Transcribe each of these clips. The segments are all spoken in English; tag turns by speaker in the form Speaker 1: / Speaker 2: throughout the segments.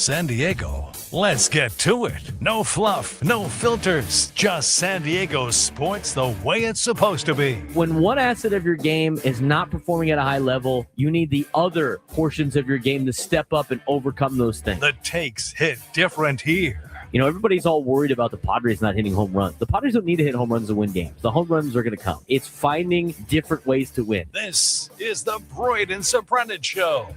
Speaker 1: San Diego, let's get to it. No fluff, no filters, just San Diego sports the way it's supposed to be.
Speaker 2: When one asset of your game is not performing at a high level, you need the other portions of your game to step up and overcome those things.
Speaker 1: The takes hit different here.
Speaker 2: You know, everybody's all worried about the Padres not hitting home runs. The Padres don't need to hit home runs to win games. The home runs are going to come. It's finding different ways to win.
Speaker 1: This is the Braden Surprenant Show.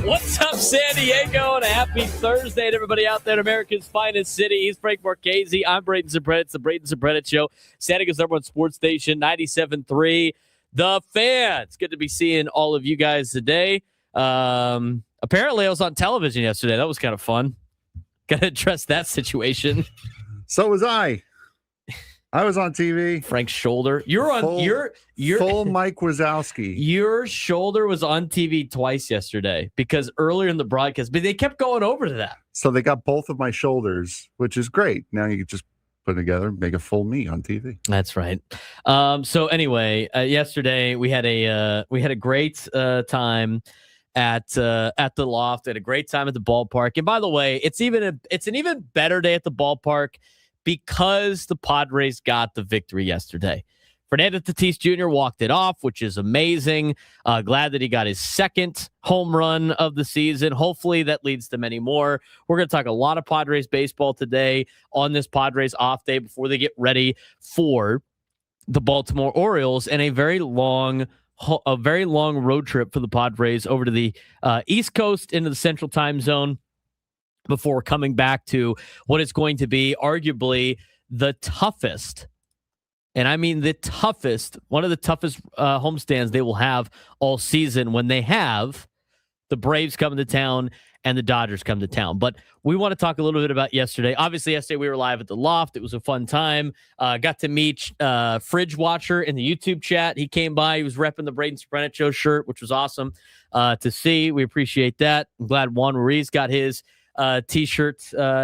Speaker 2: What's up, San Diego, and a happy Thursday to everybody out there in America's finest city. He's Frank Marchese. I'm Braden Surprenant. It's the Braden Surprenant Show. San Diego's #1 sports station, 97.3. The Fan. It's good to be seeing all of you guys today. Apparently, I was on television yesterday. That was kind of fun. Got to address that situation.
Speaker 3: So was I. I was on TV.
Speaker 2: Frank's shoulder. You're on
Speaker 3: full Mike Wazowski.
Speaker 2: Your shoulder was on TV twice yesterday because earlier in the broadcast, but they kept going over to that.
Speaker 3: So they got both of my shoulders, which is great. Now you can just put them together, make a full me on TV.
Speaker 2: That's right. So anyway, yesterday we had a great time at the Loft. Had a great time at the ballpark. And by the way, it's an even better day at the ballpark because the Padres got the victory yesterday. Fernando Tatis Jr. walked it off, which is amazing. Glad that he got his second home run of the season. Hopefully that leads to many more. We're going to talk a lot of Padres baseball today on this Padres off day before they get ready for the Baltimore Orioles and a very long road trip for the Padres over to the East Coast into the Central Time Zone before coming back to what is going to be arguably the toughest, and I mean the toughest, one of the toughest homestands they will have all season when they have the Braves come to town and the Dodgers come to town. But we want to talk a little bit about yesterday. Obviously, yesterday we were live at the Loft. It was a fun time. Got to meet Fridge Watcher in the YouTube chat. He came by. He was repping the Braden Surprenant Show shirt, which was awesome to see. We appreciate that. I'm glad Juan Ruiz got his T-shirt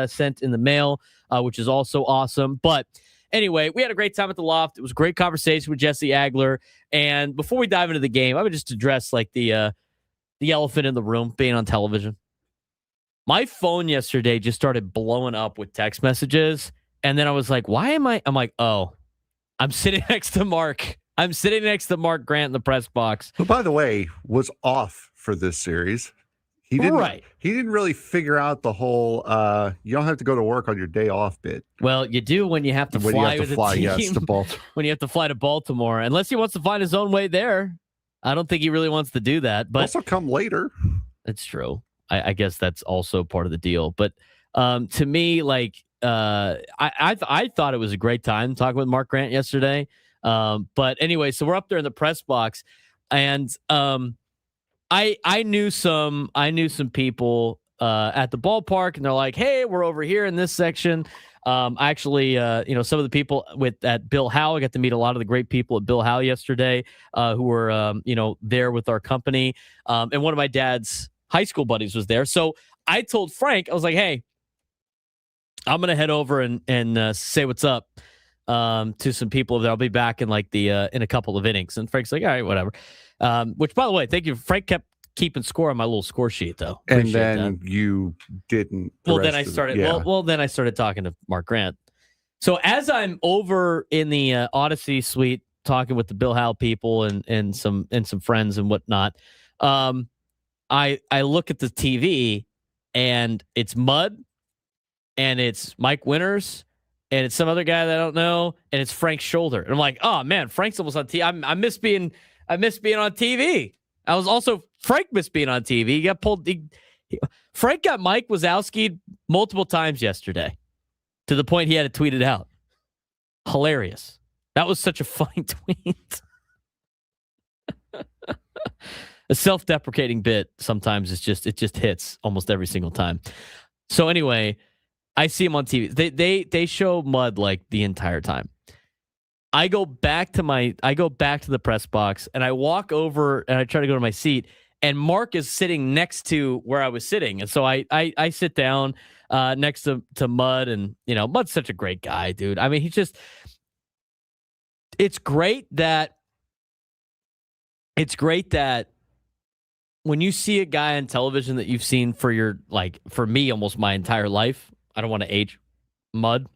Speaker 2: sent in the mail, which is also awesome. But anyway, we had a great time at the Loft. It was a great conversation with Jesse Agler. And before we dive into the game, I would just address like the elephant in the room being on television. My phone yesterday just started blowing up with text messages. And then I was like, I'm like, oh, I'm sitting next to Mark. I'm sitting next to Mark Grant in the press box.
Speaker 3: Who, by the way, was off for this series. He didn't really figure out the whole you don't have to go to work on your day off bit.
Speaker 2: Well, you do when you have to fly with a team.
Speaker 3: Yes, to Baltimore.
Speaker 2: When you have to fly to Baltimore, unless he wants to find his own way there. I don't think he really wants to do that. But
Speaker 3: also come later.
Speaker 2: That's true. I guess that's also part of the deal. But to me, like I thought it was a great time talking with Mark Grant yesterday. But anyway, so we're up there in the press box, and I knew some people at the ballpark, and they're like, "Hey, we're over here in this section." Actually, some of the people at Bill Howe, I got to meet a lot of the great people at Bill Howe yesterday, who were there with our company. And one of my dad's high school buddies was there. So I told Frank, I was like, "Hey, I'm gonna head over and say what's up to some people there. I'll be back in in a couple of innings." And Frank's like, "All right, whatever." Which, by the way, thank you. Frank kept keeping score on my little score sheet, though.
Speaker 3: Appreciate and then that. You didn't.
Speaker 2: Then I started. Then I started talking to Mark Grant. So as I'm over in the Odyssey suite talking with the Bill Howe people and some friends and whatnot, I look at the TV and it's Mud, and it's Mike Winters, and it's some other guy that I don't know, and it's Frank's shoulder. And I'm like, oh man, Frank's almost on TV. I miss being on TV. I was also Frank missed being on TV. He got pulled. Frank got Mike Wazowski multiple times yesterday, to the point he had to tweet it out. Hilarious. That was such a funny tweet. A self-deprecating bit sometimes it just hits almost every single time. So anyway, I see him on TV. They show Mud like the entire time. I go back to the press box, and I walk over and I try to go to my seat, and Mark is sitting next to where I was sitting. And so I sit down next to Mud, and Mud's such a great guy, dude. I mean, it's great that it's great that when you see a guy on television that you've seen for me, almost my entire life, I don't want to age Mud.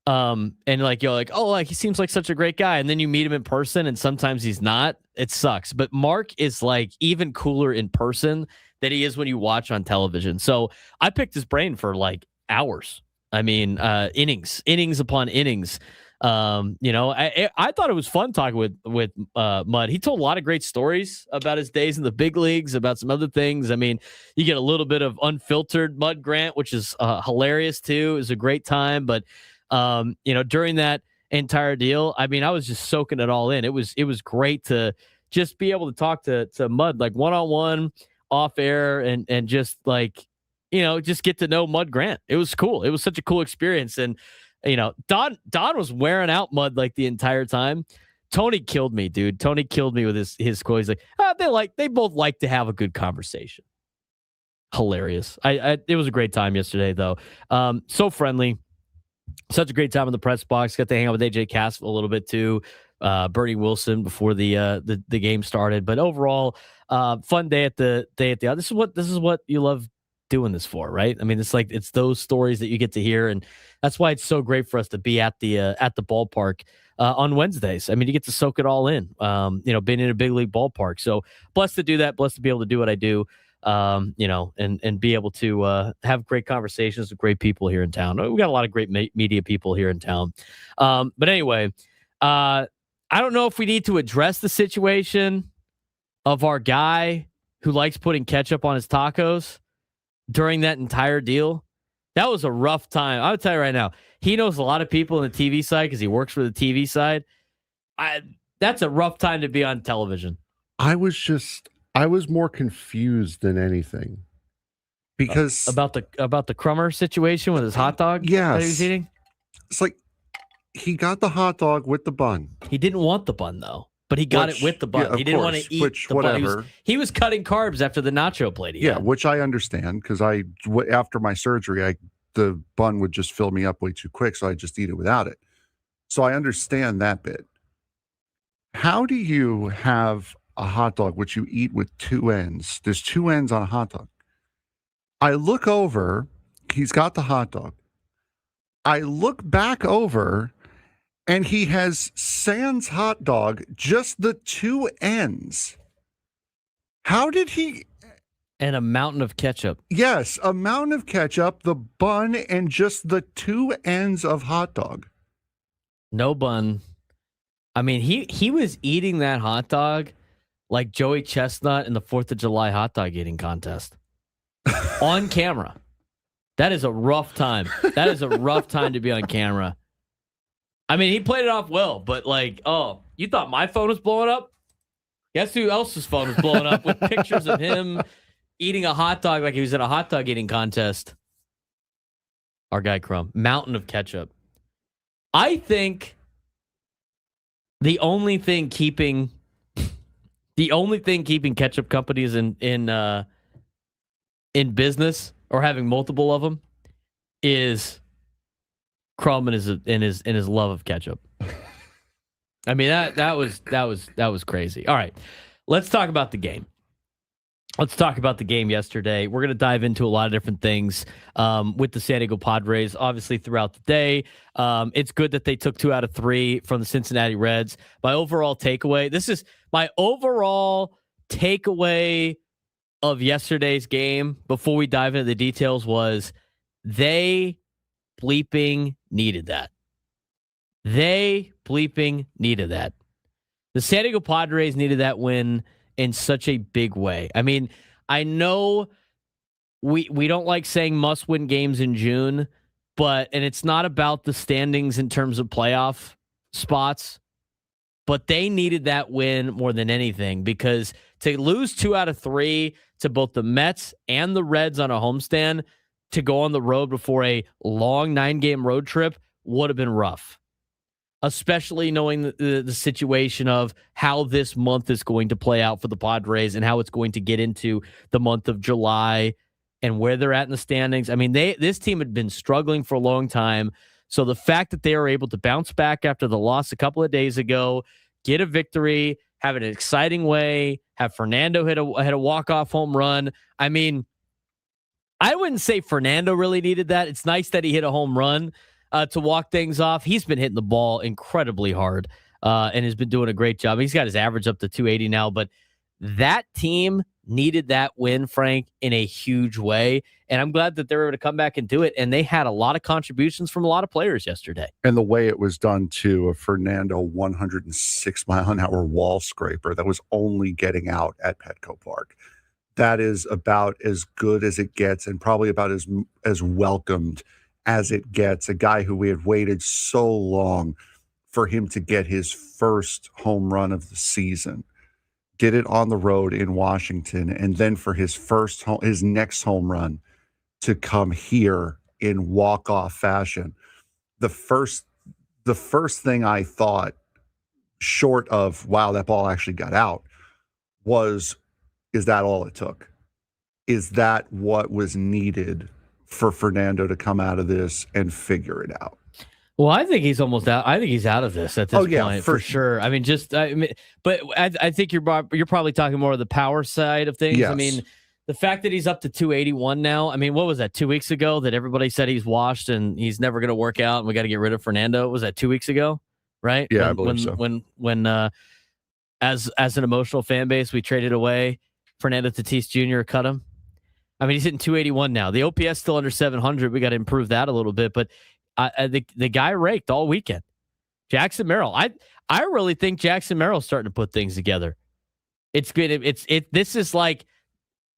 Speaker 2: And you're like, oh, like he seems like such a great guy. And then you meet him in person and sometimes he's not. It sucks. But Mark is like even cooler in person than he is when you watch on television. So I picked his brain for like hours. I mean, innings upon innings. I thought it was fun talking with Mud. He told a lot of great stories about his days in the big leagues, about some other things. I mean, you get a little bit of unfiltered Mud Grant, which is hilarious too. It was a great time, but during that entire deal, I mean, I was just soaking it all in. It was great to just be able to talk to Mud like one-on-one off air and just like, just get to know Mud Grant. It was cool. It was such a cool experience. And, Don was wearing out Mud like the entire time. Tony killed me, dude. Tony killed me with his quote. He's like, they both like to have a good conversation. Hilarious. It was a great time yesterday though. So friendly. Such a great time in the press box. Got to hang out with AJ Cass a little bit too. Bernie Wilson before the game started. But overall, fun day at the this is what you love doing this for, right? I mean, it's those stories that you get to hear, and that's why it's so great for us to be at the ballpark on Wednesdays. I mean, you get to soak it all in. Being in a big league ballpark. So blessed to do that. Blessed to be able to do what I do. And be able to have great conversations with great people here in town. We got a lot of great media people here in town. But anyway, I don't know if we need to address the situation of our guy who likes putting ketchup on his tacos during that entire deal. That was a rough time. I'll tell you right now, he knows a lot of people in the TV side because he works for the TV side. That's a rough time to be on television.
Speaker 3: I was more confused than anything because
Speaker 2: about the Crummer situation with his hot dog.
Speaker 3: Yes,
Speaker 2: that he was eating.
Speaker 3: It's like he got the hot dog with the bun.
Speaker 2: He didn't want the bun though, but he got it with the bun. He didn't want to eat the bun. He was cutting carbs after the nacho plate.
Speaker 3: Yeah, which I understand because after my surgery, the bun would just fill me up way too quick, so I just eat it without it. So I understand that bit. How do you have a hot dog which you eat with two ends? There's two ends on a hot dog. I look over, he's got the hot dog. I look back over, and he has sans hot dog, just the two ends. How did he?
Speaker 2: And a mountain of ketchup.
Speaker 3: Yes, a mountain of ketchup, the bun, and just the two ends of hot dog.
Speaker 2: No bun. I mean, he was eating that hot dog like Joey Chestnut in the 4th of July hot dog eating contest on camera. That is a rough time. That is a rough time to be on camera. I mean, he played it off well, but you thought my phone was blowing up? Guess who else's phone was blowing up with pictures of him eating a hot dog like he was in a hot dog eating contest? Our guy Crumb. Mountain of ketchup. I think the only thing keeping ketchup companies in business or having multiple of them is Crumb and his love of ketchup. I mean that was crazy. All right, let's talk about the game. Let's talk about the game yesterday. We're going to dive into a lot of different things with the San Diego Padres, obviously, throughout the day. It's good that they took 2 out of 3 from the Cincinnati Reds. My overall takeaway of yesterday's game, before we dive into the details, was they bleeping needed that. They bleeping needed that. The San Diego Padres needed that win in such a big way. I mean, I know we don't like saying must-win games in June, and it's not about the standings in terms of playoff spots, but they needed that win more than anything, because to lose 2 out of 3 to both the Mets and the Reds on a homestand, to go on the road before a long 9-game road trip would have been rough. Especially knowing the situation of how this month is going to play out for the Padres and how it's going to get into the month of July and where they're at in the standings. I mean, this team had been struggling for a long time. So the fact that they were able to bounce back after the loss a couple of days ago, get a victory, have an exciting way, have Fernando hit a walk-off home run. I mean, I wouldn't say Fernando really needed that. It's nice that he hit a home run to walk things off. He's been hitting the ball incredibly hard and has been doing a great job. He's got his average up to 280 now, but that team needed that win, Frank, in a huge way. And I'm glad that they were able to come back and do it. And they had a lot of contributions from a lot of players yesterday.
Speaker 3: And the way it was done, too, a Fernando 106-mile-an-hour wall scraper that was only getting out at Petco Park. That is about as good as it gets and probably about as welcomed as it gets. A guy who we had waited so long for him to get his first home run of the season. Did it on the road in Washington, and then for his next home run to come here in walk-off fashion. The first thing I thought, short of, wow, that ball actually got out, was, is that all it took? Is that what was needed for Fernando to come out of this and figure it out?
Speaker 2: Well, I think he's almost out. I think he's out of this at this point for sure. I mean, but I think you're probably talking more of the power side of things. Yes. I mean, the fact that he's up to 281 now. I mean, what was that 2 weeks ago that everybody said he's washed and he's never going to work out and we got to get rid of Fernando? Was that 2 weeks ago? Right?
Speaker 3: Yeah, I believe so.
Speaker 2: When as an emotional fan base, we traded away Fernando Tatis Jr. cut him. I mean, he's hitting 281 now. The OPS still under 700. We got to improve that a little bit, but the guy raked all weekend. Jackson Merrill. I really think Jackson Merrill's starting to put things together. It's good. This is like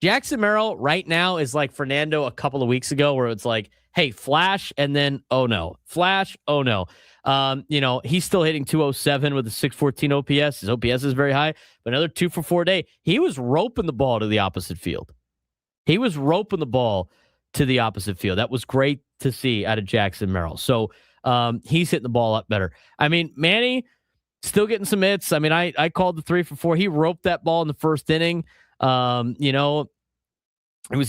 Speaker 2: Jackson Merrill right now is like Fernando a couple of weeks ago, where it's like, hey, flash, and then oh no, flash, oh no. He's still hitting 207 with a 614 OPS. His OPS is very high, but another 2 for 4 day. He was roping the ball to the opposite field. That was great to see out of Jackson Merrill. So he's hitting the ball up better. I mean, Manny still getting some hits. I mean, I called the 3 for 4. He roped that ball in the first inning. He was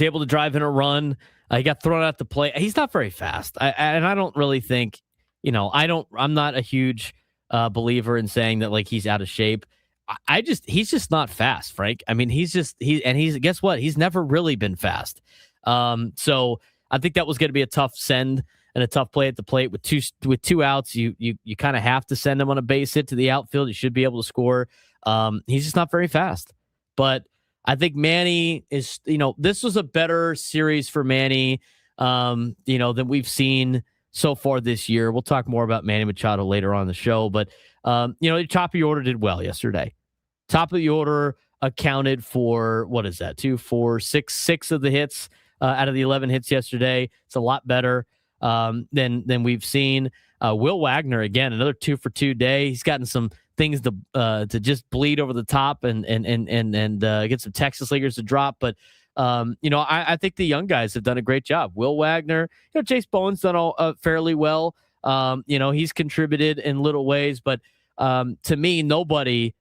Speaker 2: able to drive in a run. He got thrown out the plate. He's not very fast. I don't really think, I'm not a huge believer in saying that like he's out of shape. He's just not fast, Frank. I mean, guess what? He's never really been fast. So I think that was going to be a tough send and a tough play at the plate with two outs. You kind of have to send him on a base hit to the outfield. You should be able to score. He's just not very fast, but I think Manny is, this was a better series for Manny, than we've seen so far this year. We'll talk more about Manny Machado later on in the show, but the top of the order did well yesterday. Top of the order accounted for, what is that? 2, 4, 6 of the hits out of the 11 hits yesterday. It's a lot better than we've seen. Will Wagner, again, another 2 for 2 day. He's gotten some things to just bleed over the top and get some Texas leaguers to drop. But, I think the young guys have done a great job. Will Wagner, Chase Bowen's done all fairly well. He's contributed in little ways, but to me, nobody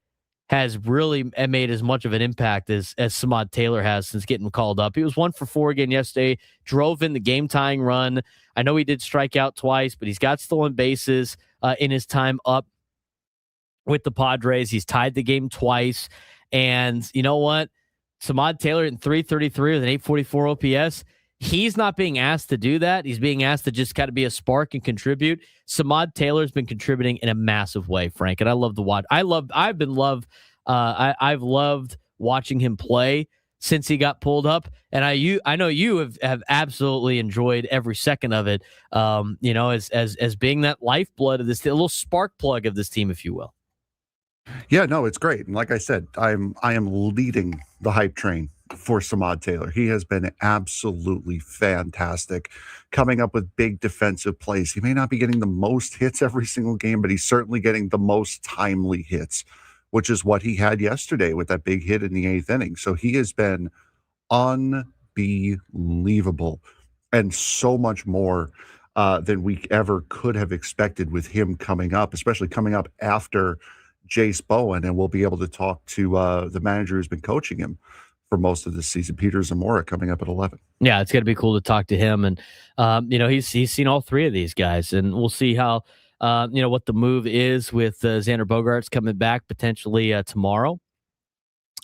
Speaker 2: has really made as much of an impact as Samad Taylor has since getting called up. He was 1 for 4 again yesterday, drove in the game-tying run. I know he did strike out twice, but he's got stolen bases in his time up with the Padres. He's tied the game twice. And you know what? Samad Taylor in 333 with an 844 OPS. He's not being asked to do that. He's being asked to just kind of be a spark and contribute. Samad Taylor's been contributing in a massive way, Frank, and I love to watch. I've loved watching him play since he got pulled up, and I know you have absolutely enjoyed every second of it. As being that lifeblood of this, a little spark plug of this team, if you will.
Speaker 3: Yeah, no, it's great. And like I said, I am leading the hype train for Samad Taylor. He has been absolutely fantastic, coming up with big defensive plays. He may not be getting the most hits every single game, but he's certainly getting the most timely hits, which is what he had yesterday with that big hit in the 8th inning. So he has been unbelievable and so much more than we ever could have expected with him coming up, especially coming up after Jace Bowen. And we'll be able to talk to the manager who's been coaching him for most of this season, Pete Zamora, coming up at 11.
Speaker 2: Yeah, it's going to be cool to talk to him. And, he's seen all three of these guys, and we'll see how what the move is with Xander Bogaerts coming back potentially tomorrow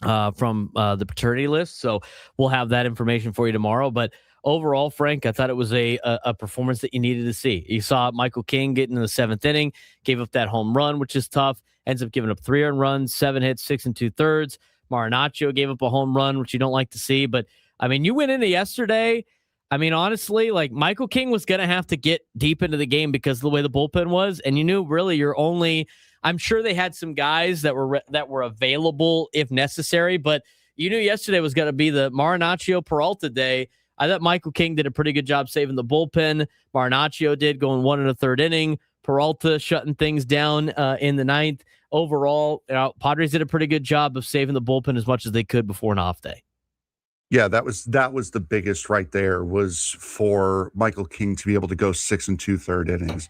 Speaker 2: from the paternity list. So we'll have that information for you tomorrow. But overall, Frank, I thought it was a performance that you needed to see. You saw Michael King get in the 7th inning, gave up that home run, which is tough, ends up giving up 3 earned runs, 7 hits, 6 2/3. Marinaccio gave up a home run, which you don't like to see. But, I mean, you went into yesterday. I mean, honestly, like Michael King was going to have to get deep into the game because of the way the bullpen was. And you knew really you're only – I'm sure they had some guys that were available if necessary. But you knew yesterday was going to be the Marinaccio Peralta day. I thought Michael King did a pretty good job saving the bullpen. Marinaccio did going 1 1/3 inning. Peralta shutting things down in the 9th. Overall, Padres did a pretty good job of saving the bullpen as much as they could before an off day.
Speaker 3: Yeah, that was the biggest right there, was for Michael King to be able to go 6 2/3 innings.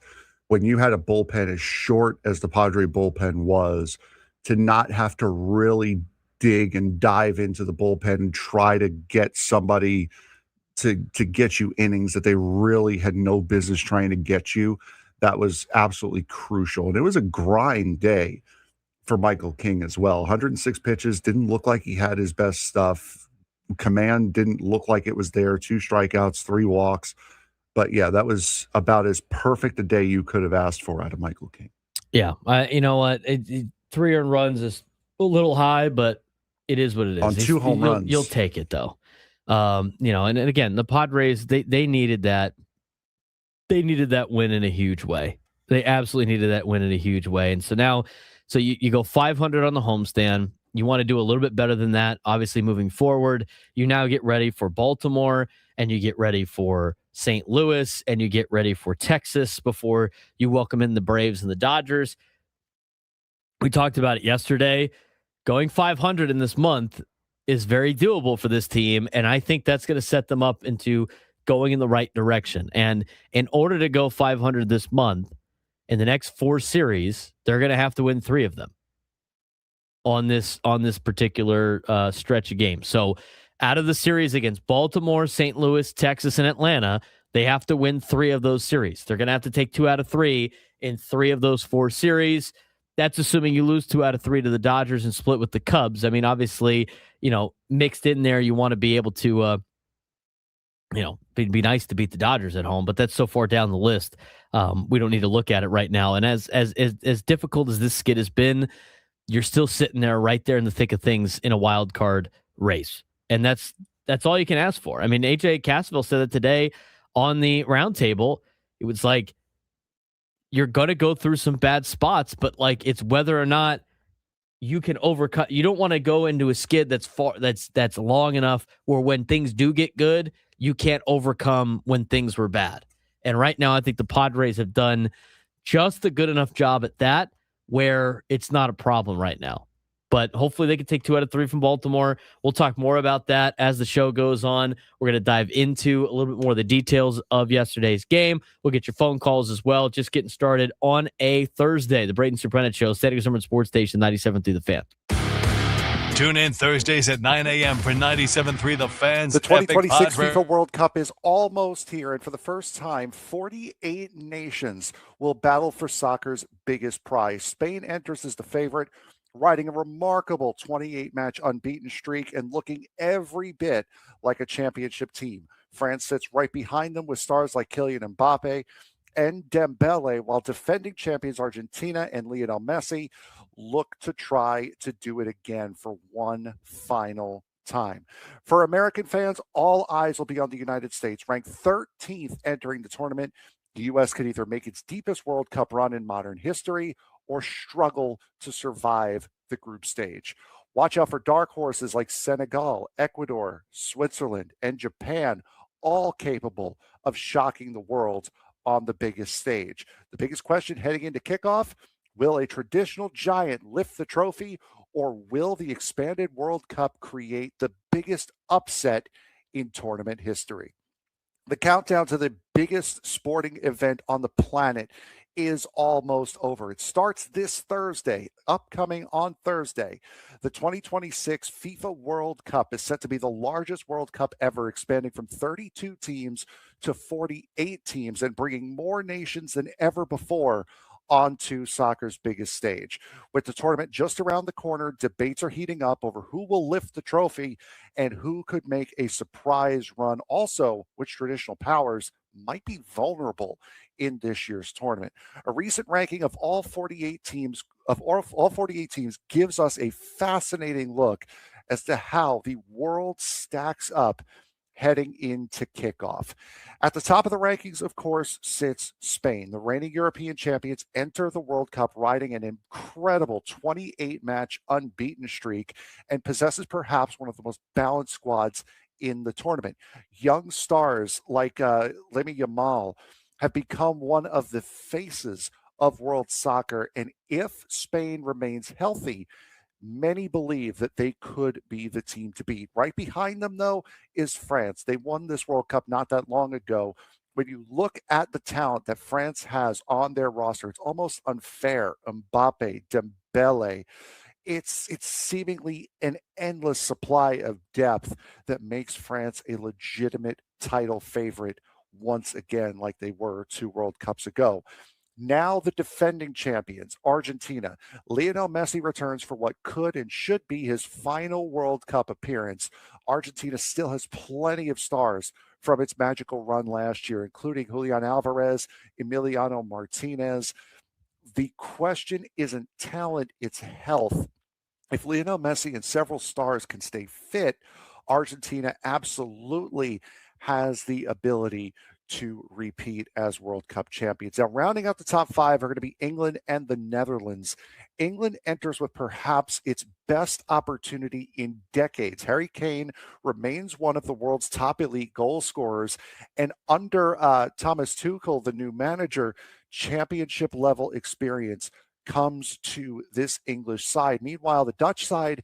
Speaker 3: When you had a bullpen as short as the Padre bullpen was, to not have to really dig and dive into the bullpen and try to get somebody to get you innings that they really had no business trying to get you, that was absolutely crucial. And it was a grind day for Michael King as well. 106 pitches, didn't look like he had his best stuff. Command didn't look like it was there. 2 strikeouts, 3 walks. But yeah, that was about as perfect a day you could have asked for out of Michael King.
Speaker 2: Yeah, you know what? 3 earned runs is a little high, but it is what it is.
Speaker 3: On 2 home runs.
Speaker 2: You'll take it, though. And again, the Padres, they needed that. They needed that win in a huge way. They absolutely needed that win in a huge way. And so now, you go 500 on the homestand. You want to do a little bit better than that, obviously, moving forward. You now get ready for Baltimore, and you get ready for St. Louis, and you get ready for Texas before you welcome in the Braves and the Dodgers. We talked about it yesterday. Going 500 in this month is very doable for this team, and I think that's going to set them up into going in the right direction. And in order to go 500 this month, in the next 4 series, they're going to have to win 3 of them on this particular stretch of games. So out of the series against Baltimore, St. Louis, Texas, and Atlanta, they have to win 3 of those series. They're going to have to take 2 out of 3 in 3 of those 4 series. That's assuming you lose 2 out of 3 to the Dodgers and split with the Cubs. I mean, obviously, mixed in there, you want to be able to, it'd be nice to beat the Dodgers at home, but that's so far down the list. We don't need to look at it right now. And as difficult as this skid has been, you're still sitting there right there in the thick of things in a wild card race. And that's all you can ask for. I mean, AJ Cassaville said it today on the roundtable. It was like, you're going to go through some bad spots, but like, it's whether or not you can overcome. You don't want to go into a skid that's long enough where when things do get good, you can't overcome when things were bad. And right now, I think the Padres have done just a good enough job at that where it's not a problem right now. But hopefully they can take 2 out of 3 from Baltimore. We'll talk more about that as the show goes on. We're going to dive into a little bit more of the details of yesterday's game. We'll get your phone calls as well. Just getting started on a Thursday. The Braden Surprenant Show, Static Summer Sports Station 97.3 The Fan.
Speaker 1: Tune in Thursdays at 9 a.m. for 97.3 The Fans.
Speaker 4: The 2026 FIFA World Cup is almost here, and for the first time, 48 nations will battle for soccer's biggest prize. Spain enters as the favorite, riding a remarkable 28-match unbeaten streak and looking every bit like a championship team. France sits right behind them with stars like Kylian Mbappe and Dembele, while defending champions Argentina and Lionel Messi look to try to do it again for one final time. For American fans, all eyes will be on the United States, ranked 13th entering the tournament. The U.S. could either make its deepest World Cup run in modern history or struggle to survive the group stage. Watch out for dark horses like Senegal, Ecuador, Switzerland, and Japan, all capable of shocking the world on the biggest stage. The biggest question heading into kickoff: will a traditional giant lift the trophy, or will the expanded World Cup create the biggest upset in tournament history? The countdown to the biggest sporting event on the planet is almost over. It starts this Thursday, upcoming on Thursday. The 2026 FIFA World Cup is set to be the largest World Cup ever, expanding from 32 teams to 48 teams and bringing more nations than ever before onto soccer's biggest stage. With the tournament just around the corner, debates are heating up over who will lift the trophy and who could make a surprise run. Also, which traditional powers might be vulnerable in this year's tournament. A recent ranking of all 48 teams gives us a fascinating look as to how the world stacks up heading into kickoff. At the top of the rankings, of course, sits Spain. The reigning European champions enter the World Cup riding an incredible 28-match unbeaten streak and possesses perhaps one of the most balanced squads in the tournament. Young stars like Lamine Yamal have become one of the faces of world soccer, and if Spain remains healthy, many believe that they could be the team to beat. Right behind them, though, is France. They won this World Cup not that long ago. When you look at the talent that France has on their roster, it's almost unfair. Mbappe, Dembele, it's seemingly an endless supply of depth that makes France a legitimate title favorite once again, like they were 2 World Cups ago. Now the defending champions, Argentina. Lionel Messi returns for what could and should be his final World Cup appearance. Argentina still has plenty of stars from its magical run last year, including Julian Alvarez, Emiliano Martinez. The question isn't talent, it's health. If Lionel Messi and several stars can stay fit, Argentina absolutely has the ability to repeat as World Cup champions. Now, rounding out the top 5 are going to be England and the Netherlands. England enters with perhaps its best opportunity in decades. Harry Kane remains one of the world's top elite goal scorers, and under Thomas Tuchel, the new manager, championship level experience comes to this English side. Meanwhile, the Dutch side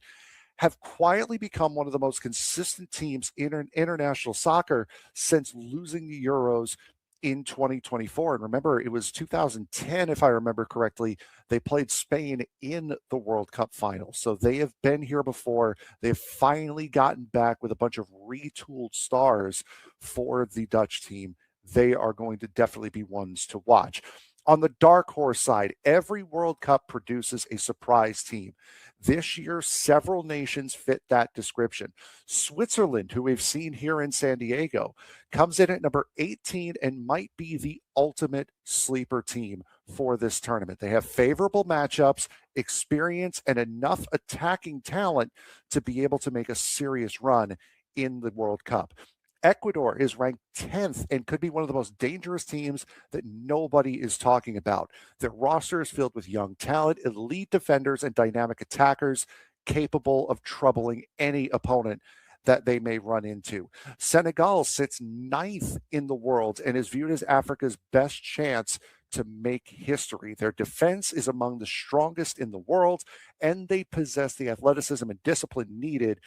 Speaker 4: have quietly become one of the most consistent teams in international soccer since losing the Euros in 2024. And remember, it was 2010, if I remember correctly, they played Spain in the World Cup final. So they have been here before. They've finally gotten back with a bunch of retooled stars for the Dutch team. They are going to definitely be ones to watch. On the dark horse side, every World Cup produces a surprise team. This year, several nations fit that description. Switzerland, who we've seen here in San Diego, comes in at number 18 and might be the ultimate sleeper team for this tournament. They have favorable matchups, experience, and enough attacking talent to be able to make a serious run in the World Cup. Ecuador is ranked 10th and could be one of the most dangerous teams that nobody is talking about. Their roster is filled with young talent, elite defenders, and dynamic attackers capable of troubling any opponent that they may run into. Senegal sits 9th in the world and is viewed as Africa's best chance to make history. Their defense is among the strongest in the world, and they possess the athleticism and discipline needed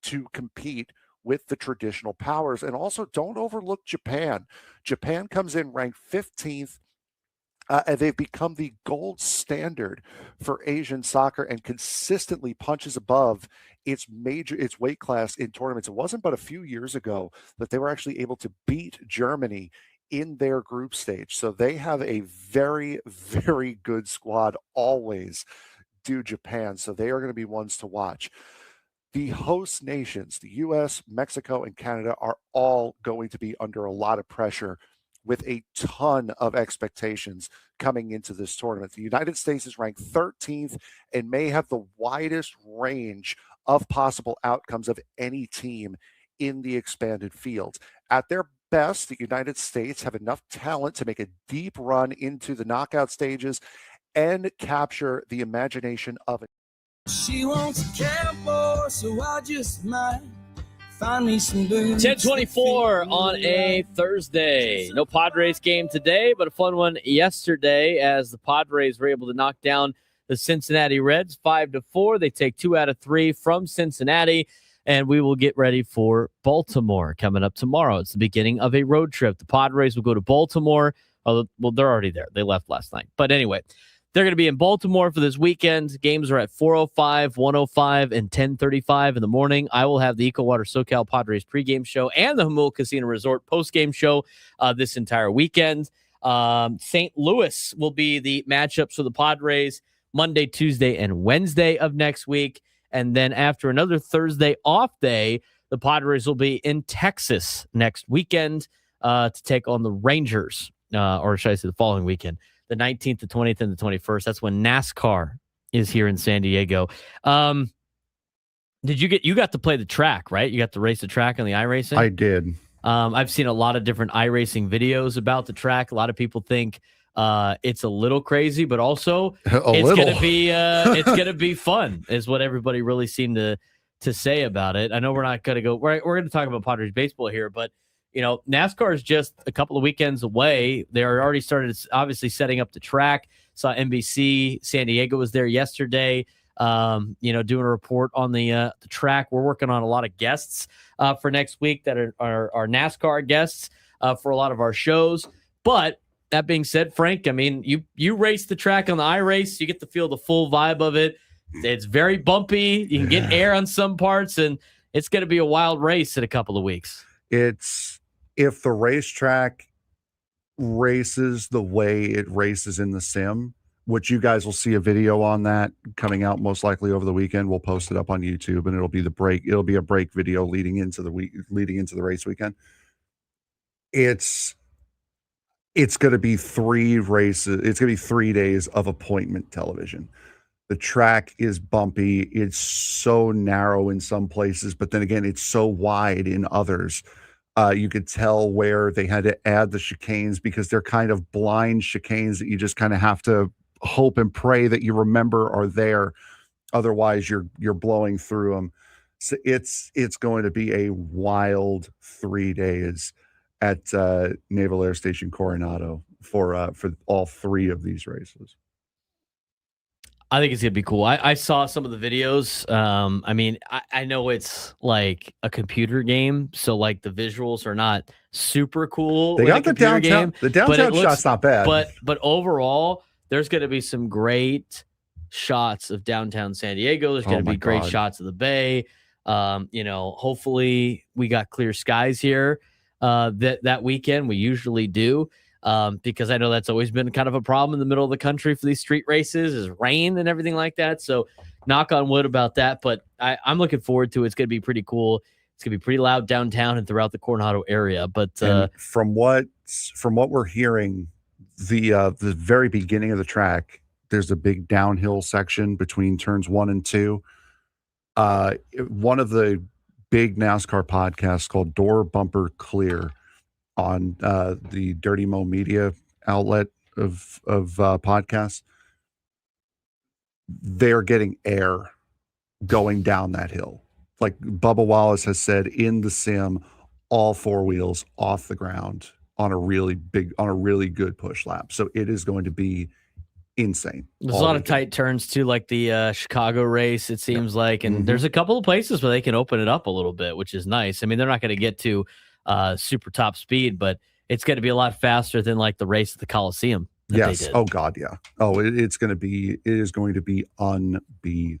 Speaker 4: to compete with the traditional powers. And also, don't overlook Japan. Japan comes in ranked 15th, and they've become the gold standard for Asian soccer and consistently punches above its weight class in tournaments. It wasn't but a few years ago that they were actually able to beat Germany in their group stage. So they have a very, very good squad, always do Japan. So they are going to be ones to watch. The host nations, the US, Mexico, and Canada, are all going to be under a lot of pressure with a ton of expectations coming into this tournament. The United States is ranked 13th and may have the widest range of possible outcomes of any team in the expanded field. At their best, the United States have enough talent to make a deep run into the knockout stages and capture the imagination of it.
Speaker 5: She wants a cowboy, so I just might find me some boots.
Speaker 2: 10:24 on a Thursday. No Padres game today, but a fun one yesterday as the Padres were able to knock down the Cincinnati Reds 5-4. They take 2 out of 3 from Cincinnati, and we will get ready for Baltimore coming up tomorrow. It's the beginning of a road trip. The Padres will go to Baltimore. Well, they're already there. They left last night. But anyway, they're going to be in Baltimore for this weekend. Games are at 4:05, 1:05, and 10:35 in the morning. I will have the EcoWater SoCal Padres pregame show and the Jamul Casino Resort postgame show this entire weekend. St. Louis will be the matchups for the Padres Monday, Tuesday, and Wednesday of next week. And then after another Thursday off day, the Padres will be in Texas next weekend to take on the Rangers, or should I say the following weekend, the 19th, the 20th, and the 21st. That's when NASCAR is here in San Diego. You got to play the track, right? You got to race the track on the iRacing?
Speaker 3: I did.
Speaker 2: I've seen a lot of different iRacing videos about the track. A lot of people think it's a little crazy, but also it's gonna be fun, is what everybody really seemed to say about it. I know we're not gonna go. We're gonna talk about Padres baseball here, but NASCAR is just a couple of weekends away. They are already started, obviously, setting up the track. Saw NBC San Diego was there yesterday. Doing a report on the track. We're working on a lot of guests for next week that are NASCAR guests for a lot of our shows. But that being said, Frank, I mean, you race the track on the iRace, you get to feel the full vibe of it. It's very bumpy. You can get air on some parts, and it's going to be a wild race in a couple of weeks.
Speaker 3: It's if the racetrack races the way it races in the sim, which you guys will see a video on that coming out most likely over the weekend. We'll post it up on YouTube, and it'll be a break video leading into the race weekend. It's going to be 3 races. It's going to be 3 days of appointment television. The track is bumpy. It's so narrow in some places, but then again, it's so wide in others. You could tell where they had to add the chicanes because they're kind of blind chicanes that you just kind of have to hope and pray that you remember are there. Otherwise, you're blowing through them. So it's going to be a wild 3 days at Naval Air Station Coronado for all 3 of these races.
Speaker 2: I think it's going to be cool. I saw some of the videos. I know it's like a computer game, so like the visuals are not super cool.
Speaker 3: They got the downtown game, the downtown shot's not bad.
Speaker 2: But overall, there's going to be some great shots of downtown San Diego. There's going to be great shots of the Bay. Hopefully we got clear skies here that weekend. We usually do. Because I know that's always been kind of a problem in the middle of the country for these street races is rain and everything like that. So knock on wood about that. But I'm looking forward to it. It's going to be pretty cool. It's going to be pretty loud downtown and throughout the Coronado area. But
Speaker 3: from what we're hearing, the very beginning of the track, there's a big downhill section between turns 1 and 2. One of the big NASCAR podcasts called Door Bumper Clear on the Dirty Mo Media outlet of podcasts, they're getting air going down that hill. Like Bubba Wallace has said, in the sim, all 4 wheels off the ground on a really good push lap. So it is going to be insane.
Speaker 2: There's a lot of tight turns too, like the Chicago race, it seems like, and there's a couple of places where they can open it up a little bit, which is nice. I mean, they're not going to get to super top speed, but it's going to be a lot faster than like the race at the Coliseum.
Speaker 3: Yes. Oh God. Yeah. Oh, it is going to be unbelievable.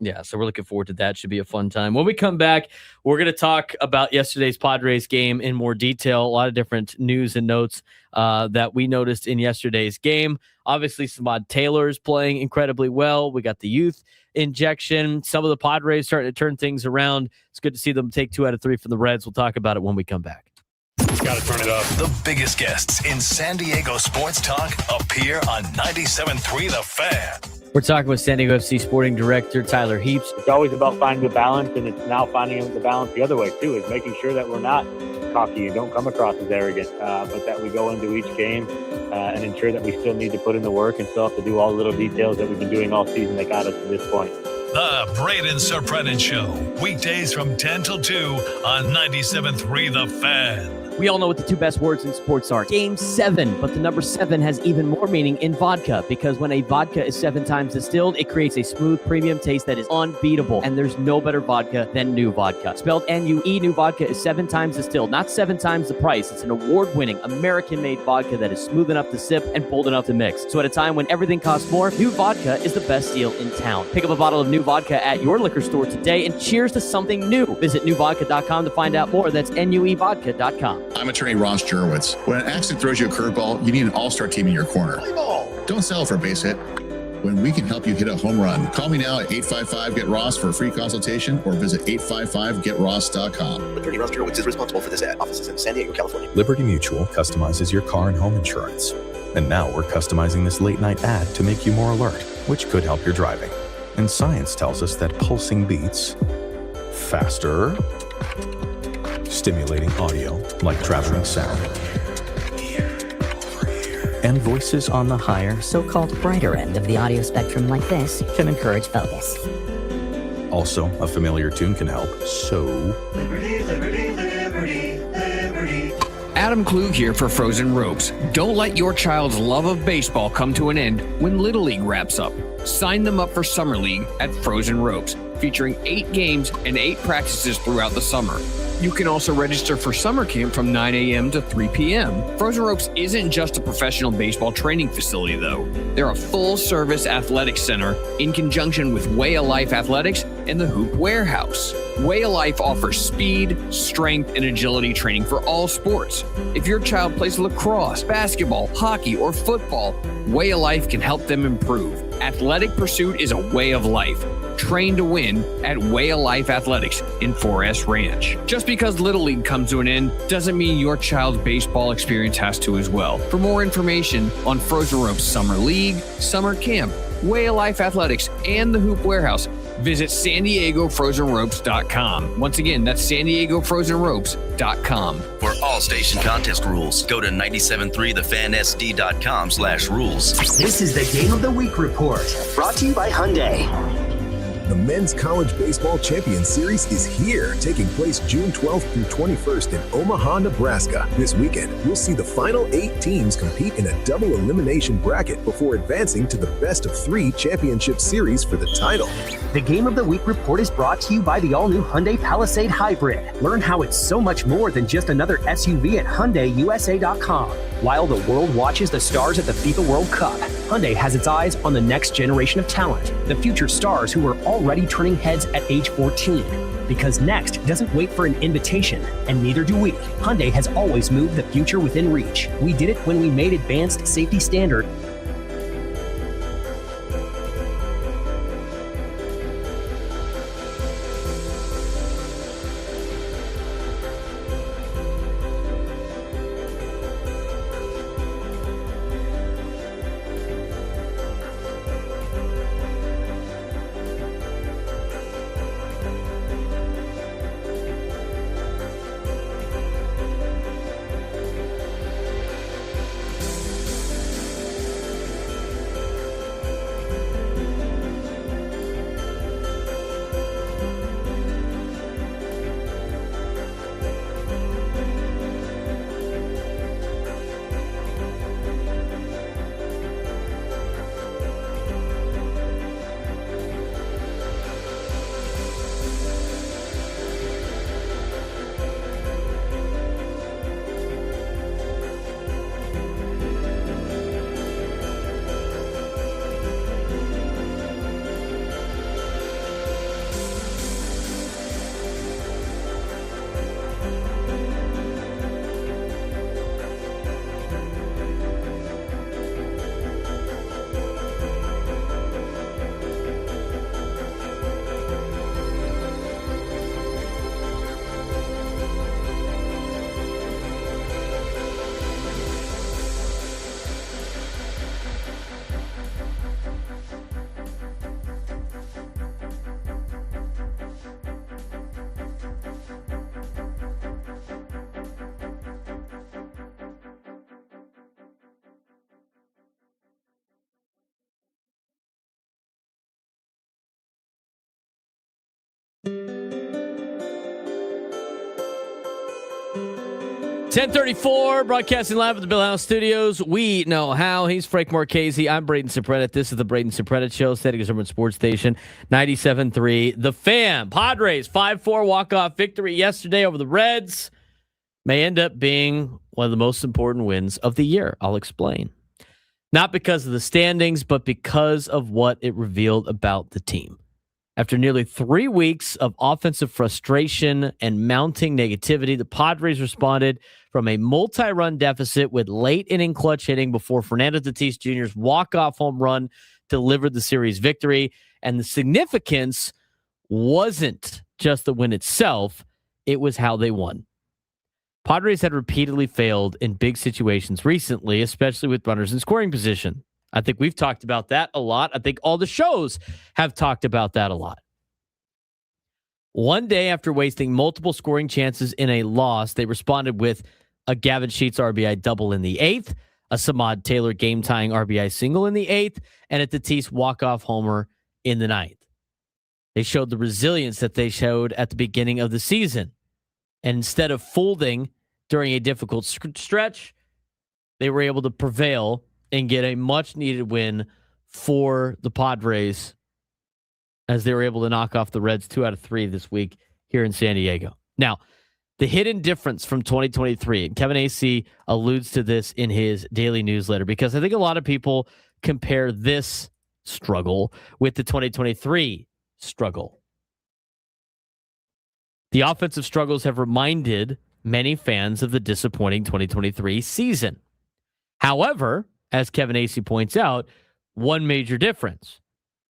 Speaker 2: Yeah. So we're looking forward to that. Should be a fun time. When we come back, we're going to talk about yesterday's Padres game in more detail. A lot of different news and notes that we noticed in yesterday's game. Obviously, Samad Taylor's playing incredibly well. We got the youth injection. Some of the Padres starting to turn things around. It's good to see them take 2 out of 3 from the Reds. We'll talk about it when we come back.
Speaker 1: Gotta turn it up.
Speaker 6: The biggest guests in San Diego sports talk appear on 97.3 The Fan.
Speaker 2: We're talking with San Diego FC sporting director Tyler Heaps.
Speaker 7: It's always about finding the balance, and it's now finding the balance the other way too, is making sure that we're not cocky and don't come across as arrogant, but that we go into each game and ensure that we still need to put in the work and still have to do all the little details that we've been doing all season that got us to this point.
Speaker 1: The Braden Surprenant Show, weekdays from 10 till 2 on 97.3 The Fan.
Speaker 8: We all know what the 2 best words in sports are. Game 7, but the number 7 has even more meaning in vodka, because when a vodka is 7 times distilled, it creates a smooth premium taste that is unbeatable. And there's no better vodka than New Vodka. Spelled N-U-E, New Vodka is 7 times distilled, not 7 times the price. It's an award-winning, American-made vodka that is smooth enough to sip and bold enough to mix. So at a time when everything costs more, New Vodka is the best deal in town. Pick up a bottle of New Vodka at your liquor store today and cheers to something new. Visit newvodka.com to find out more. That's NUEvodka.com.
Speaker 9: I'm attorney Ross Jurowitz. When an accident throws you a curveball, you need an all-star team in your corner. Don't settle for a base hit when we can help you hit a home run. Call me now at 855-GET-ROSS for a free consultation or visit 855-GetRoss.com.
Speaker 10: Attorney Ross Jurowitz is responsible for this ad. Offices in San Diego, California.
Speaker 11: Liberty Mutual customizes your car and home insurance. And now we're customizing this late night ad to make you more alert, which could help your driving. And science tells us that pulsing beats, faster, stimulating audio like traveling sound, and voices on the higher,
Speaker 12: so-called brighter end of the audio spectrum like this can encourage focus.
Speaker 11: Also, a familiar tune can help. So,
Speaker 5: Liberty, liberty, liberty, liberty.
Speaker 13: Adam Klug here for Frozen Ropes. Don't let your child's love of baseball come to an end when Little League wraps up. Sign them up for Summer League at Frozen Ropes, featuring 8 games and 8 practices throughout the summer. You can also register for summer camp from 9 a.m. to 3 p.m. Frozen Ropes isn't just a professional baseball training facility, though. They're a full-service athletics center in conjunction with Way of Life Athletics and the Hoop Warehouse. Way of Life offers speed, strength, and agility training for all sports. If your child plays lacrosse, basketball, hockey, or football, Way of Life can help them improve. Athletic pursuit is a way of life. Train to win at Way of Life Athletics in 4S Ranch. Just because Little League comes to an end doesn't mean your child's baseball experience has to as well. For more information on Frozen Ropes Summer League, Summer Camp, Way of Life Athletics, and the Hoop Warehouse, visit SanDiegoFrozenRopes.com. Once again, that's SanDiegoFrozenRopes.com.
Speaker 14: For all station contest rules, go to 973thefansd.com/rules.
Speaker 15: This is the Game of the Week report, brought to you by Hyundai.
Speaker 16: The Men's College Baseball Champion Series is here, taking place June 12th through 21st in Omaha, Nebraska. This weekend, we'll see the final 8 teams compete in a double elimination bracket before advancing to the best of 3 championship series for the title.
Speaker 15: The Game of the Week report is brought to you by the all-new Hyundai Palisade Hybrid. Learn how it's so much more than just another SUV at HyundaiUSA.com. While the world watches the stars at the FIFA World Cup, Hyundai has its eyes on the next generation of talent, the future stars who are already turning heads at age 14. Because next doesn't wait for an invitation, and neither do we. Hyundai has always moved the future within reach. We did it when we made advanced safety standard.
Speaker 2: .34, broadcasting live at the Bill House Studios. We know how. He's Frank Marchese. I'm Braden Surprenant. This is the Braden Surprenant Show, San Diego Urban Sports Station, 97.3. The Fan. Padres, 5-4 walk-off victory yesterday over the Reds. May end up being one of the most important wins of the year. I'll explain. Not because of the standings, but because of what it revealed about the team. After nearly 3 weeks of offensive frustration and mounting negativity, the Padres responded from a multi-run deficit with late inning clutch hitting before Fernando Tatis Jr.'s walk-off home run delivered the series victory. And the significance wasn't just the win itself, it was how they won. Padres had repeatedly failed in big situations recently, especially with runners in scoring position. I think we've talked about that a lot. I think all the shows have talked about that a lot. One day after wasting multiple scoring chances in a loss, they responded with a Gavin Sheets RBI double in the 8th, a Samad Taylor game-tying RBI single in the 8th, and a Tatis walk-off homer in the 9th. They showed the resilience that they showed at the beginning of the season. And instead of folding during a difficult stretch, they were able to prevail and get a much-needed win for the Padres as they were able to knock off the Reds 2 out of 3 this week here in San Diego. Now, the hidden difference from 2023, and Kevin Acee alludes to this in his daily newsletter, because I think a lot of people compare this struggle with the 2023 struggle. The offensive struggles have reminded many fans of the disappointing 2023 season. However, as Kevin Acee points out, one major difference.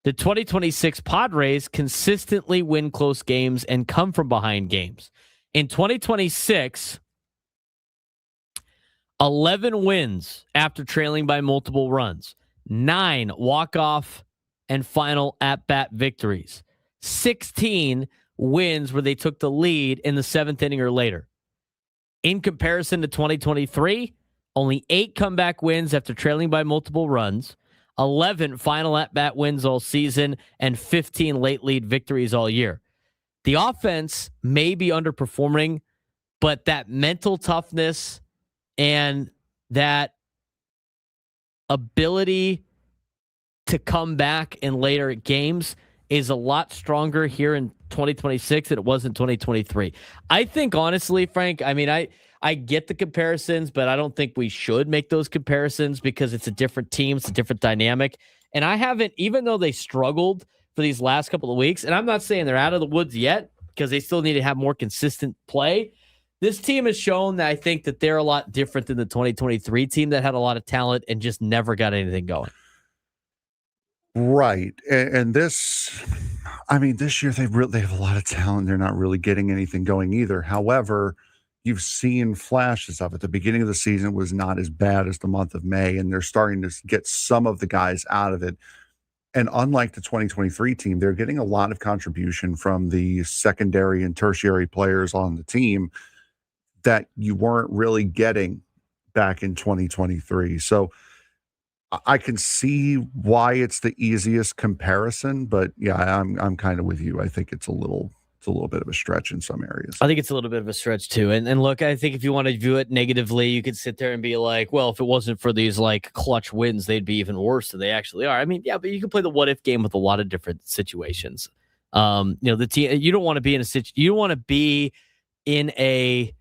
Speaker 2: The 2026 Padres consistently win close games and come from behind games. In 2026, 11 wins after trailing by multiple runs, 9 walk-off and final at-bat victories, 16 wins where they took the lead in the 7th inning or later. In comparison to 2023, only 8 comeback wins after trailing by multiple runs, 11 final at-bat wins all season, and 15 late lead victories all year. The offense may be underperforming, but that mental toughness and that ability to come back in later games is a lot stronger here in 2026 than it was in 2023. I think, honestly, Frank, I mean, I get the comparisons, but I don't think we should make those comparisons because it's a different team. It's a different dynamic. And I haven't, even though they struggled for these last couple of weeks, and I'm not saying they're out of the woods yet because they still need to have more consistent play. This team has shown that I think that they're a lot different than the 2023 team that had a lot of talent and just never got anything going.
Speaker 3: Right. And this, I mean, this year they have a lot of talent. They're not really getting anything going either. However, you've seen flashes of it. The beginning of the season was not as bad as the month of May, and they're starting to get some of the guys out of it. And unlike the 2023 team, they're getting a lot of contribution from the secondary and tertiary players on the team that you weren't really getting back in 2023. So I can see why it's the easiest comparison, but yeah, I'm kind of with you. I think it's a little bit of a stretch in some areas.
Speaker 2: I think it's a little bit of a stretch too. And look, I think if you want to view it negatively, you could sit there and be like, well, if it wasn't for these like clutch wins, they'd be even worse than they actually are. I mean, yeah, but you can play the what if game with a lot of different situations. The team, you don't want to be you don't want to be in a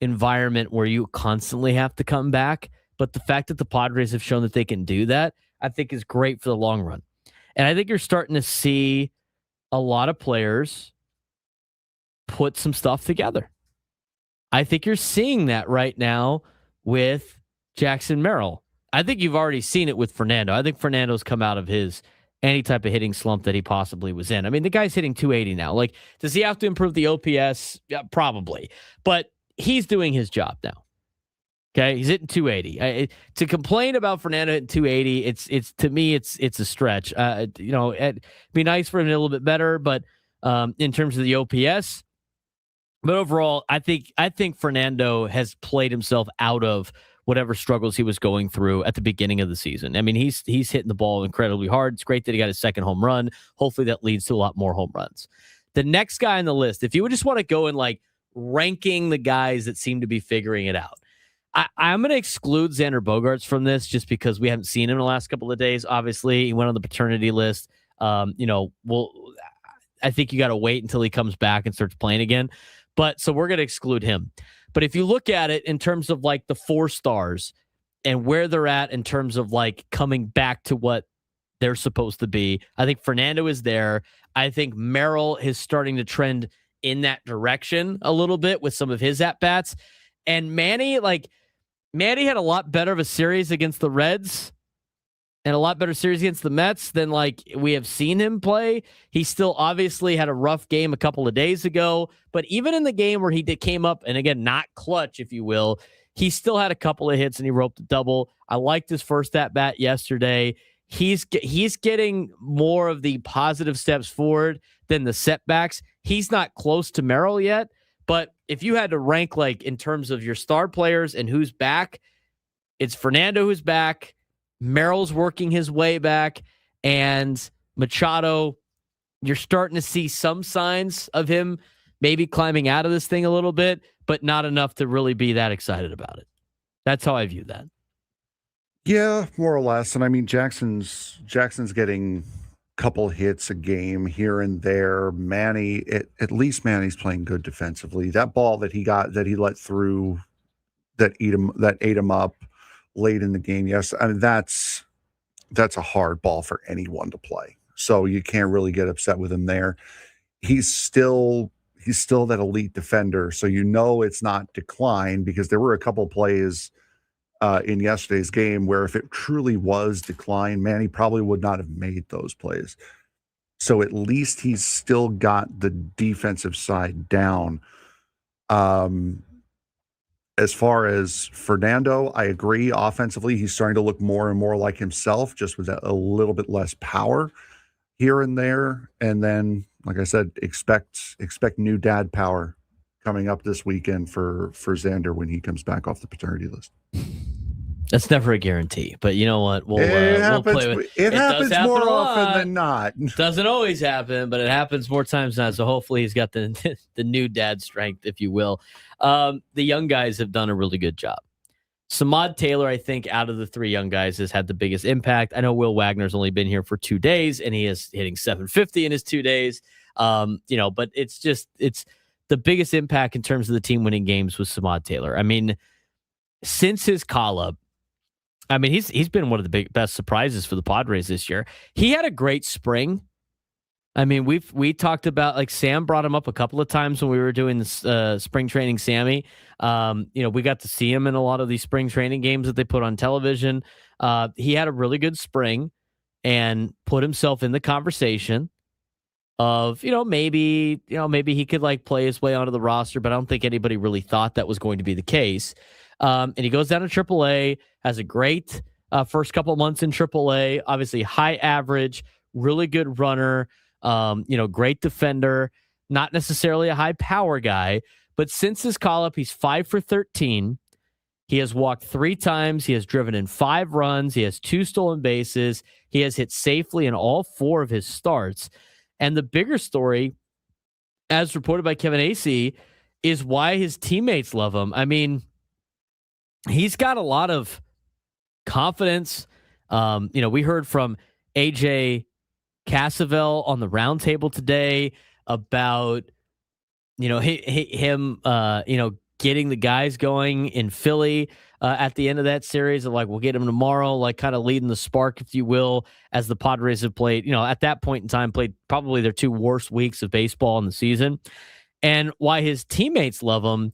Speaker 2: environment where you constantly have to come back. But the fact that the Padres have shown that they can do that, I think is great for the long run. And I think you're starting to see a lot of players put some stuff together. I think you're seeing that right now with Jackson Merrill. I think you've already seen it with Fernando. I think Fernando's come out of any type of hitting slump that he possibly was in. I mean, the guy's hitting 280 now. Like, does he have to improve the OPS? Yeah, probably. But he's doing his job now. Okay, he's hitting 280. To complain about Fernando hitting 280, it's to me, it's a stretch. It'd be nice for him to be a little bit better, but in terms of the OPS, but overall, I think Fernando has played himself out of whatever struggles he was going through at the beginning of the season. I mean, he's hitting the ball incredibly hard. It's great that he got his second home run. Hopefully, that leads to a lot more home runs. The next guy on the list, if you would just want to go and like ranking the guys that seem to be figuring it out. I'm going to exclude Xander Bogaerts from this just because we haven't seen him in the last couple of days. Obviously, he went on the paternity list. I think you got to wait until he comes back and starts playing again. But so we're going to exclude him. But if you look at it in terms of like the 4 stars and where they're at in terms of like coming back to what they're supposed to be. I think Fernando is there. I think Merrill is starting to trend in that direction a little bit with some of his at-bats. And Manny had a lot better of a series against the Reds and a lot better series against the Mets than we have seen him play. He still obviously had a rough game a couple of days ago, but even in the game where he came up, and again, not clutch, if you will, he still had a couple of hits and he roped a double. I liked his first at-bat yesterday. He's getting more of the positive steps forward than the setbacks. He's not close to Merrill yet, but if you had to rank in terms of your star players and who's back, it's Fernando who's back, Merrill's working his way back, and Machado, you're starting to see some signs of him maybe climbing out of this thing a little bit, but not enough to really be that excited about it. That's how I view that.
Speaker 3: Yeah, more or less. And I mean, Jackson's getting a couple hits a game here and there. Manny, at least Manny's playing good defensively. That ball that he let through that ate him up late in the game. Yes, I mean that's a hard ball for anyone to play. So you can't really get upset with him there. He's still that elite defender. So it's not decline, because there were a couple plays in yesterday's game where if it truly was decline, Manny probably would not have made those plays. So at least he's still got the defensive side down. As far as Fernando, I agree. Offensively, he's starting to look more and more like himself, just with a little bit less power here and there. And then, like I said, expect new dad power coming up this weekend for Xander when he comes back off the paternity list.
Speaker 2: That's never a guarantee, but you know what? We'll play with
Speaker 3: it. It happens more often than not.
Speaker 2: Doesn't always happen, but it happens more times than not. So hopefully he's got the new dad strength, if you will. The young guys have done a really good job. Samad Taylor, I think, out of the three young guys, has had the biggest impact. I know Will Wagner's only been here for 2 days, and he is hitting 750 in his 2 days. But it's the biggest impact in terms of the team winning games was Samad Taylor. I mean, since his call-up, he's been one of the best surprises for the Padres this year. He had a great spring. I mean, we talked about, Sam brought him up a couple of times when we were doing this spring training Sammy. We got to see him in a lot of these spring training games that they put on television. He had a really good spring and put himself in the conversation of, maybe he could play his way onto the roster, but I don't think anybody really thought that was going to be the case. And he goes down to AAA, has a great first couple of months in AAA, obviously high average, really good runner, great defender, not necessarily a high power guy, but since his call-up, he's 5 for 13. He has walked 3 times. He has driven in 5 runs. He has 2 stolen bases. He has hit safely in all 4 of his starts. And the bigger story, as reported by Kevin Acee, is why his teammates love him. I mean, he's got a lot of confidence. We heard from AJ Cassavell on the roundtable today about, him, getting the guys going in Philly at the end of that series of we'll get him tomorrow, kind of leading the spark, if you will, as the Padres have played, at that point in time, played probably their 2 worst weeks of baseball in the season. And why his teammates love him,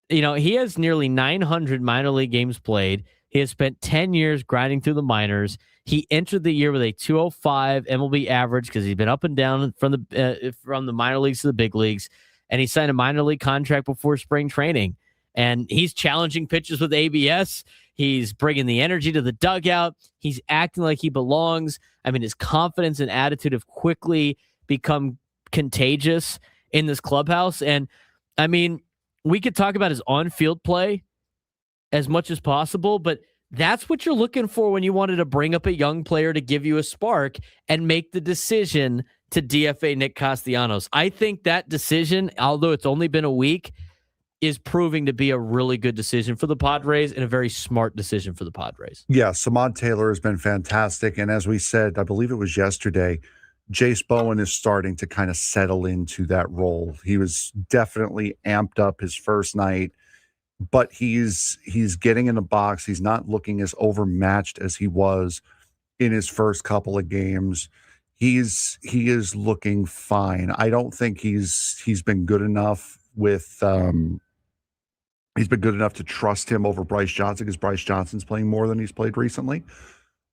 Speaker 2: he has nearly 900 minor league games played. He has spent 10 years grinding through the minors. He entered the year with a 205 MLB average because he's been up and down from the minor leagues to the big leagues. And he signed a minor league contract before spring training. And he's challenging pitchers with ABS. He's bringing the energy to the dugout. He's acting like he belongs. I mean, his confidence and attitude have quickly become contagious in this clubhouse. And I mean, we could talk about his on-field play as much as possible, but that's what you're looking for when you wanted to bring up a young player to give you a spark and make the decision to DFA Nick Castellanos. I think that decision, although it's only been a week, is proving to be a really good decision for the Padres and a very smart decision for the Padres.
Speaker 3: Yeah, Samad Taylor has been fantastic. And as we said, I believe it was yesterday, Jace Bowen is starting to kind of settle into that role. He was definitely amped up his first night, but he's getting in the box. He's not looking as overmatched as he was in his first couple of games. He is looking fine. I don't think he's been good enough with he's been good enough to trust him over Bryce Johnson, because Bryce Johnson's playing more than he's played recently.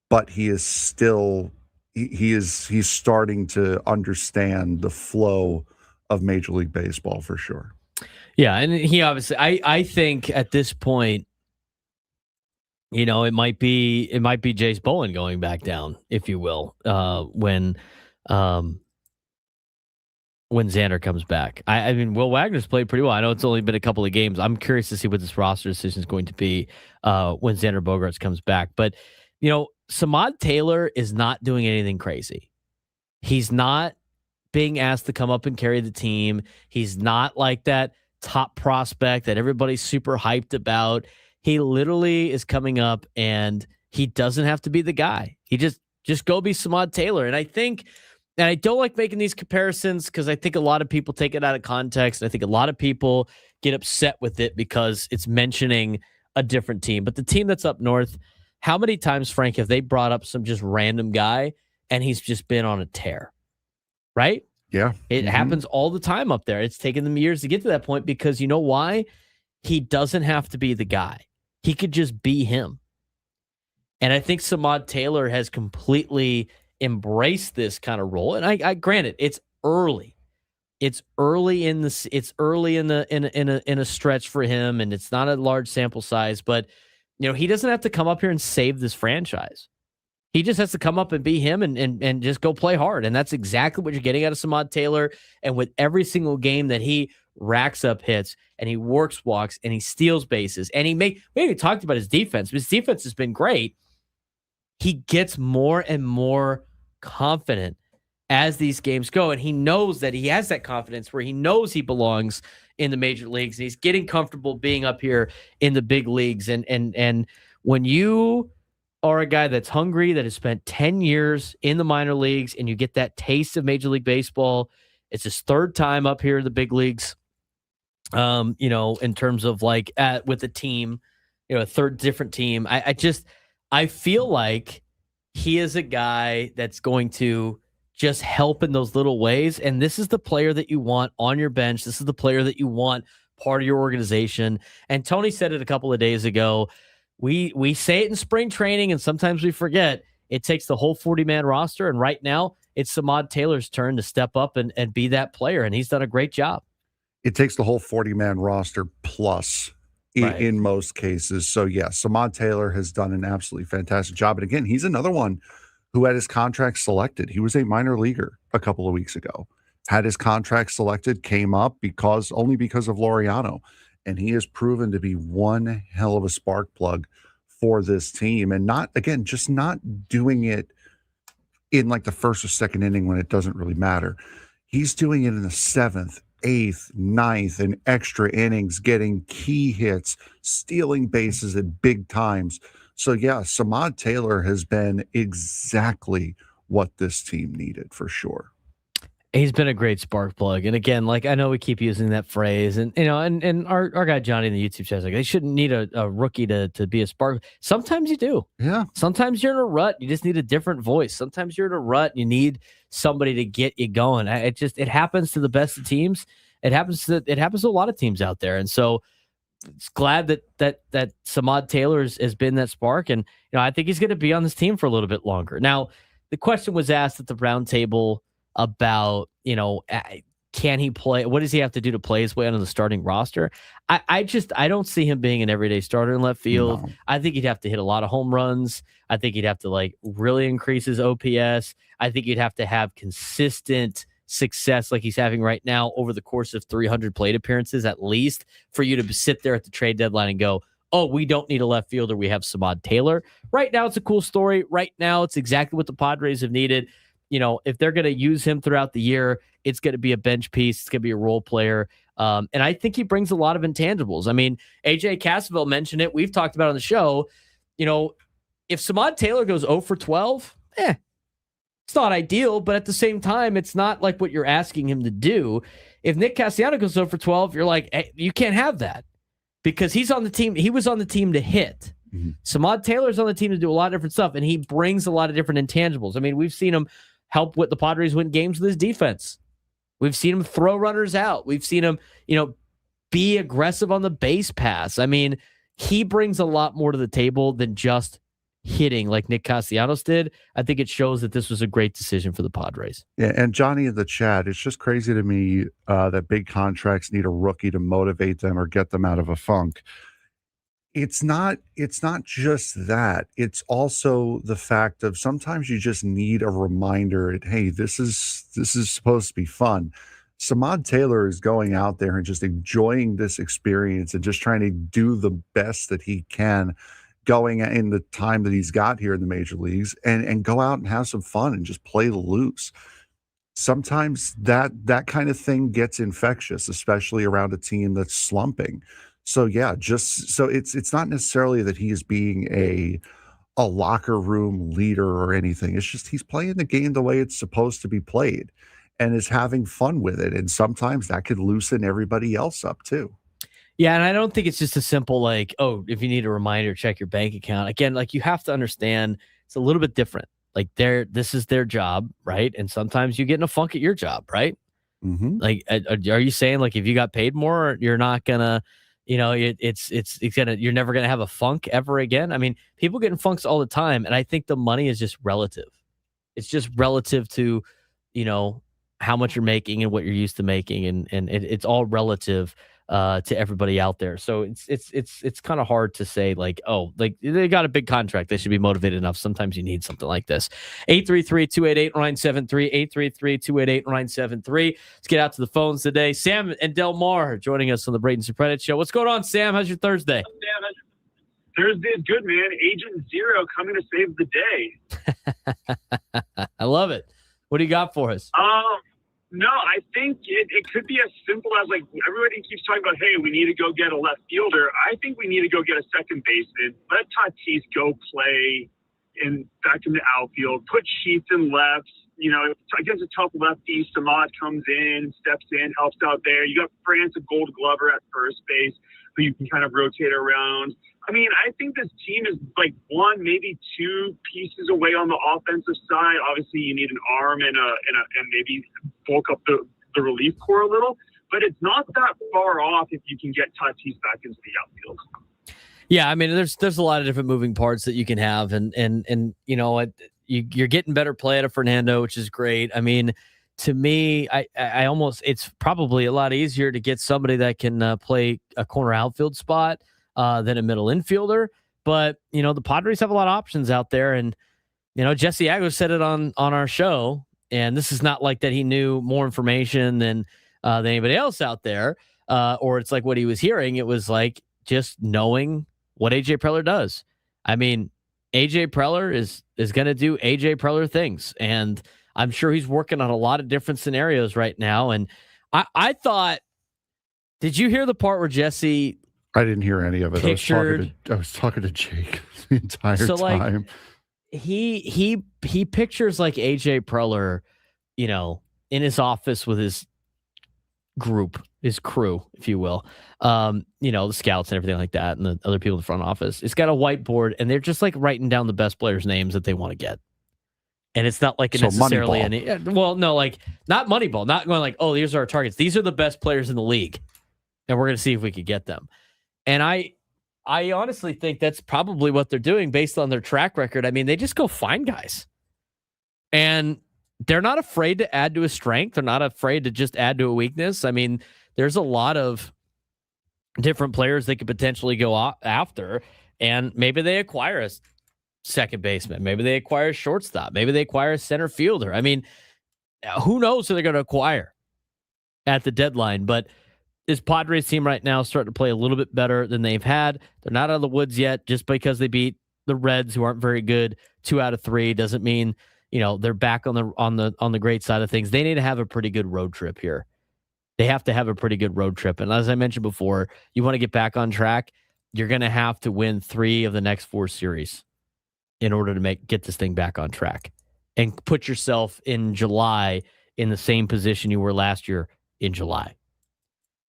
Speaker 3: But he is still he's starting to understand the flow of Major League Baseball for sure.
Speaker 2: Yeah, and he obviously, I think at this point, you know, it might be Jace Bowen going back down, if you will, when Xander comes back. I mean, Will Wagner's played pretty well. I know it's only been a couple of games. I'm curious to see what this roster decision is going to be when Xander Bogaerts comes back. But, you know, Samad Taylor is not doing anything crazy. He's not being asked to come up and carry the team. He's not like that top prospect that everybody's super hyped about. He literally is coming up and he doesn't have to be the guy. He just go be Samad Taylor. And I think, and I don't like making these comparisons because I think a lot of people take it out of context. I think a lot of people get upset with it because it's mentioning a different team. But the team that's up north, how many times, Frank, have they brought up some just random guy and he's just been on a tear? Right?
Speaker 3: Yeah.
Speaker 2: It happens all the time up there. It's taken them years to get to that point because you know why? He doesn't have to be the guy. He could just be him. And I think Samad Taylor has completely embraced this kind of role. And I granted, it's early. It's early in a stretch for him, and it's not a large sample size, but you know, he doesn't have to come up here and save this franchise. He just has to come up and be him and just go play hard. And that's exactly what you're getting out of Samad Taylor. And with every single game that he racks up hits and he works walks and he steals bases and we even talked about his defense. His defense has been great. He gets more and more confident as these games go. And he knows that he has that confidence where he knows he belongs in the major leagues. And he's getting comfortable being up here in the big leagues. And when you are a guy that's hungry, that has spent 10 years in the minor leagues, and you get that taste of Major League Baseball, it's his third time up here in the big leagues, you know, in terms of like with the team, you know, a third different team. I feel like he is a guy that's going to just help in those little ways. And this is the player that you want on your bench. This is the player that you want part of your organization. And Tony said it a couple of days ago. We say it in spring training, and sometimes we forget. It takes the whole 40-man roster, and right now it's Samad Taylor's turn to step up and be that player, and he's done a great job.
Speaker 3: It takes the whole 40-man roster plus in most cases. So, yeah, Samad Taylor has done an absolutely fantastic job. And, again, he's another one who had his contract selected. He was a minor leaguer a couple of weeks ago. Had his contract selected, came up only because of Laureano. And he has proven to be one hell of a spark plug for this team. And not doing it in like the first or second inning when it doesn't really matter. He's doing it in the 7th, 8th, 9th, and extra innings, getting key hits, stealing bases at big times. So, yeah, Samad Taylor has been exactly what this team needed for sure.
Speaker 2: He's been a great spark plug. And again, like I know we keep using that phrase, and you know, and our guy Johnny in the YouTube chat is like, they shouldn't need a rookie to be a spark. Sometimes you do.
Speaker 3: Yeah.
Speaker 2: Sometimes you're in a rut. You just need a different voice. Sometimes you're in a rut. You need somebody to get you going. It happens to the best of teams. It happens to a lot of teams out there. And so it's glad that Samad Taylor has been that spark. And you know, I think he's going to be on this team for a little bit longer. Now, the question was asked at the round table about, you know, can he play? What does he have to do to play his way onto the starting roster? I don't see him being an everyday starter in left field. No. I think he'd have to hit a lot of home runs. I think he'd have to like really increase his OPS. I think he'd have to have consistent success like he's having right now over the course of 300 plate appearances at least for you to sit there at the trade deadline and go, oh, we don't need a left fielder. We have Samad Taylor. Right now, it's a cool story. Right now, it's exactly what the Padres have needed. You know, if they're going to use him throughout the year, it's going to be a bench piece. It's going to be a role player. And I think he brings a lot of intangibles. I mean, AJ Cassaville mentioned it. We've talked about it on the show. You know, if Samad Taylor goes 0 for 12, it's not ideal, but at the same time, it's not like what you're asking him to do. If Nick Castellanos goes 0 for 12, you're like, hey, you can't have that because he's on the team. He was on the team to hit. Samad Taylor's on the team to do a lot of different stuff, and he brings a lot of different intangibles. I mean, we've seen him help with the Padres win games with his defense. We've seen him throw runners out. We've seen him, be aggressive on the base pass. I mean, he brings a lot more to the table than just hitting like Nick Castellanos did. I think it shows that this was a great decision for the Padres.
Speaker 3: Yeah, and Johnny in the chat, it's just crazy to me that big contracts need a rookie to motivate them or get them out of a funk. It's not just that. It's also the fact of sometimes you just need a reminder that, hey, this is supposed to be fun. Samad Taylor is going out there and just enjoying this experience and just trying to do the best that he can going in the time that he's got here in the major leagues and go out and have some fun and just play loose. Sometimes that kind of thing gets infectious, especially around a team that's slumping. So yeah, it's not necessarily that he is being a locker room leader or anything. It's just he's playing the game the way it's supposed to be played and is having fun with it. And sometimes that could loosen everybody else up too.
Speaker 2: Yeah, and I don't think it's just a simple like, oh, if you need a reminder, check your bank account. Again, like you have to understand it's a little bit different. Like this is their job, right? And sometimes you get in a funk at your job, right?
Speaker 3: Mm-hmm.
Speaker 2: Like, are you saying like if you got paid more, you're not gonna, it's gonna, you're never gonna have a funk ever again? I mean, people get in funks all the time, and I think the money is just relative. It's just relative to, how much you're making and what you're used to making, and it's all relative to everybody out there. So it's kind of hard to say like, oh, like they got a big contract, they should be motivated enough. Sometimes you need something like this. 833-288-0973, 833-288-0973. Let's get out to the phones today. Sam and Del Mar joining us on the Braden Surprenant Show. What's going on, Sam? How's your Thursday?
Speaker 17: Thursday is good, man. Agent Zero coming to save the day.
Speaker 2: I love it. What do you got for us?
Speaker 17: No, I think it could be as simple as like everybody keeps talking about, hey, we need to go get a left fielder. I think we need to go get a second baseman. Let Tatis go play back in the outfield. Put Sheets in lefts. Against a tough lefty, Samad comes in, steps in, helps out there. You got France, a Gold Glover at first base, who you can kind of rotate around. I mean, I think this team is like one, maybe two pieces away on the offensive side. Obviously, you need an arm and maybe bulk up the relief core a little, but it's not that far off if you can get Tatis back into the outfield.
Speaker 2: Yeah, I mean, there's a lot of different moving parts that you can have, and you're getting better play out of Fernando, which is great. I mean, to me, I almost, it's probably a lot easier to get somebody that can play a corner outfield spot than a middle infielder. But, the Padres have a lot of options out there. And, Jesse Aggo said it on our show, and this is not like that he knew more information than anybody else out there, or it's like what he was hearing. It was like just knowing what AJ Preller does. I mean, AJ Preller is going to do AJ Preller things, and I'm sure he's working on a lot of different scenarios right now. And I thought, did you hear the part where Jesse?
Speaker 3: I didn't hear any of it. I was talking to Jake the entire time.
Speaker 2: Like, he pictures like AJ Preller, in his office with his group, his crew, if you will, the scouts and everything like that, and the other people in the front office. It's got a whiteboard, and they're just like writing down the best players' names that they want to get. And it's not like necessarily any. Well, no, like not Moneyball, not going like, oh, these are our targets. These are the best players in the league, and we're going to see if we could get them. And I honestly think that's probably what they're doing based on their track record. I mean, they just go find guys, and they're not afraid to add to a strength. They're not afraid to just add to a weakness. I mean, there's a lot of different players they could potentially go after, and maybe they acquire a second baseman. Maybe they acquire a shortstop. Maybe they acquire a center fielder. I mean, who knows who they're going to acquire at the deadline? But this Padres team right now is starting to play a little bit better than they've had. They're not out of the woods yet. Just because they beat the Reds, who aren't very good, 2 out of 3, doesn't mean they're back on the great side of things. They need to have a pretty good road trip here. They have to have a pretty good road trip. And as I mentioned before, you want to get back on track, you're going to have to win 3 of the next 4 series in order to get this thing back on track and put yourself in July in the same position you were last year in July.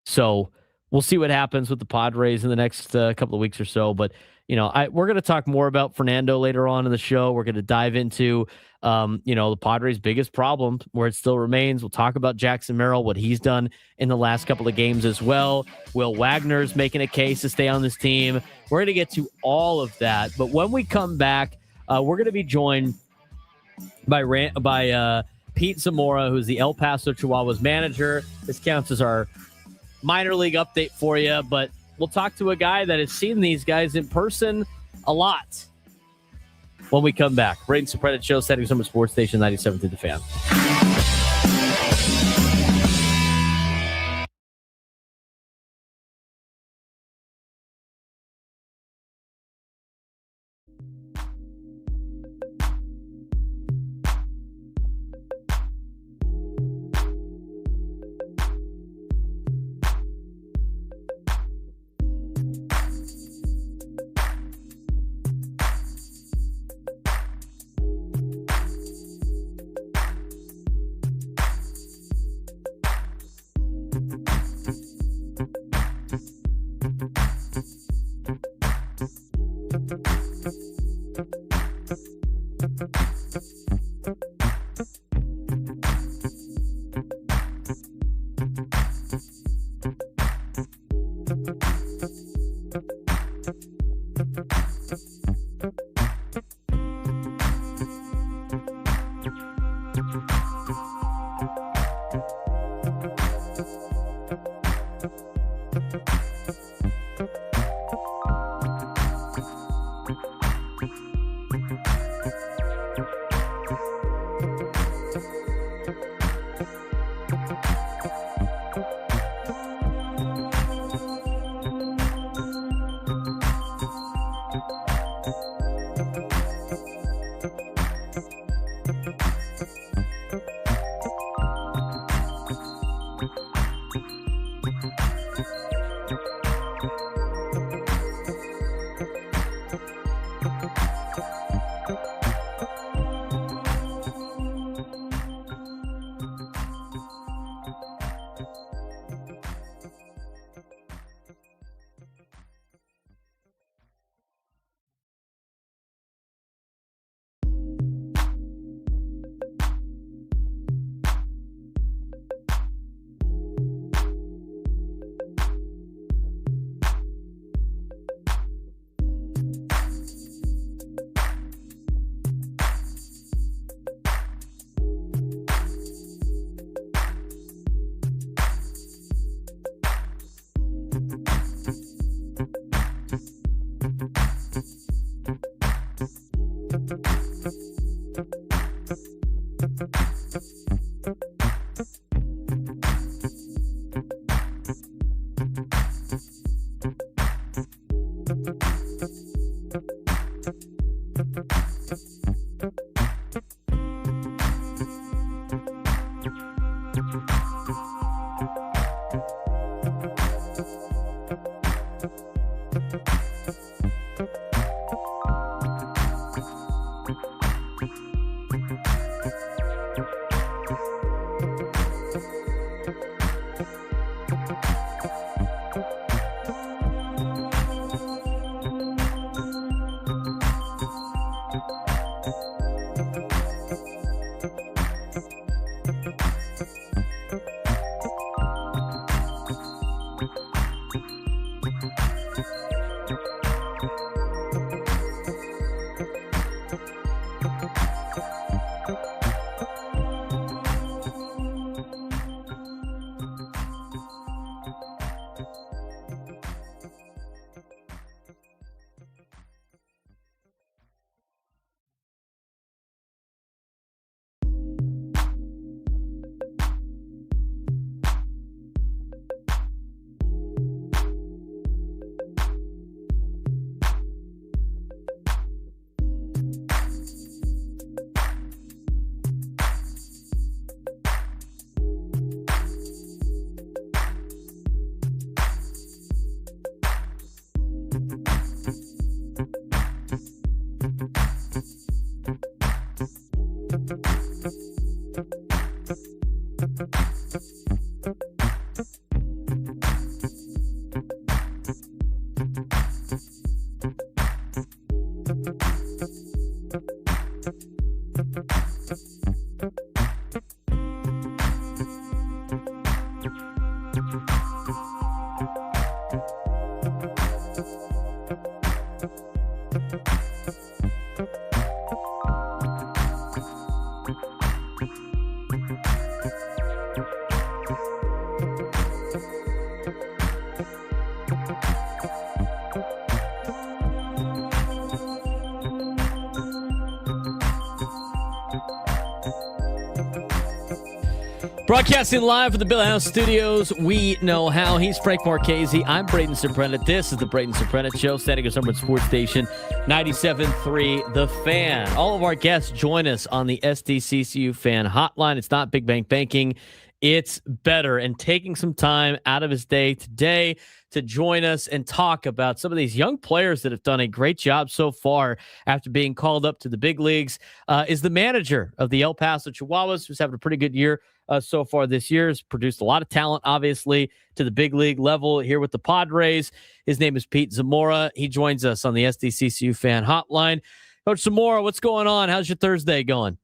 Speaker 2: So we'll see what happens with the Padres in the next couple of weeks or so. But we're going to talk more about Fernando later on in the show. We're going to dive into, the Padres' biggest problem where it still remains. We'll talk about Jackson Merrill, what he's done in the last couple of games as well. Will Wagner's making a case to stay on this team. We're going to get to all of that. But when we come back, we're going to be joined by Pete Zamora, who's the El Paso Chihuahuas manager. This counts as our minor league update for you, but we'll talk to a guy that has seen these guys in person a lot when we come back. Braden Surprenant Show, Setting Summer Sports Station 97 to the Fan. Broadcasting live from the Bill House Studios, we know how. He's Frank Marchese. I'm Braden Surprenant. This is the Braden Surprenant Show, San Diego Summer Sports Station, 97.3 The Fan. All of our guests join us on the SDCCU Fan Hotline. It's not Big Bank Banking. It's better. And taking some time out of his day today to join us and talk about some of these young players that have done a great job so far after being called up to the big leagues is the manager of the El Paso Chihuahuas, who's having a pretty good year so far this year. Has produced a lot of talent, obviously, to the big league level here with the Padres. His name is Pete Zamora. He joins us on the SDCCU Fan Hotline. Coach Zamora, what's going on? How's your Thursday going?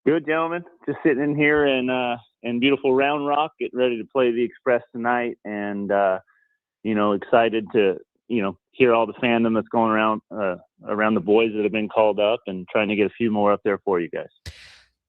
Speaker 18: Good, gentlemen. Just sitting in here in beautiful Round Rock, getting ready to play the Express tonight, and excited to hear all the fandom that's going around the boys that have been called up, and trying to get a few more up there for you guys.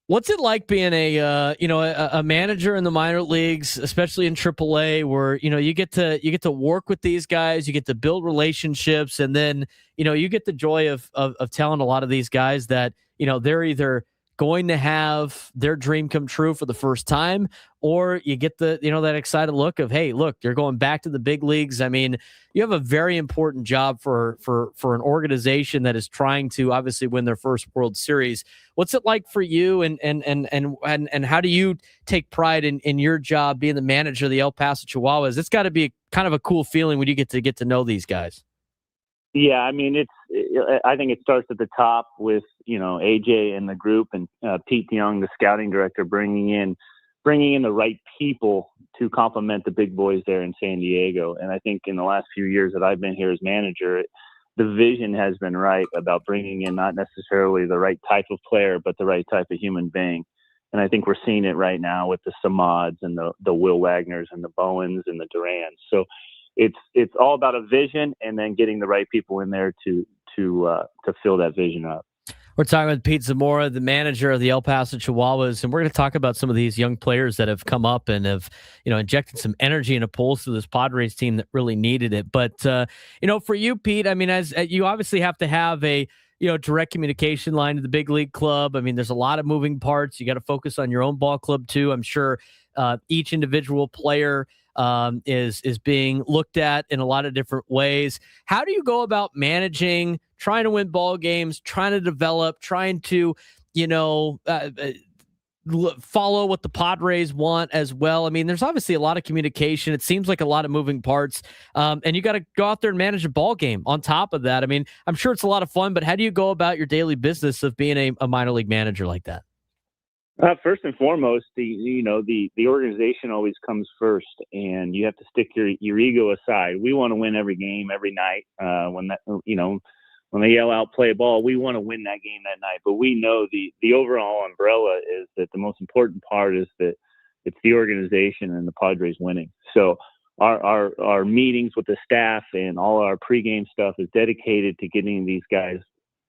Speaker 2: What's it like being a manager in the minor leagues, especially in AAA, where you get to work with these guys, you get to build relationships, and then you get the joy of telling a lot of these guys that they're either going to have their dream come true for the first time, or you get the that excited look of, hey, look, you're going back to the big leagues. I mean, you have a very important job for an organization that is trying to obviously win their first World Series. What's it like for you, and how do you take pride in your job being the manager of the El Paso Chihuahuas? It's got to be kind of a cool feeling when you get to know these guys.
Speaker 18: Yeah, I mean, I think it starts at the top with AJ and the group, and Pete Young, the scouting director, bringing in the right people to complement the big boys there in San Diego. And I think in the last few years that I've been here as manager, the vision has been right about bringing in not necessarily the right type of player, but the right type of human being. And I think we're seeing it right now with the Samads and the Will Wagners and the Bowens and the Durans. So it's all about a vision, and then getting the right people in there to fill that vision up.
Speaker 2: We're talking with Pete Zamora, the manager of the El Paso Chihuahuas, and we're going to talk about some of these young players that have come up and have, injected some energy and a pulse to this Padres team that really needed it. But, for you, Pete, I mean, as you obviously have to have a, direct communication line to the big league club. I mean, there's a lot of moving parts. You got to focus on your own ball club too. I'm sure each individual player is being looked at in a lot of different ways. How do you go about managing, trying to win ball games, trying to develop, trying to, follow what the Padres want as well? I mean, there's obviously a lot of communication. It seems like a lot of moving parts, and you got to go out there and manage a ball game on top of that. I mean, I'm sure it's a lot of fun, but how do you go about your daily business of being a minor league manager like that?
Speaker 18: First and foremost, the organization always comes first, and you have to stick your ego aside. We want to win every game, every night. When they yell out, play ball, we want to win that game that night. But we know the overall umbrella is that the most important part is that it's the organization and the Padres winning. So our meetings with the staff and all our pregame stuff is dedicated to getting these guys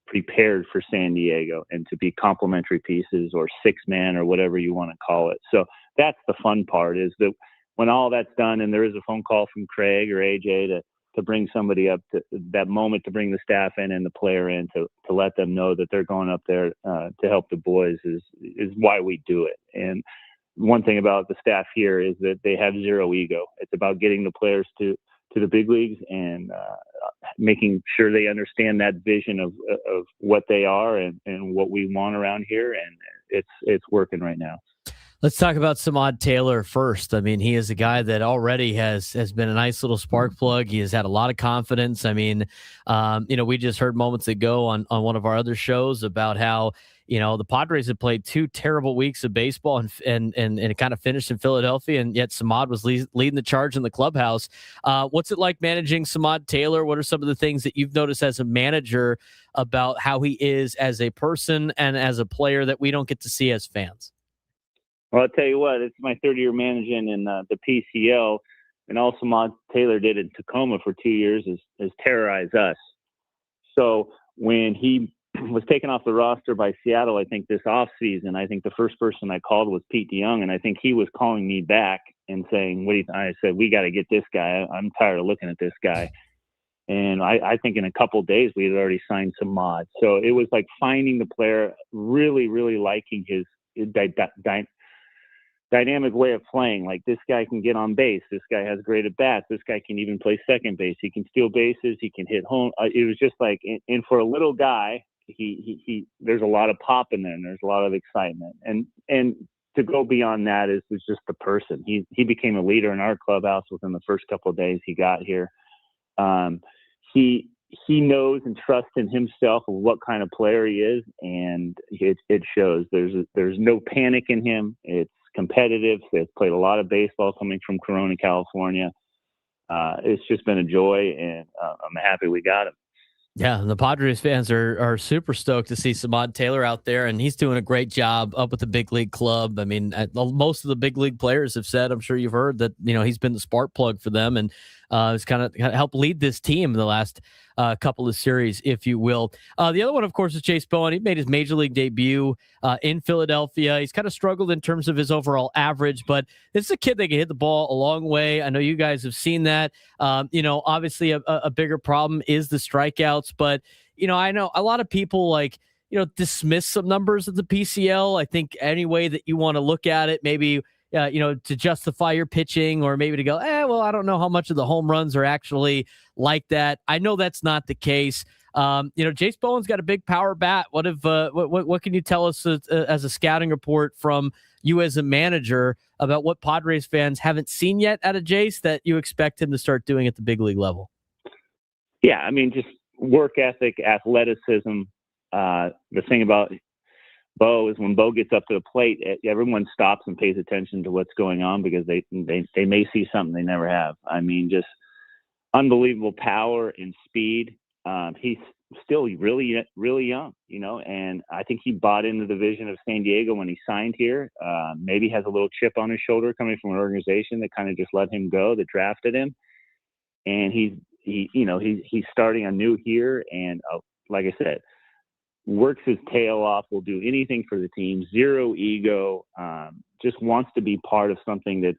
Speaker 18: prepared for San Diego and to be complementary pieces or six-man or whatever you want to call it. So that's the fun part, is that when all that's done and there is a phone call from Craig or AJ to bring somebody up, to that moment to bring the staff in and the player in to let them know that they're going up there to help the boys is why we do it. And one thing about the staff here is that they have zero ego. It's about getting the players to the big leagues and making sure they understand that vision of what they are and what we want around here. And it's working right now.
Speaker 2: Let's talk about Samad Taylor first. I mean, he is a guy that already has been a nice little spark plug. He has had a lot of confidence. I mean, we just heard moments ago on one of our other shows about how, the Padres had played 2 terrible weeks of baseball and it kind of finished in Philadelphia, and yet Samad was leading the charge in the clubhouse. What's it like managing Samad Taylor? What are some of the things that you've noticed as a manager about how he is as a person and as a player that we don't get to see as fans?
Speaker 18: Well, I'll tell you what, it's my third year managing in the PCL, and all Samad Taylor did in Tacoma for 2 years is terrorize us. So when he was taken off the roster by Seattle, I think, this offseason. I think the first person I called was Pete Young, and I think he was calling me back and saying, "What do you think?" I said, "We got to get this guy. I'm tired of looking at this guy." And I think in a couple of days we had already signed some mods. So it was like finding the player, really, really liking his dynamic way of playing. Like, this guy can get on base. This guy has great at bats. This guy can even play second base. He can steal bases. He can hit home. It was just like, and for a little guy, he there's a lot of pop in there, and there's a lot of excitement. And to go beyond that was just the person. He became a leader in our clubhouse within the first couple of days he got here. He knows and trusts in himself of what kind of player he is, and it shows. There's no panic in him. It's competitive. He's played a lot of baseball coming from Corona, California. It's just been a joy, and I'm happy we got him.
Speaker 2: Yeah, the Padres fans are super stoked to see Samad Taylor out there, and he's doing a great job up with the big league club. I mean, most of the big league players have said, I'm sure you've heard, that he's been the spark plug for them, and has kind of helped lead this team in the last couple of series, if you will. The other one, of course, is Chase Bowen. He made his major league debut in Philadelphia. He's kind of struggled in terms of his overall average, but this is a kid that can hit the ball a long way. I know you guys have seen that. Obviously a bigger problem is the strikeouts, but I know a lot of people dismiss some numbers of the PCL. I think any way that you want to look at it, maybe to justify your pitching, or maybe to go, well, I don't know how much of the home runs are actually like that. I know that's not the case. Chase Bowen's got a big power bat. What can you tell us as a scouting report from you as a manager about what Padres fans haven't seen yet out of Jace that you expect him to start doing at the big league level?
Speaker 18: Yeah, I mean, just work ethic, athleticism. The thing about Bo is when Bo gets up to the plate, everyone stops and pays attention to what's going on, because they may see something they never have. I mean, just unbelievable power and speed. He's still really, really young, and I think he bought into the vision of San Diego when he signed here. Maybe has a little chip on his shoulder coming from an organization that kind of just let him go, that drafted him. And he's starting anew here. And like I said, works his tail off, will do anything for the team, zero ego, just wants to be part of something that's,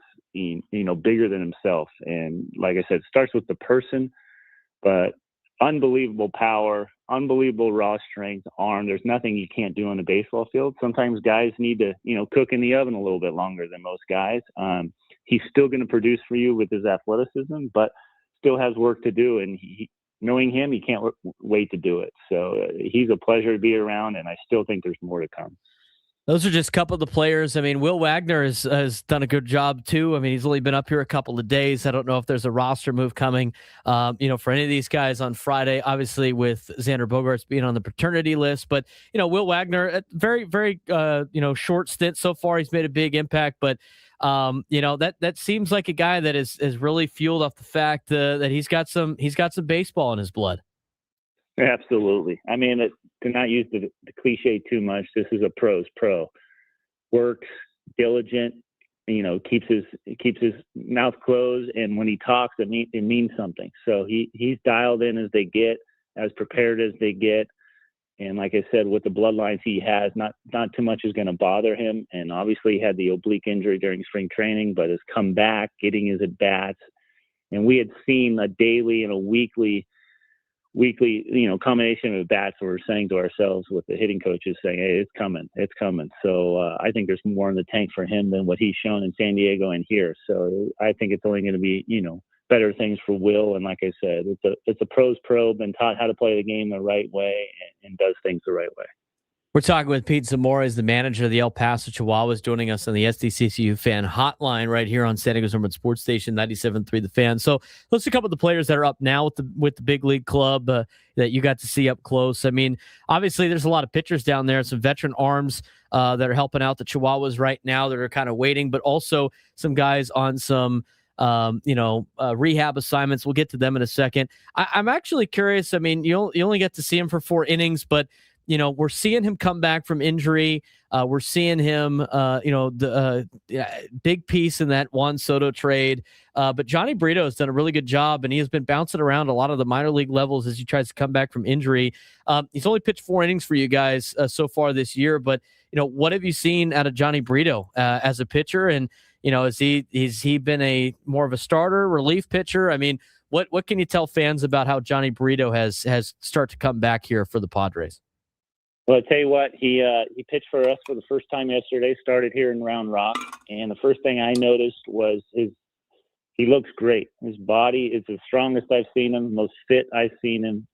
Speaker 18: bigger than himself. And like I said, it starts with the person, but unbelievable power, unbelievable raw strength, arm. There's nothing you can't do on the baseball field. Sometimes guys need to, cook in the oven a little bit longer than most guys. He's still going to produce for you with his athleticism, but still has work to do. And knowing him, he can't wait to do it. So he's a pleasure to be around, and I still think there's more to come.
Speaker 2: Those are just a couple of the players. I mean, Will Wagner has done a good job too. I mean, he's only been up here a couple of days. I don't know if there's a roster move coming, for any of these guys on Friday, obviously with Xander Bogaerts being on the paternity list. But, Will Wagner, very, very, short stint so far. He's made a big impact, but that seems like a guy that is really fueled off the fact that he's got some baseball in his blood.
Speaker 18: Absolutely. I mean, to not use the cliche too much, this is a pro's pro. Works, diligent, keeps his mouth closed, and when he talks, it means something. So he's dialed in as they get, as prepared as they get. And like I said, with the bloodlines he has, not too much is going to bother him. And obviously he had the oblique injury during spring training, but has come back, getting his at-bats. And we had seen a daily and a weekly, combination of bats where we're saying to ourselves with the hitting coaches saying, hey, it's coming. So I think there's more in the tank for him than what he's shown in San Diego and here. So I think it's only going to be, better things for Will. And like I said, it's a pro's pro, been taught how to play the game the right way and does things the right way.
Speaker 2: We're talking with Pete Zamora, is the manager of the El Paso Chihuahuas, joining us on the SDCCU fan hotline right here on San Diego's number one sports station, 97.3 The Fan. So let's see a couple of the players that are up now with the big league club that you got to see up close. I mean, obviously there's a lot of pitchers down there, some veteran arms that are helping out the Chihuahuas right now that are kind of waiting, but also some guys on some rehab assignments. We'll get to them in a second. I'm actually curious. I mean, you only get to see him for 4 innings, but we're seeing him come back from injury. We're seeing him, big piece in that Juan Soto trade. But Johnny Brito has done a really good job, and he has been bouncing around a lot of the minor league levels as he tries to come back from injury. He's only pitched 4 innings for you guys so far this year, but what have you seen out of Johnny Brito as a pitcher? And has he been a more of a starter, relief pitcher? I mean, what can you tell fans about how Johnny Brito has started to come back here for the Padres?
Speaker 18: Well, I tell you what, he pitched for us for the first time yesterday, started here in Round Rock, and the first thing I noticed was he looks great. His body is the strongest I've seen him, most fit I've seen him.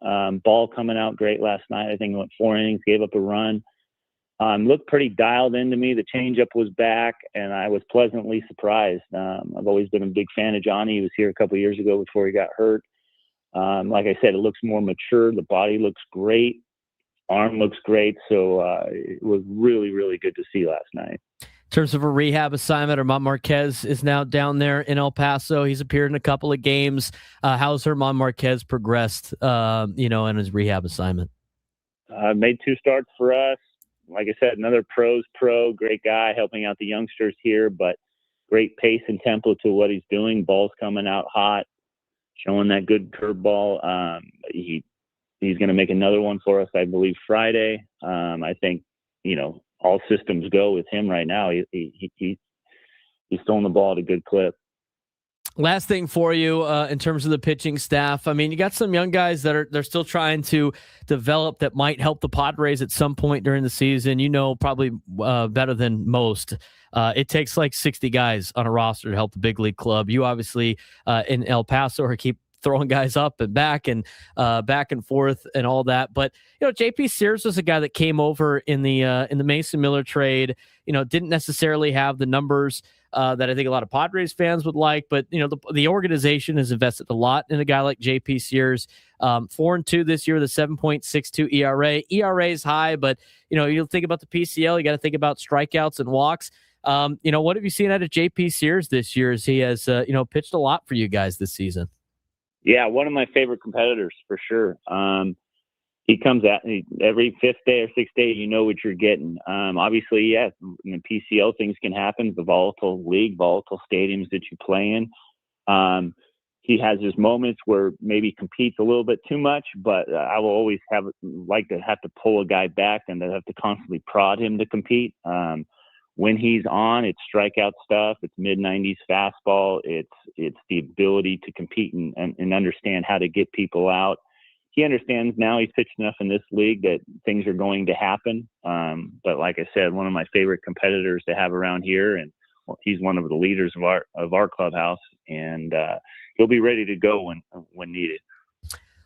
Speaker 18: Ball coming out great last night. I think he went 4 innings, gave up a run. Looked pretty dialed into me. The changeup was back, and I was pleasantly surprised. I've always been a big fan of Johnny. He was here a couple of years ago before he got hurt. Like I said, it looks more mature. The body looks great. Arm looks great. So it was really, really good to see last night.
Speaker 2: In terms of a rehab assignment, Herman Marquez is now down there in El Paso. He's appeared in a couple of games. How's Herman Marquez progressed, in his rehab assignment?
Speaker 18: Made 2 starts for us. Like I said, another pro, great guy helping out the youngsters here, but great pace and tempo to what he's doing. Ball's coming out hot, showing that good curveball. He's going to make another one for us, I believe, Friday. I think, all systems go with him right now. He's throwing the ball at a good clip.
Speaker 2: Last thing for you in terms of the pitching staff. I mean, you got some young guys that they're still trying to develop that might help the Padres at some point during the season. Probably better than most. It takes like 60 guys on a roster to help the big league club. You obviously in El Paso keep throwing guys up and back and forth and all that. But JP Sears was a guy that came over in the Mason Miller trade. Didn't necessarily have the numbers that I think a lot of Padres fans would like, but the organization has invested a lot in a guy like JP Sears. 4-2 this year, the 7.62 ERA. ERA is high, but you'll think about the PCL. You got to think about strikeouts and walks. What have you seen out of JP Sears this year as he has pitched a lot for you guys this season?
Speaker 18: Yeah, one of my favorite competitors for sure. He comes out every 5th day or 6th day, you know what you're getting. Obviously, yes, in the PCL, things can happen. The volatile league, volatile stadiums that you play in. He has his moments where maybe competes a little bit too much, but I will always have to pull a guy back and to have to constantly prod him to compete. When he's on, it's strikeout stuff. It's mid-90s fastball. It's the ability to compete and understand how to get people out. He understands now he's pitched enough in this league that things are going to happen. But like I said, one of my favorite competitors to have around here, and he's one of the leaders of our clubhouse, and he'll be ready to go when needed.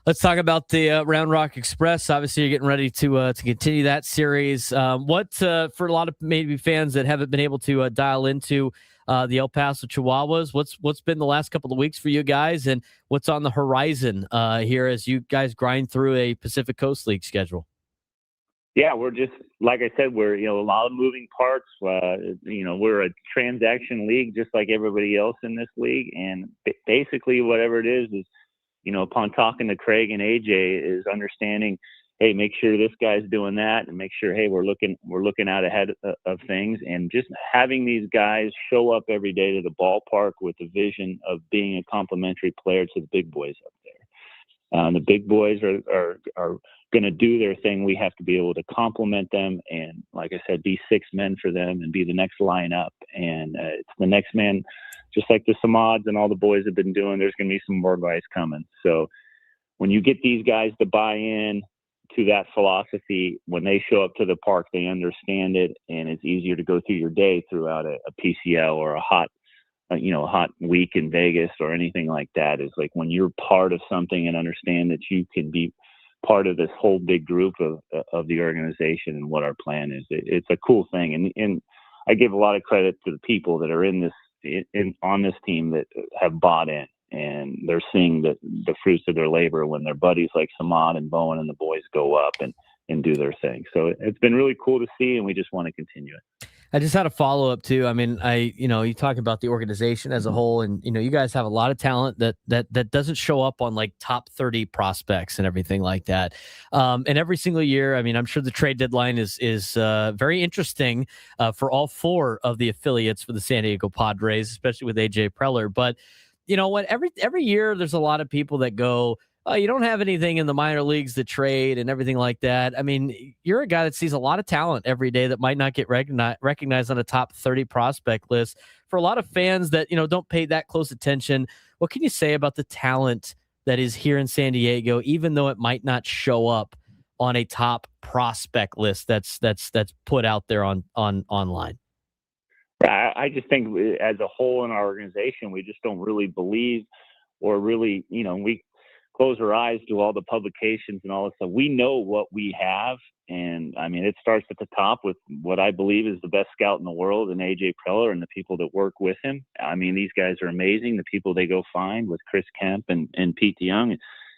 Speaker 2: Let's talk about the Round Rock Express. Obviously, you're getting ready to continue that series. What for a lot of maybe fans that haven't been able to dial into the El Paso Chihuahuas, what's been the last couple of weeks for you guys, and what's on the horizon here as you guys grind through a Pacific Coast League schedule?
Speaker 18: Yeah, we're just, like I said, we're a lot of moving parts. We're a transaction league just like everybody else in this league, and basically whatever it is upon talking to Craig and AJ is understanding, hey, make sure this guy's doing that, and make sure, hey, we're looking out ahead of things, and just having these guys show up every day to the ballpark with the vision of being a complementary player to the big boys up there. The big boys are going to do their thing. We have to be able to complement them, and like I said, be 6 men for them and be the next lineup. And it's the next man. Just like the Samads and all the boys have been doing, there's going to be some more guys coming. So when you get these guys to buy in to that philosophy, when they show up to the park, they understand it, and it's easier to go through your day throughout a PCL or a hot week in Vegas or anything like that. Is like when you're part of something and understand that you can be part of this whole big group of the organization and what our plan is. It's a cool thing. And I give a lot of credit to the people that are on this team that have bought in, and they're seeing the fruits of their labor when their buddies like Samad and Bowen and the boys go up and do their thing. So it's been really cool to see, and we just want to continue it.
Speaker 2: I just had a follow up too. I mean, you talk about the organization as a whole, and you guys have a lot of talent that doesn't show up on like top 30 prospects and everything like that. And every single year, I mean, I'm sure the trade deadline is very interesting for all four of the affiliates for the San Diego Padres, especially with AJ Preller. But you know what? Every year, there's a lot of people that go, oh, you don't have anything in the minor leagues to trade and everything like that. I mean, you're a guy that sees a lot of talent every day that might not get recognized on a top 30 prospect list. For a lot of fans that, don't pay that close attention, what can you say about the talent that is here in San Diego, even though it might not show up on a top prospect list that's put out there on online?
Speaker 18: I just think as a whole in our organization, we just don't really believe or really, we close our eyes to all the publications and all this stuff. We know what we have. And I mean, it starts at the top with what I believe is the best scout in the world and AJ Preller and the people that work with him. I mean, these guys are amazing. The people they go find with Chris Kemp and Pete Young,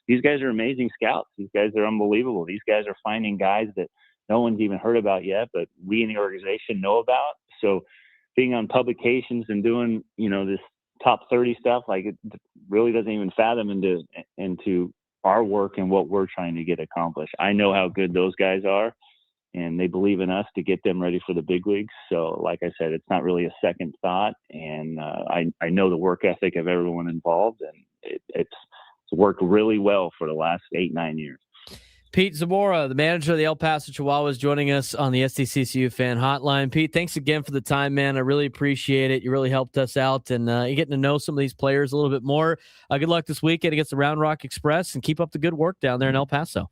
Speaker 18: these guys are amazing scouts. These guys are unbelievable. These guys are finding guys that no one's even heard about yet, but we in the organization know about. So being on publications and doing, this top 30 stuff, like it really doesn't even fathom into our work and what we're trying to get accomplished. I know how good those guys are, and they believe in us to get them ready for the big leagues. So like I said, it's not really a second thought. And I know the work ethic of everyone involved, and it's worked really well for the last 8-9 years.
Speaker 2: Pete Zamora, the manager of the El Paso Chihuahuas, joining us on the SDCCU fan hotline. Pete, thanks again for the time, man. I really appreciate it. You really helped us out, and you're getting to know some of these players a little bit more. Good luck this weekend against the Round Rock Express, and keep up the good work down there in El Paso.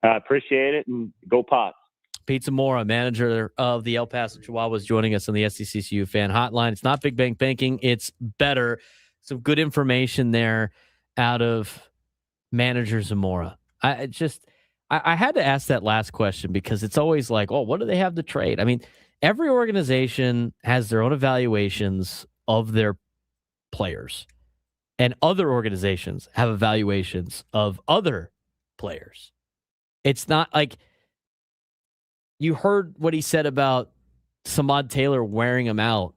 Speaker 18: I appreciate it, and go Pots.
Speaker 2: Pete Zamora, manager of the El Paso Chihuahuas, joining us on the SDCCU fan hotline. It's not Big Bank Banking, it's better. Some good information there out of manager Zamora. I had to ask that last question because it's always like, oh, what do they have to trade? I mean, every organization has their own evaluations of their players, and other organizations have evaluations of other players. It's not like you heard what he said about Samad Taylor wearing him out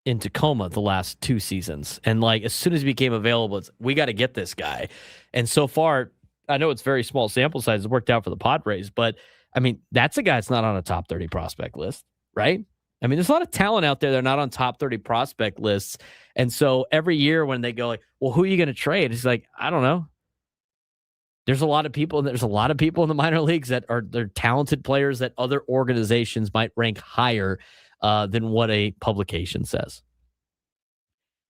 Speaker 2: in Tacoma the last 2 seasons. And like, as soon as he became available, we got to get this guy. And so far, I know it's very small sample size. It worked out for the Padres, but I mean, that's a guy that's not on a top 30 prospect list, right? I mean, there's a lot of talent out there that are not on top 30 prospect lists. And so every year when they go like, well, who are you going to trade? It's like, I don't know. There's a lot of people in the minor leagues that they're talented players that other organizations might rank higher than what a publication says.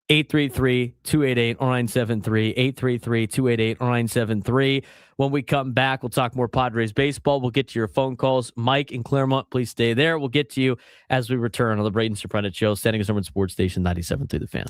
Speaker 2: 833-288-0973, 833-288-0973. When we come back, we'll talk more Padres baseball. We'll get to your phone calls. Mike in Claremont, please stay there. We'll get to you as we return on the Braden Surprenant Show, Standing as number one sports station 97 through the Fan.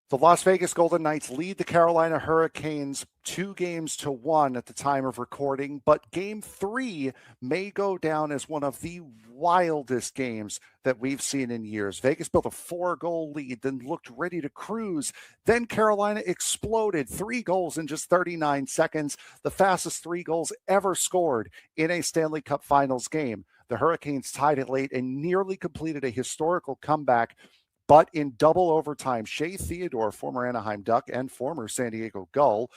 Speaker 4: The Las Vegas Golden Knights lead the Carolina Hurricanes 2-1 at the time of recording, but Game 3 may go down as one of the wildest games that we've seen in years. Vegas built a 4-goal lead, then looked ready to cruise. Then Carolina exploded, 3 goals in just 39 seconds, the fastest 3 goals ever scored in a Stanley Cup Finals game. The Hurricanes tied it late and nearly completed a historical comeback. But in double overtime, Shea Theodore, former Anaheim Duck and former San Diego Gull,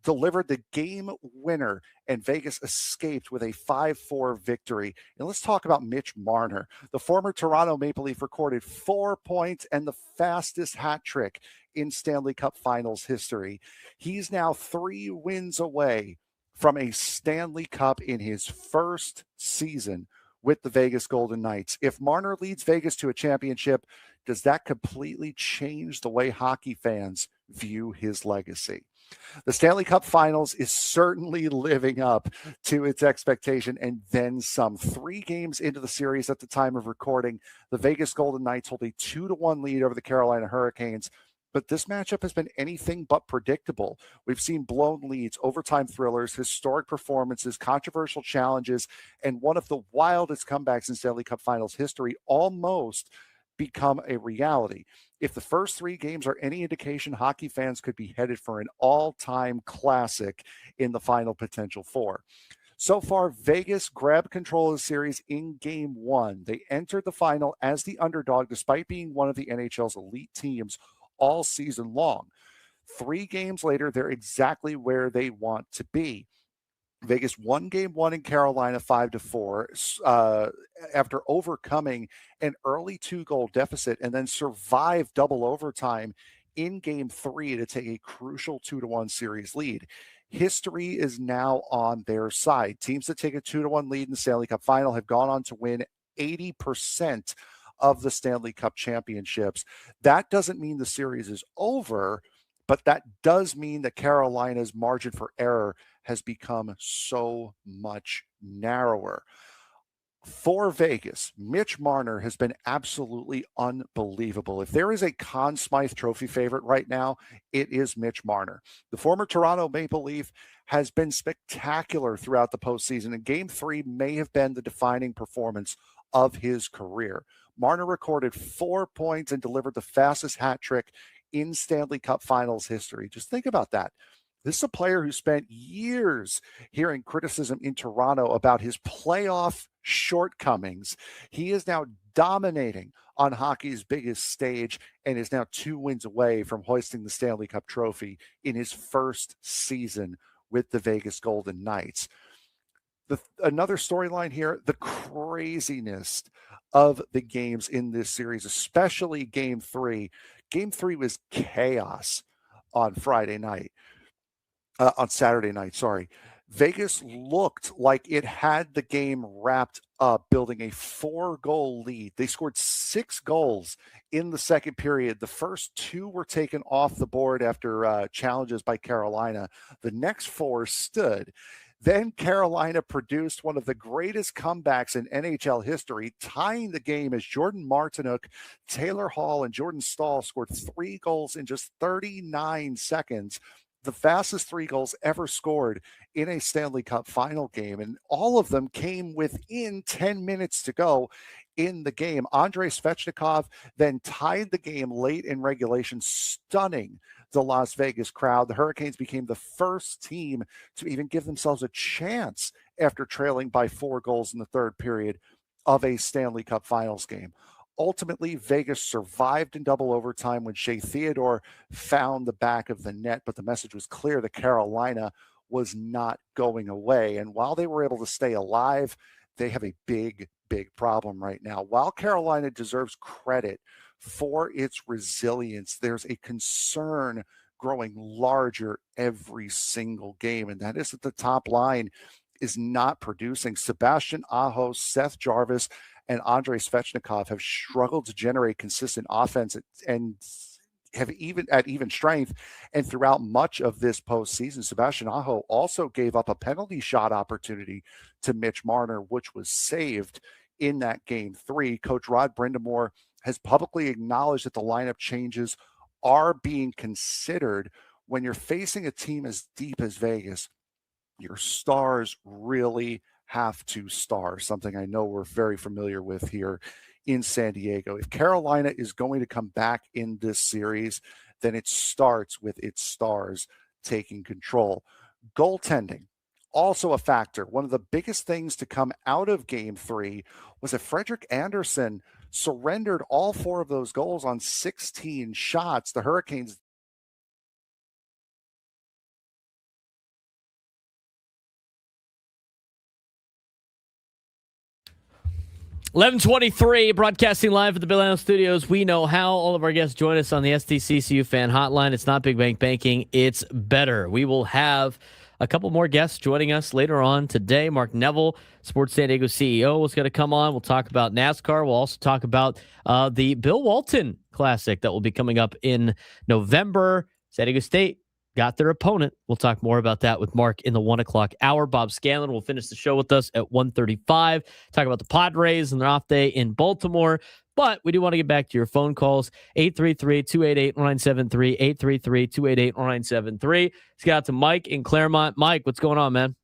Speaker 4: delivered the game winner, and Vegas escaped with a 5-4 victory. And let's talk about Mitch Marner. The former Toronto Maple Leaf recorded 4 points and the fastest hat trick in Stanley Cup Finals history. He's now 3 wins away from a Stanley Cup in his first season with the Vegas Golden Knights. If Marner leads Vegas to a championship, does that completely change the way hockey fans view his legacy? The Stanley Cup Finals is certainly living up to its expectation and then some. 3 games into the series at the time of recording, the Vegas Golden Knights hold a 2-1 lead over the Carolina Hurricanes. But this matchup has been anything but predictable. We've seen blown leads, overtime thrillers, historic performances, controversial challenges, and one of the wildest comebacks in Stanley Cup Finals history, almost become a reality. If the first 3 games are any indication, hockey fans could be headed for an all-time classic in the final potential 4. So far, Vegas grabbed control of the series in game 1. They entered the final as the underdog, despite being one of the NHL's elite teams all season long. 3 games later, they're exactly where they want to be. Vegas won game 1 in Carolina 5-4 after overcoming an early 2-goal deficit, and then survived double overtime in game 3 to take a crucial 2-1 series lead. History is now on their side. Teams that take a 2-1 lead in the Stanley Cup final have gone on to win 80% of the Stanley Cup championships. That doesn't mean the series is over, but that does mean that Carolina's margin for error has become so much narrower. For Vegas, Mitch Marner has been absolutely unbelievable. If there is a Conn Smythe Trophy favorite right now, it is Mitch Marner. The former Toronto Maple Leaf has been spectacular throughout the postseason, and Game 3 may have been the defining performance of his career. Marner recorded 4 points and delivered the fastest hat trick in Stanley Cup Finals history. Just think about that. This is a player who spent years hearing criticism in Toronto about his playoff shortcomings. He is now dominating on hockey's biggest stage and is now 2 wins away from hoisting the Stanley Cup trophy in his first season with the Vegas Golden Knights. Another storyline here, the craziness of the games in this series, especially Game 3. Game 3 was chaos on Saturday night, sorry. Vegas looked like it had the game wrapped up, building a 4-goal lead. They scored 6 goals in the second period. The first 2 were taken off the board after challenges by Carolina. The next 4 stood. Then Carolina produced one of the greatest comebacks in NHL history, tying the game as Jordan Martinook, Taylor Hall, and Jordan Stahl scored 3 goals in just 39 seconds. The fastest 3 goals ever scored in a Stanley Cup final game. And all of them came within 10 minutes to go in the game. Andrei Svechnikov then tied the game late in regulation, stunning the Las Vegas crowd. The Hurricanes became the first team to even give themselves a chance after trailing by 4 goals in the third period of a Stanley Cup Finals game. Ultimately, Vegas survived in double overtime when Shea Theodore found the back of the net, but the message was clear that Carolina was not going away. And while they were able to stay alive, they have a big problem right now. While Carolina deserves credit for its resilience, there's a concern growing larger every single game, and that is that the top line is not producing. Sebastian Aho, Seth Jarvis, and Andrei Svechnikov have struggled to generate consistent offense and have even strength. And throughout much of this postseason, Sebastian Aho also gave up a penalty shot opportunity to Mitch Marner, which was saved in that Game 3. Coach Rod Brindamore has publicly acknowledged that the lineup changes are being considered. When you're facing a team as deep as Vegas, your stars really have to star, something I know we're very familiar with here in San Diego. If Carolina is going to come back in this series, then it starts with its stars taking control. Goaltending, also a factor. One of the biggest things to come out of Game 3 was that Frederik Andersen surrendered all 4 of those goals on 16 shots. The Hurricanes
Speaker 2: 11:23, broadcasting live at the Bill Allen Studios. We know how. All of our guests join us on the SDCCU fan hotline. It's not Big Bank Banking, it's better. We will have a couple more guests joining us later on today. Mark Neville, Sports San Diego CEO, is going to come on. We'll talk about NASCAR. We'll also talk about the Bill Walton Classic that will be coming up in November. San Diego State got their opponent. We'll talk more about that with Mark in the 1 o'clock hour. Bob Scanlan will finish the show with us at 1:35. Talk about the Padres and their off day in Baltimore. But we do want to get back to your phone calls. 833-288-0973, 833-288-0973. Let's get out to Mike in Claremont. Mike, what's going on, man?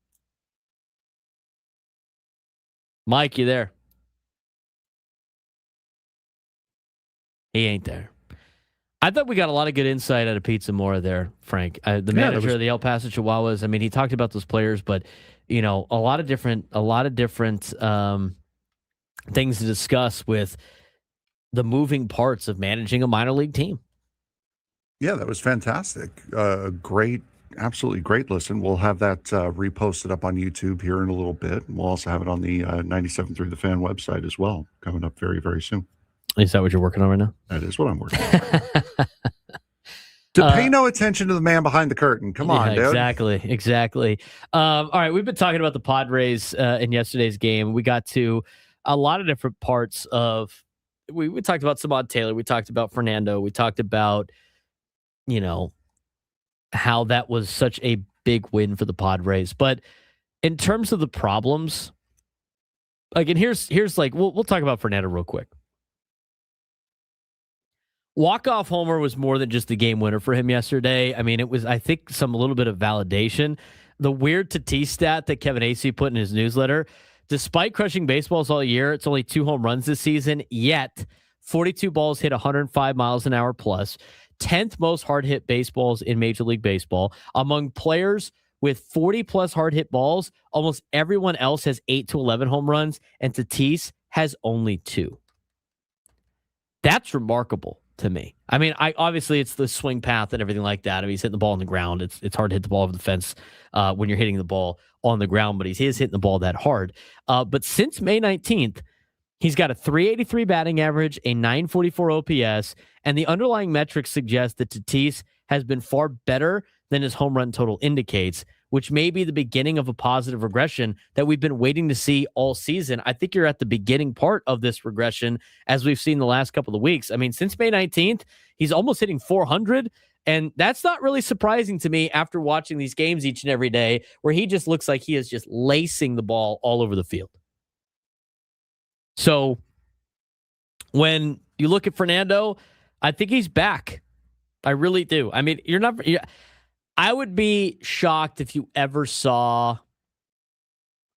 Speaker 2: Mike, you there? He ain't there. I thought we got a lot of good insight out of Pete Zamora there, Frank, the manager of the El Paso Chihuahuas. I mean, he talked about those players, but a lot of different things to discuss with the moving parts of managing a minor league team.
Speaker 3: Yeah, that was fantastic. Absolutely great listen. We'll have that reposted up on YouTube here in a little bit. And we'll also have it on the 97.3 The Fan website as well, coming up very, very soon.
Speaker 2: Is that what you're working on right now?
Speaker 3: That is what I'm working on. To pay no attention to the man behind the curtain. Come on, dude.
Speaker 2: Exactly. All right, we've been talking about the Padres in yesterday's game. We got to a lot of different parts of. We talked about Samad Taylor. We talked about Fernando. We talked about, how that was such a big win for the Padres. But in terms of the problems, and here's we'll talk about Fernando real quick. Walk-off homer was more than just the game winner for him yesterday. I mean, it was, I think, a little bit of validation. The weird Tatis stat that Kevin Acee put in his newsletter, despite crushing baseballs all year, it's only 2 home runs this season, yet 42 balls hit 105 miles an hour plus, 10th most hard-hit baseballs in Major League Baseball. Among players with 40-plus hard-hit balls, almost everyone else has 8 to 11 home runs, and Tatis has only 2. That's remarkable to me. I mean, obviously it's the swing path and everything like that. I mean, he's hitting the ball on the ground. It's hard to hit the ball over the fence when you're hitting the ball on the ground, but he is hitting the ball that hard. But since May 19th, he's got a 383 batting average, a 944 OPS, and the underlying metrics suggest that Tatis has been far better than his home run total indicates, which may be the beginning of a positive regression that we've been waiting to see all season. I think you're at the beginning part of this regression, as we've seen the last couple of weeks. I mean, since May 19th, he's almost hitting 400, and that's not really surprising to me after watching these games each and every day, where he just looks like he is just lacing the ball all over the field. So when you look at Fernando, I think he's back. I really do. I mean, I would be shocked if you ever saw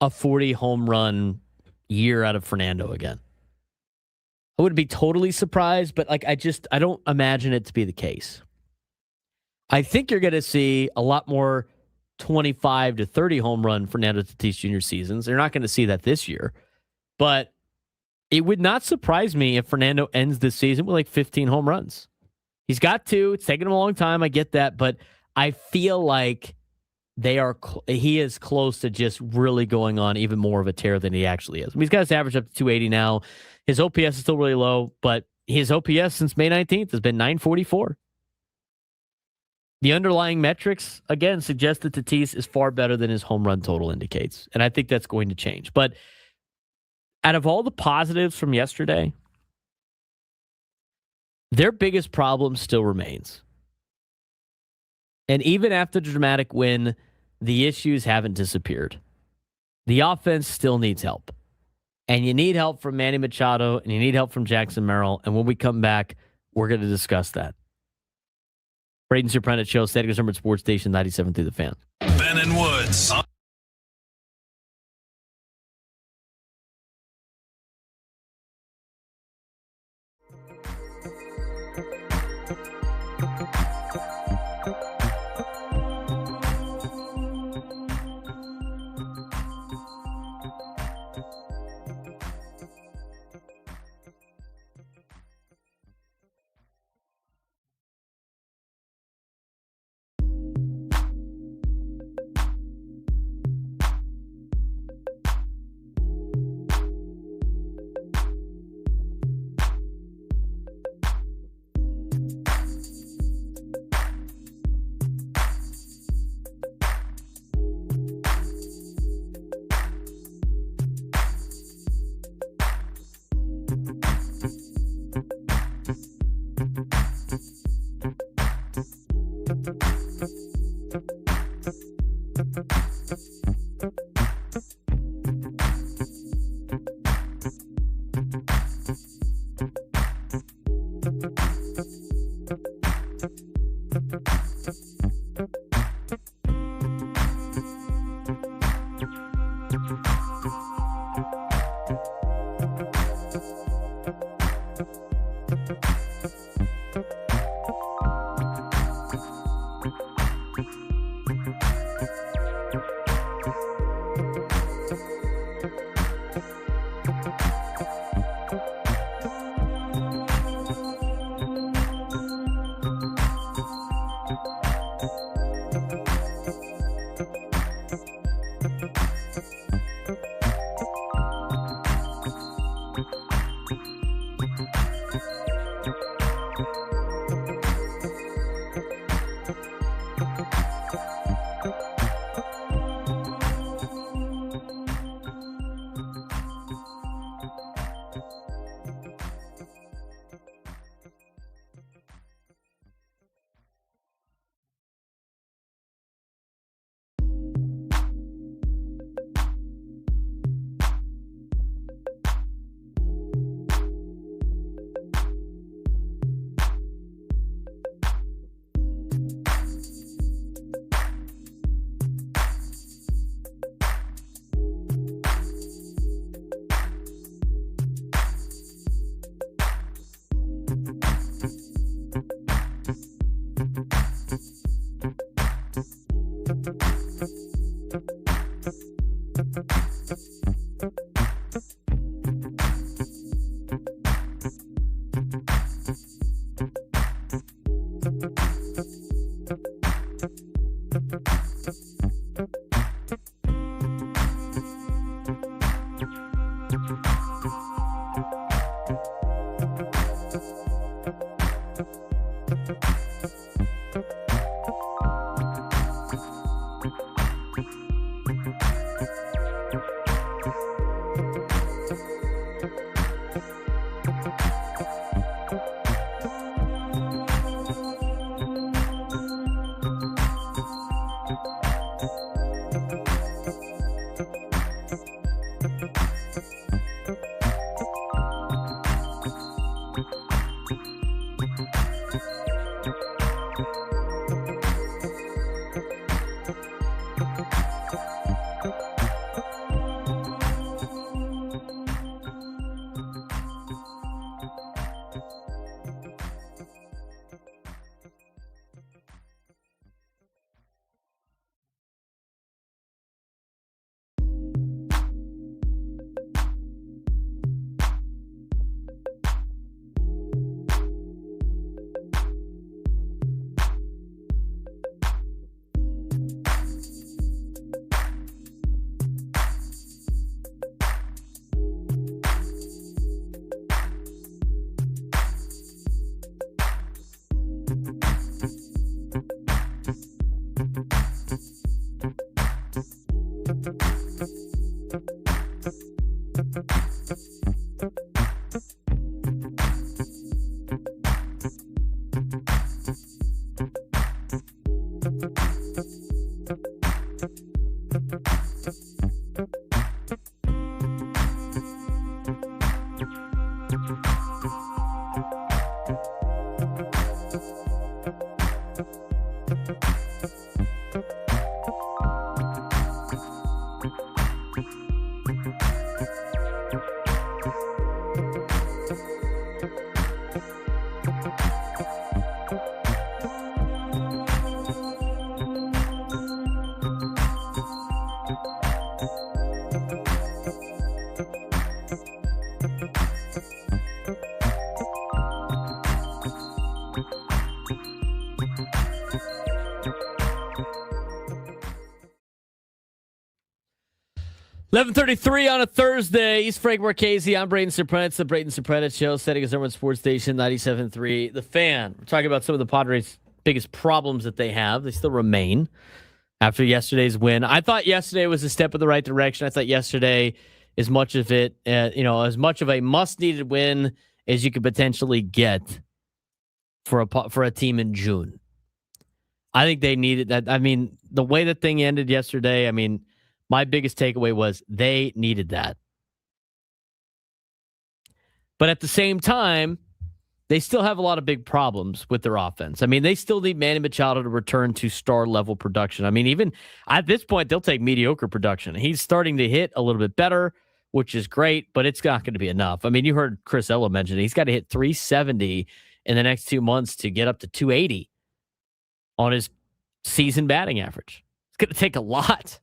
Speaker 2: a 40 home run year out of Fernando again. I would be totally surprised, but I don't imagine it to be the case. I think you're going to see a lot more 25 to 30 home run Fernando Tatis Jr. seasons. You're not going to see that this year, but it would not surprise me if Fernando ends this season with 15 home runs. He's got 2. It's taken him a long time. I get that, but I feel like he is close to just really going on even more of a tear than he actually is. I mean, he's got his average up to 280 now. His OPS is still really low, but his OPS since May 19th has been 944. The underlying metrics, again, suggest that Tatis is far better than his home run total indicates, and I think that's going to change. But out of all the positives from yesterday, their biggest problem still remains. And even after the dramatic win, the issues haven't disappeared. The offense still needs help. And you need help from Manny Machado, and you need help from Jackson Merrill. And when we come back, we're going to discuss that. Braden Surprenant Show, Static Number Sports Station 97.3 The Fan.
Speaker 6: Ben and Woods.
Speaker 2: 11:33 on a Thursday. He's Frank Marchese. I'm Braden Surprenant. It's the Braden Surprenant Show, setting his number one sports station, 97.3. The Fan. We're talking about some of the Padres' biggest problems that they have. They still remain after yesterday's win. I thought yesterday was a step in the right direction. I thought yesterday, as much of it, as much of a must-needed win as you could potentially get for a team in June. I think they needed that. I mean, the way the thing ended yesterday, my biggest takeaway was they needed that. But at the same time, they still have a lot of big problems with their offense. They still need Manny Machado to return to star-level production. Even at this point, they'll take mediocre production. He's starting to hit a little bit better, which is great, but it's not going to be enough. You heard Chris Ella mention it. He's got to hit 370 in the next 2 months to get up to 280 on his season batting average. It's going to take a lot.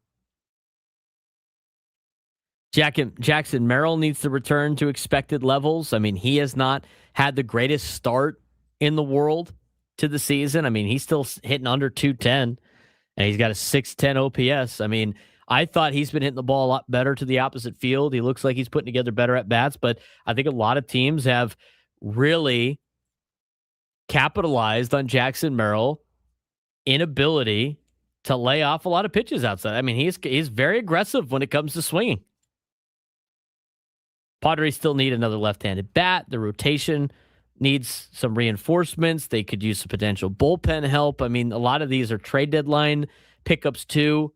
Speaker 2: Jackson Merrill needs to return to expected levels. I mean, he has not had the greatest start in the world to the season. I mean, he's still hitting under 210, and he's got a 610 OPS. I mean, I thought he's been hitting the ball a lot better to the opposite field. He looks like he's putting together better at bats, but I think a lot of teams have really capitalized on Jackson Merrill inability to lay off a lot of pitches outside. I mean, he's very aggressive when it comes to swinging. Padres still need another left-handed bat. The rotation needs some reinforcements. They could use some potential bullpen help. I mean, a lot of these are trade deadline pickups too.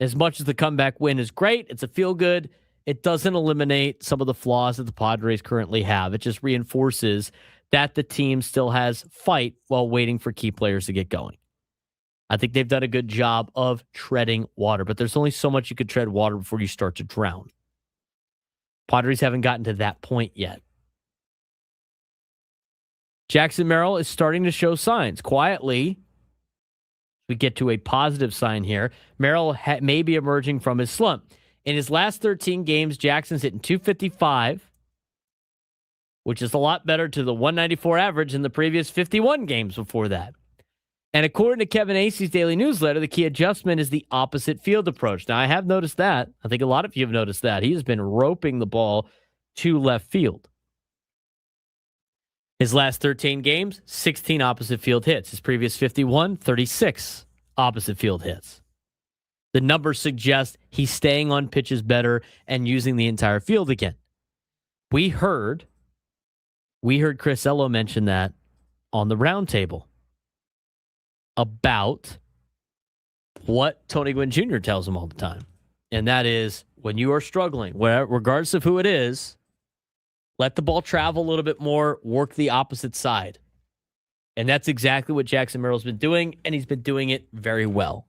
Speaker 2: As much as the comeback win is great, it's a feel-good. It doesn't eliminate some of the flaws that the Padres currently have. It just reinforces that the team still has fight while waiting for key players to get going. I think they've done a good job of treading water, but there's only so much you could tread water before you start to drown. Padres haven't gotten to that point yet. Jackson Merrill is starting to show signs. Quietly, we get to a positive sign here. Merrill may be emerging from his slump. In his last 13 games, Jackson's hitting 255, which is a lot better to the 194 average in the previous 51 games before that. And according to Kevin Acey's daily newsletter, the key adjustment is the opposite field approach. Now, I have noticed that. I think a lot of you have noticed that. He has been roping the ball to left field. His last 13 games, 16 opposite field hits. His previous 51, 36 opposite field hits. The numbers suggest he's staying on pitches better and using the entire field again. We heard Chris Ello mention that on the roundtable about what Tony Gwynn Jr. tells him all the time. And that is, when you are struggling, regardless of who it is, let the ball travel a little bit more, work the opposite side. And that's exactly what Jackson Merrill's been doing, and he's been doing it very well.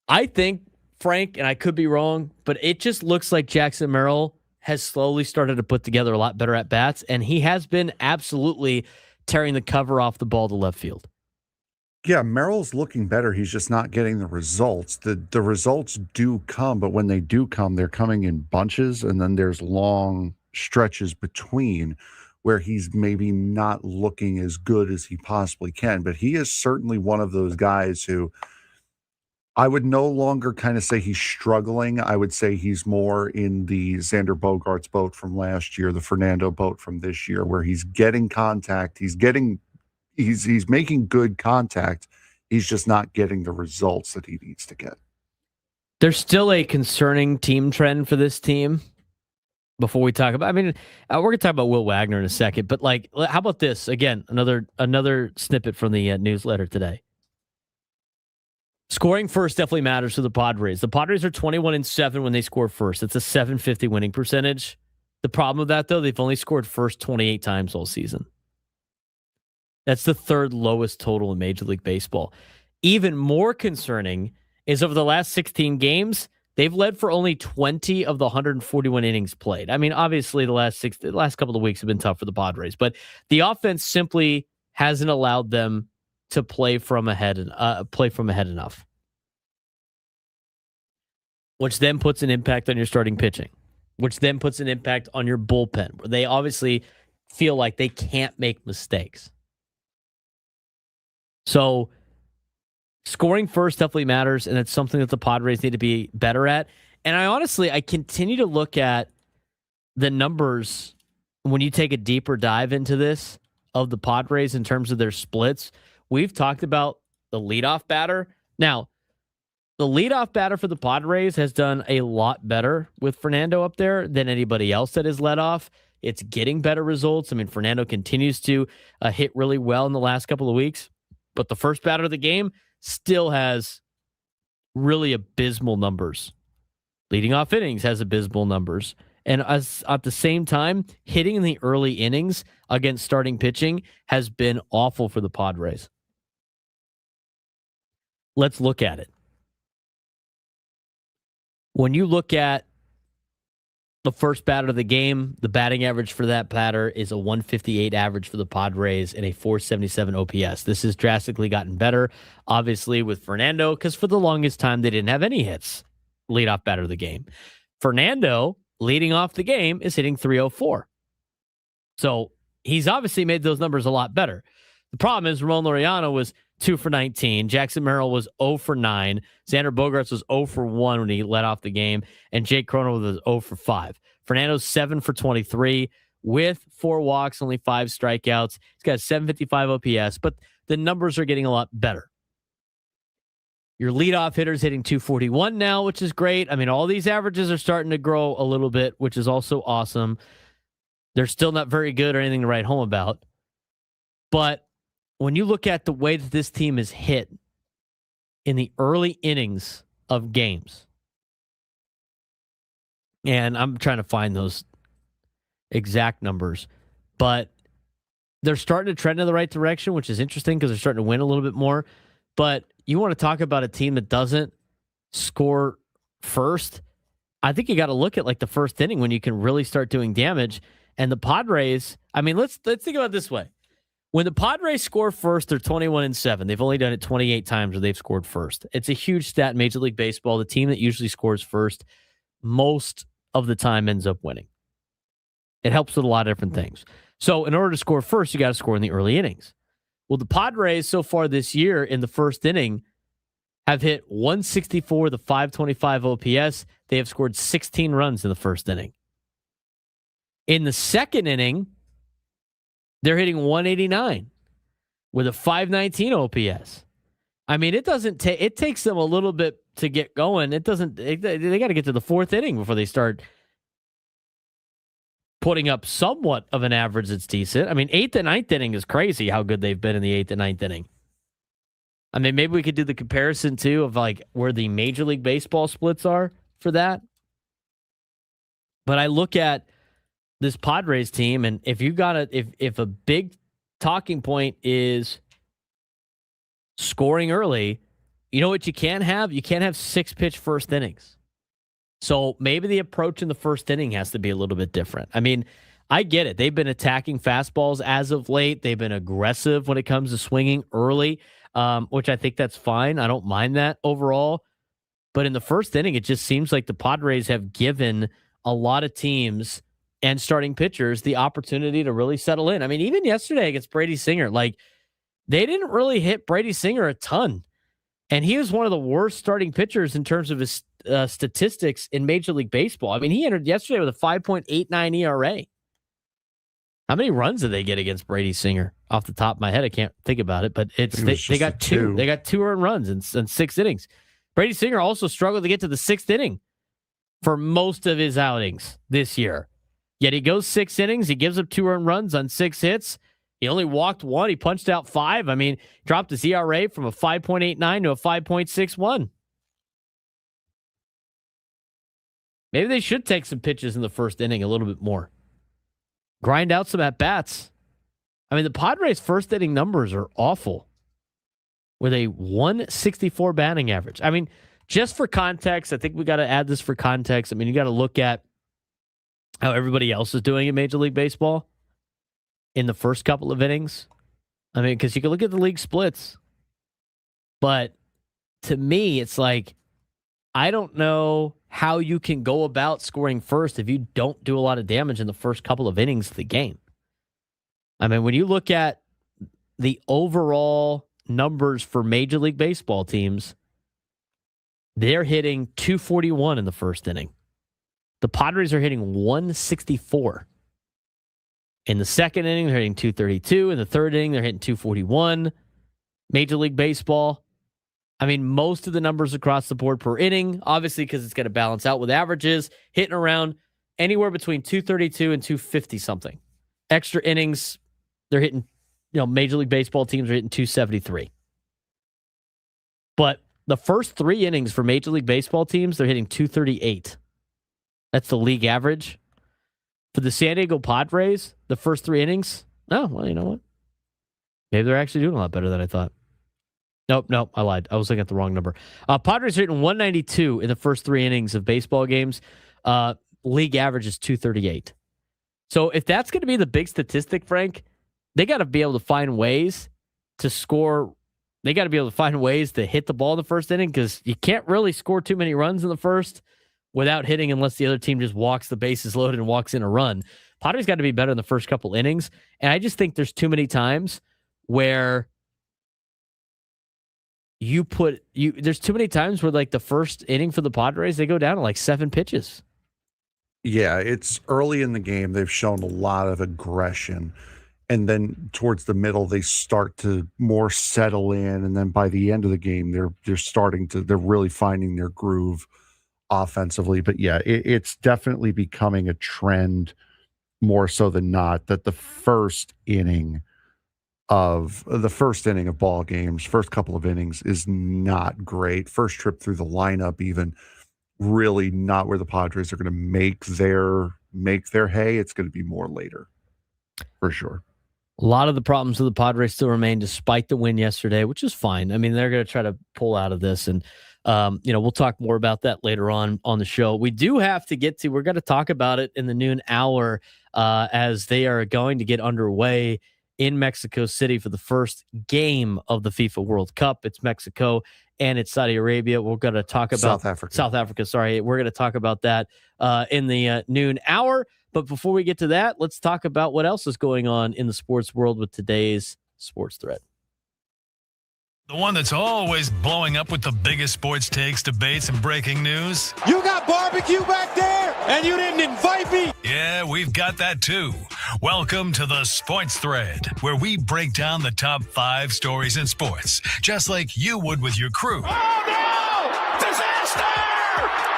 Speaker 2: I think, Frank, and I could be wrong, but it just looks like Jackson Merrill has slowly started to put together a lot better at bats, and he has been absolutely tearing the cover off the ball to left field.
Speaker 3: Yeah, Merrill's looking better. He's just not getting the results. The results do come, but when they do come, they're coming in bunches, and then there's long stretches between where he's maybe not looking as good as he possibly can. But he is certainly one of those guys who I would no longer kind of say he's struggling. I would say he's more in the Xander Bogaerts boat from last year, the Fernando boat from this year, where he's getting contact. He's making good contact. He's just not getting the results that he needs to get.
Speaker 2: There's still a concerning team trend for this team. Before we talk about, we're going to talk about Will Wagner in a second, but how about this? Again, another snippet from the newsletter today. Scoring first definitely matters to the Padres. The Padres are 21-7 when they score first. It's a .750 winning percentage. The problem with that, though, they've only scored first 28 times all season. That's the third lowest total in Major League Baseball. Even more concerning is over the last 16 games, they've led for only 20 of the 141 innings played. I mean, obviously, the last couple of weeks have been tough for the Padres, but the offense simply hasn't allowed them to play from ahead enough, which then puts an impact on your starting pitching, which then puts an impact on your bullpen, where they obviously feel like they can't make mistakes. So scoring first definitely matters, and it's something that the Padres need to be better at. And I continue to look at the numbers when you take a deeper dive into this of the Padres in terms of their splits. We've talked about the leadoff batter. Now, the leadoff batter for the Padres has done a lot better with Fernando up there than anybody else that has led off. It's getting better results. I mean, Fernando continues to hit really well in the last couple of weeks. But the first batter of the game still has really abysmal numbers. Leading off innings has abysmal numbers. And at the same time, hitting in the early innings against starting pitching has been awful for the Padres. Let's look at it. When you look at the first batter of the game, the batting average for that batter is a 158 average for the Padres and a 477 OPS. This has drastically gotten better, obviously, with Fernando, because for the longest time, they didn't have any hits leadoff batter of the game. Fernando, leading off the game, is hitting 304. So he's obviously made those numbers a lot better. The problem is Ramon Laureano was 2 for 19. Jackson Merrill was 0 for 9. Xander Bogaerts was 0 for 1 when he led off the game. And Jake Cronenworth was 0 for 5. Fernando's 7 for 23 with 4 walks, only 5 strikeouts. He's got a 755 OPS, but the numbers are getting a lot better. Your leadoff hitter's hitting 241 now, which is great. I mean, all these averages are starting to grow a little bit, which is also awesome. They're still not very good or anything to write home about. But when you look at the way that this team is hit in the early innings of games, and I'm trying to find those exact numbers, but they're starting to trend in the right direction, which is interesting because they're starting to win a little bit more. But you want to talk about a team that doesn't score first? I think you got to look at like the first inning when you can really start doing damage. And the Padres, I mean, let's think about it this way. When the Padres score first, they're 21-7. They've only done it 28 times where they've scored first. It's a huge stat in Major League Baseball. The team that usually scores first most of the time ends up winning. It helps with a lot of different things. So in order to score first, you got to score in the early innings. Well, the Padres so far this year in the first inning have hit 164 with a 525 OPS. They have scored 16 runs in the first inning. In the second inning, they're hitting 189 with a 519 OPS. I mean, it doesn't take, it takes them a little bit to get going. They got to get to the fourth inning before they start putting up somewhat of an average that's decent. I mean, 8th and 9th inning is crazy how good they've been in the 8th and 9th inning. I mean, maybe we could do the comparison too of like where the Major League Baseball splits are for that. But I look at this Padres team, and if you got if a big talking point is scoring early, you know what you can't have? You can't have 6-pitch first innings. So maybe the approach in the first inning has to be a little bit different. I mean, I get it. They've been attacking fastballs as of late. They've been aggressive when it comes to swinging early, which I think that's fine. I don't mind that overall. But in the first inning, it just seems like the Padres have given a lot of teams and starting pitchers the opportunity to really settle in. I mean, even yesterday against Brady Singer, like they didn't really hit Brady Singer a ton. And he was one of the worst starting pitchers in terms of his statistics in Major League Baseball. I mean, he entered yesterday with a 5.89 ERA. How many runs did they get against Brady Singer? Off the top of my head, I can't think about it, but they got two. They got 2 earned runs in 6 innings. Brady Singer also struggled to get to the 6th inning for most of his outings this year. Yet he goes 6 innings. He gives up 2 earned runs on 6 hits. He only walked 1. He punched out 5. I mean, dropped his ERA from a 5.89 to a 5.61. Maybe they should take some pitches in the first inning a little bit more. Grind out some at-bats. I mean, the Padres' first inning numbers are awful with a 164 batting average. I mean, just for context, I think we got to add this for context. I mean, you got to look at how everybody else is doing in Major League Baseball in the first couple of innings. I mean, because you can look at the league splits. But to me, it's like, I don't know how you can go about scoring first if you don't do a lot of damage in the first couple of innings of the game. I mean, when you look at the overall numbers for Major League Baseball teams, they're hitting 241 in the first inning. The Padres are hitting 164. In the second inning, they're hitting 232. In the third inning, they're hitting 241. Major League Baseball, I mean, most of the numbers across the board per inning, obviously because it's going to balance out with averages, hitting around anywhere between 232 and 250 something. Extra innings, they're hitting, Major League Baseball teams are hitting 273. But the first 3 innings for Major League Baseball teams, they're hitting 238. That's the league average. For the San Diego Padres, the first 3 innings, oh, well, you know what? Maybe they're actually doing a lot better than I thought. Nope, I lied. I was looking at the wrong number. Padres are hitting 192 in the first 3 innings of baseball games. League average is 238. So if that's going to be the big statistic, Frank, they got to be able to find ways to score they got to be able to find ways to hit the ball in the first inning because you can't really score too many runs in the first without hitting unless the other team just walks the bases loaded and walks in a run. Padres got to be better in the first couple innings. And I just think there's too many times where there's too many times where like the first inning for the Padres, they go down to like 7 pitches.
Speaker 3: Yeah, it's early in the game. They've shown a lot of aggression. And then towards the middle, they start to more settle in. And then by the end of the game, they're really finding their groove offensively. But yeah, it's definitely becoming a trend more so than not that the first inning of ball games, first couple of innings is not great. First trip through the lineup, even really not where the Padres are going to make their hay. It's going to be more later for sure.
Speaker 2: A lot of the problems of the Padres still remain despite the win yesterday, which is fine. I mean, they're going to try to pull out of this. And, we'll talk more about that later on the show. We do have to we're going to talk about it in the noon hour as they are going to get underway in Mexico City for the first game of the FIFA World Cup. It's Mexico and it's Saudi Arabia. We're going to talk about South Africa. Sorry. We're going to talk about that in the noon hour. But before we get to that, let's talk about what else is going on in the sports world with today's Sports Thread.
Speaker 1: The one that's always blowing up with the biggest sports takes, debates, and breaking news.
Speaker 5: You got barbecue back there, and you didn't invite me.
Speaker 1: Yeah, we've got that too. Welcome to the Sports Thread, where we break down the top 5 stories in sports, just like you would with your crew.
Speaker 5: Oh, no! Disaster!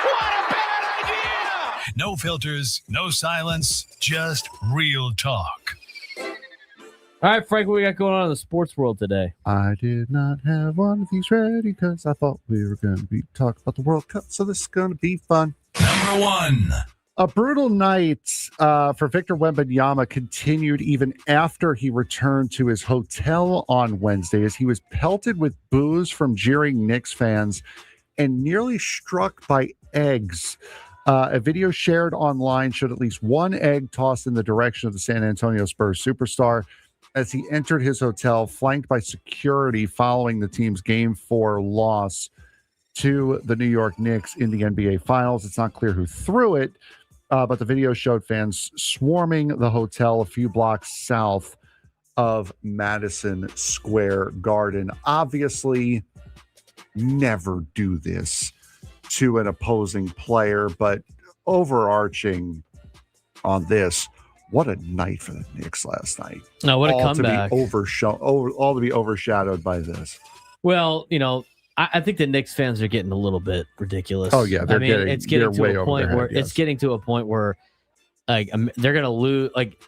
Speaker 5: What a bad idea!
Speaker 1: No filters, no silence, just real talk.
Speaker 2: All right, Frank, what we got going on in the sports world today?
Speaker 3: I did not have one of these ready because I thought we were going to be talking about the World Cup, so this is going to be fun.
Speaker 1: Number 1.
Speaker 3: A brutal night for Victor Wembanyama continued even after he returned to his hotel on Wednesday as he was pelted with boos from jeering Knicks fans and nearly struck by eggs. A video shared online showed at least one egg tossed in the direction of the San Antonio Spurs superstar as he entered his hotel, flanked by security following the team's Game 4 loss to the New York Knicks in the NBA Finals. It's not clear who threw it, but the video showed fans swarming the hotel a few blocks south of Madison Square Garden. Obviously, never do this to an opposing player, but overarching on this, what a night for the Knicks last night.
Speaker 2: No, what a comeback.
Speaker 3: All to be overshadowed by this.
Speaker 2: Well, I think the Knicks fans are getting a little bit ridiculous.
Speaker 3: Oh yeah,
Speaker 2: it's getting to a point where it's getting to a point where like they're going to lose. Like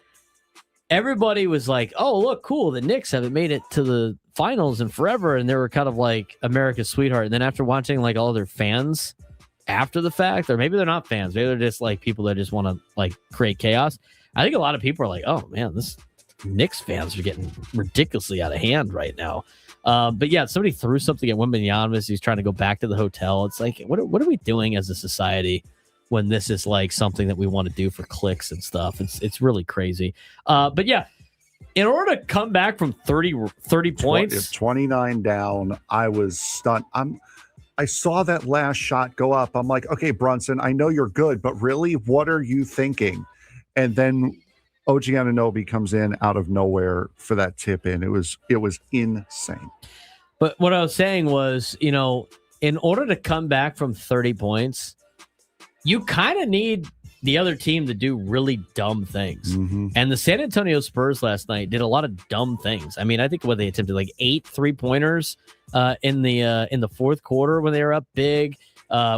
Speaker 2: everybody was like, "Oh, look, cool. The Knicks haven't made it to the finals in forever," and they were kind of like America's sweetheart. And then after watching like all their fans after the fact, or maybe they're not fans, maybe they're just like people that just want to like create chaos. I think a lot of people are like, "Oh man, this Knicks fans are getting ridiculously out of hand right now." But yeah, somebody threw something at Wembanyama as he's trying to go back to the hotel. It's like, what are we doing as a society when this is like something that we want to do for clicks and stuff? It's really crazy. But yeah, in order to come back from 30 points,
Speaker 3: 29 down, I was stunned. I saw that last shot go up. I'm like, okay, Brunson, I know you're good, but really, what are you thinking? And then OG Anunoby comes in out of nowhere for that tip in. It was insane.
Speaker 2: But what I was saying was, in order to come back from 30 points, you kind of need the other team to do really dumb things.
Speaker 3: Mm-hmm.
Speaker 2: And the San Antonio Spurs last night did a lot of dumb things. I mean, I think they attempted like 8 3-pointers in the fourth quarter when they were up big.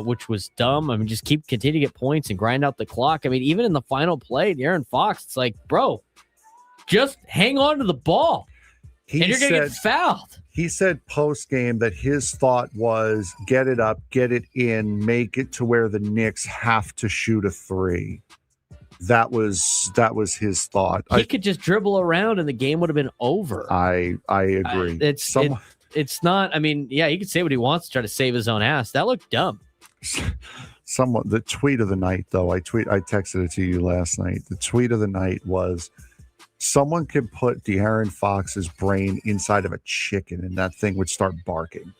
Speaker 2: Which was dumb. I mean, just continue to get points and grind out the clock. I mean, even in the final play, De'Aaron Fox, it's like, bro, just hang on to the ball and you're going to get fouled.
Speaker 3: He said post-game that his thought was get it up, get it in, make it to where the Knicks have to shoot a 3. That was his thought.
Speaker 2: He could just dribble around and the game would have been over.
Speaker 3: I agree.
Speaker 2: It's not. I mean, yeah, he could say what he wants to try to save his own ass. That looked dumb.
Speaker 3: The tweet of the night, though, I texted it to you last night. The tweet of the night was someone could put De'Aaron Fox's brain inside of a chicken and that thing would start barking.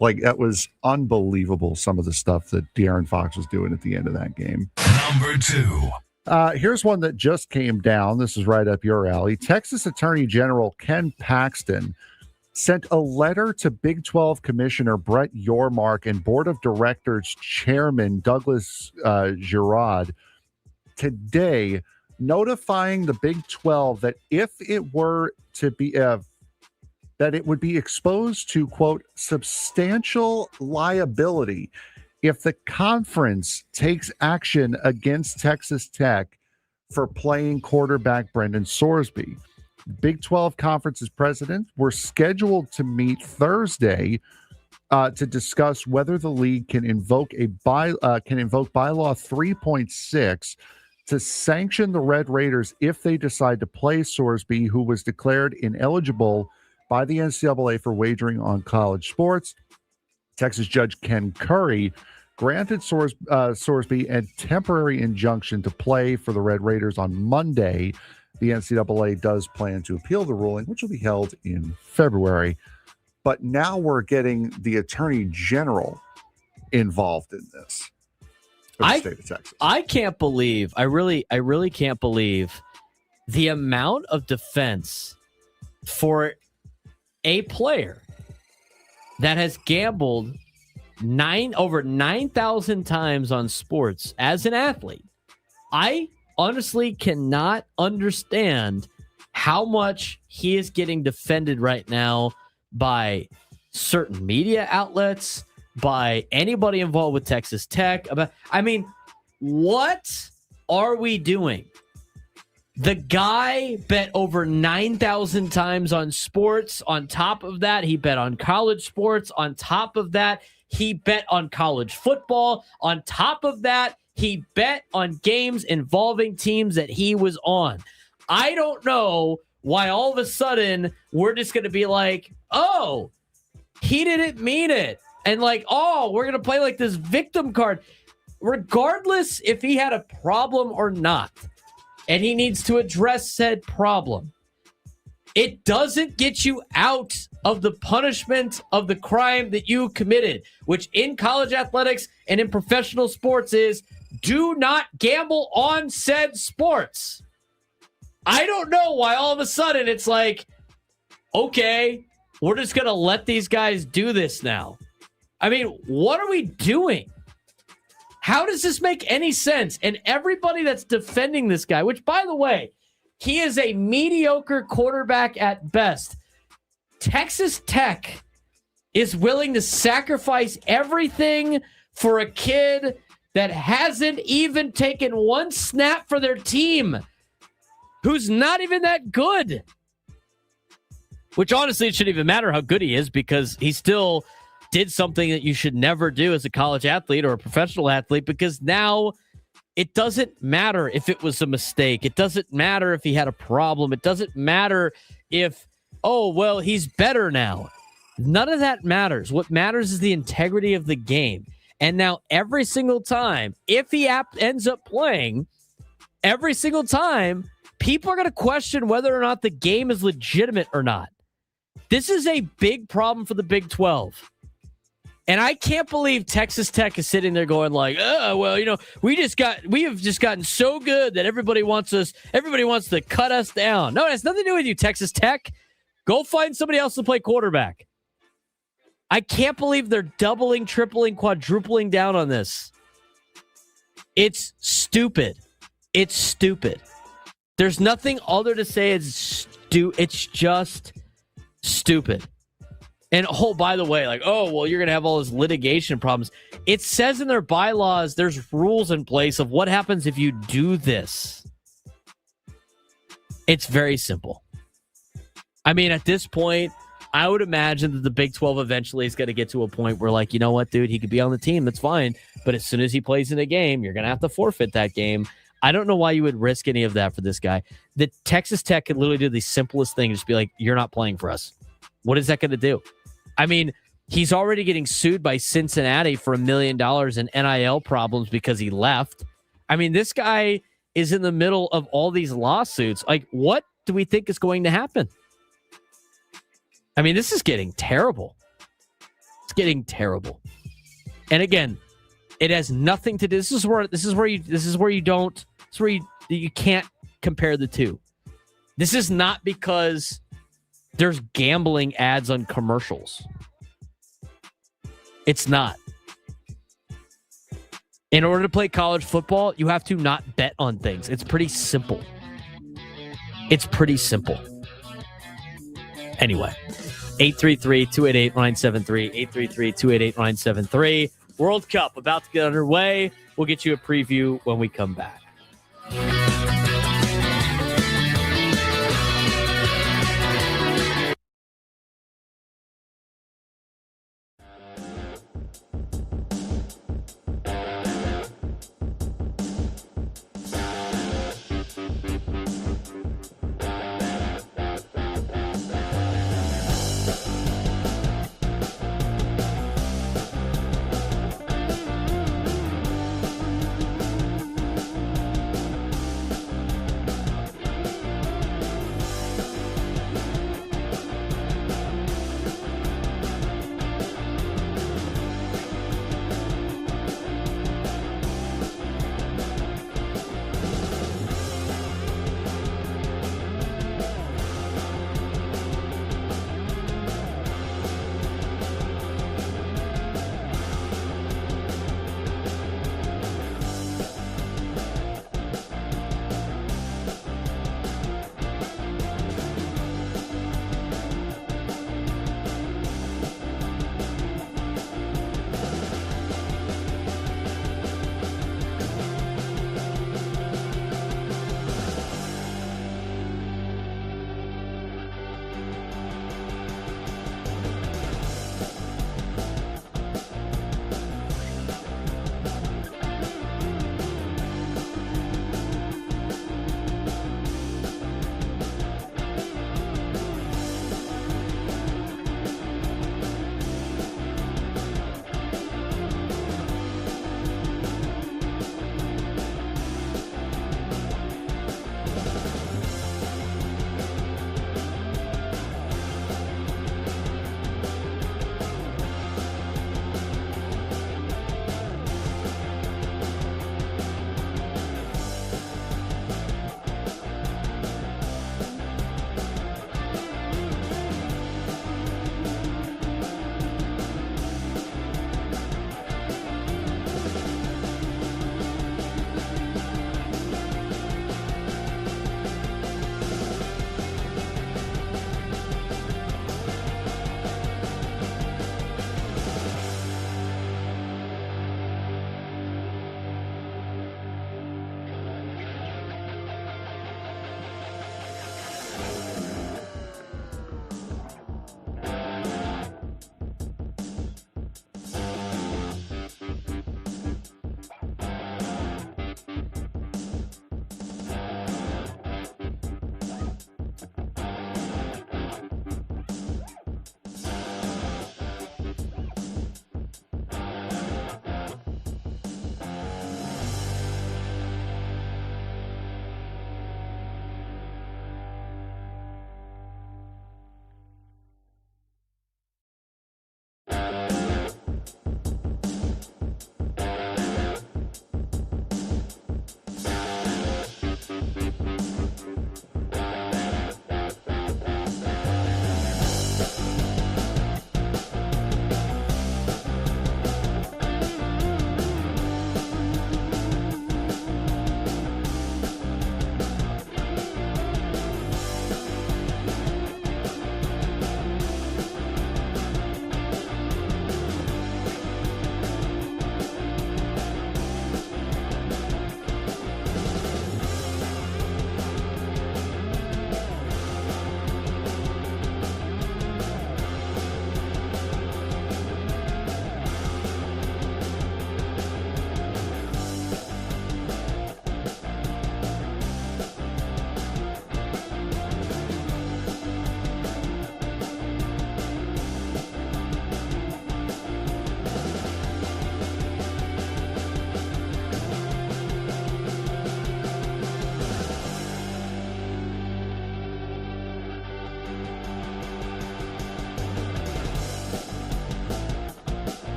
Speaker 3: Like, that was unbelievable, some of the stuff that De'Aaron Fox was doing at the end of that game.
Speaker 1: Number 2.
Speaker 3: Here's one that just came down. This is right up your alley. Texas Attorney General Ken Paxton sent a letter to Big 12 Commissioner Brett Yormark and Board of Directors Chairman Douglas Girard today, notifying the Big 12 that if it were to be that it would be exposed to, quote, substantial liability if the conference takes action against Texas Tech for playing quarterback Brendan Sorsby. Big 12 Conference's president were scheduled to meet Thursday to discuss whether the league can invoke bylaw 3.6 to sanction the Red Raiders if they decide to play Sorsby, who was declared ineligible by the NCAA for wagering on college sports. Texas Judge Ken Curry granted Sorsby a temporary injunction to play for the Red Raiders on Monday. The NCAA does plan to appeal the ruling, which will be held in February. But now we're getting the Attorney General involved in this for the state of Texas.
Speaker 2: I can't believe, I really can't believe the amount of defense for a player that has gambled over 9,000 times on sports as an athlete. I honestly cannot understand how much he is getting defended right now by certain media outlets, by anybody involved with Texas Tech. What are we doing? The guy bet over 9,000 times on sports. On top of that, he bet on college sports. On top of that, he bet on college football. On top of that, he bet on games involving teams that he was on. I don't know why all of a sudden we're just going to be like, oh, he didn't mean it. And like, oh, we're going to play like this victim card. Regardless if he had a problem or not, and he needs to address said problem, it doesn't get you out of the punishment of the crime that you committed, which in college athletics and in professional sports is do not gamble on said sports. I don't know why all of a sudden it's like, okay, we're just going to let these guys do this now. I mean, what are we doing? How does this make any sense? And everybody that's defending this guy, which, by the way, he is a mediocre quarterback at best. Texas Tech is willing to sacrifice everything for a kid that hasn't even taken one snap for their team, who's not even that good. Which, honestly, it shouldn't even matter how good he is, because he still did something that you should never do as a college athlete or a professional athlete, because now it doesn't matter if it was a mistake. It doesn't matter if he had a problem. It doesn't matter if, oh, well, he's better now. None of that matters. What matters is the integrity of the game. And now every single time, if he ends up playing, every single time, people are going to question whether or not the game is legitimate or not. This is a big problem for the Big 12. And I can't believe Texas Tech is sitting there going like, oh, well, you know, we have just gotten so good that everybody wants to cut us down. No, it has nothing to do with you, Texas Tech. Go find somebody else to play quarterback. I can't believe they're doubling, tripling, quadrupling down on this. It's stupid. It's stupid. There's nothing other to say. It's just stupid. And by the way, like, oh, well, you're going to have all those litigation problems. It says in their bylaws, there's rules in place of what happens if you do this. It's very simple. I mean, at this point, I would imagine that the Big 12 eventually is going to get to a point where, like, you know what, dude, he could be on the team. That's fine. But as soon as he plays in a game, you're going to have to forfeit that game. I don't know why you would risk any of that for this guy. The Texas Tech could literally do the simplest thing, just be like, you're not playing for us. What is that going to do? I mean, he's already getting sued by Cincinnati for $1 million in NIL problems because he left. I mean, this guy is in the middle of all these lawsuits. Like, what do we think is going to happen? I mean, this is getting terrible. It's getting terrible. And again, it has nothing to do. This is where you can't compare the two. This is not because there's gambling ads on commercials. It's not. In order to play college football, you have to not bet on things. It's pretty simple. Anyway, 833-288-973, 833-288-973. World Cup about to get underway. We'll get you a preview when we come back.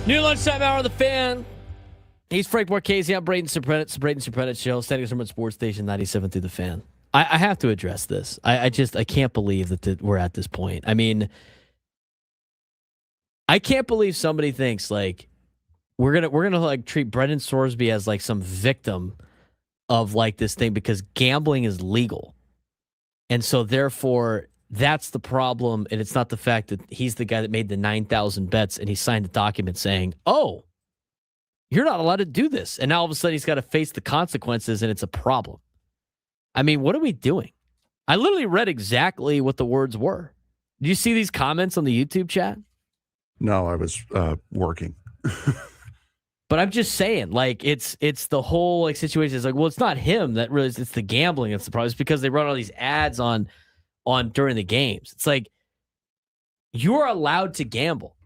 Speaker 2: New lunchtime hour of the Fan. He's Frank Marchese. I'm Braden Surprenant. It's the Braden Surprenant Show. Standing from Sports Station 97 through the Fan. I have to address this. I can't believe that we're at this point. I mean, I can't believe somebody thinks like we're gonna like treat Brendan Sorsby as like some victim of like this thing because gambling is legal, and so therefore that's the problem. And it's not the fact that he's the guy that made the 9,000 bets and he signed a document saying, "Oh, you're not allowed to do this," and now all of a sudden he's got to face the consequences, and it's a problem. I mean, what are we doing? I literally read exactly what the words were. Do you see these comments on the YouTube chat?
Speaker 3: No, I was working.
Speaker 2: But I'm just saying, like, it's the whole like situation. It's like, well, it's not him that really. It's the gambling that's the problem. It's because they run all these ads on during the games. It's like you're allowed to gamble.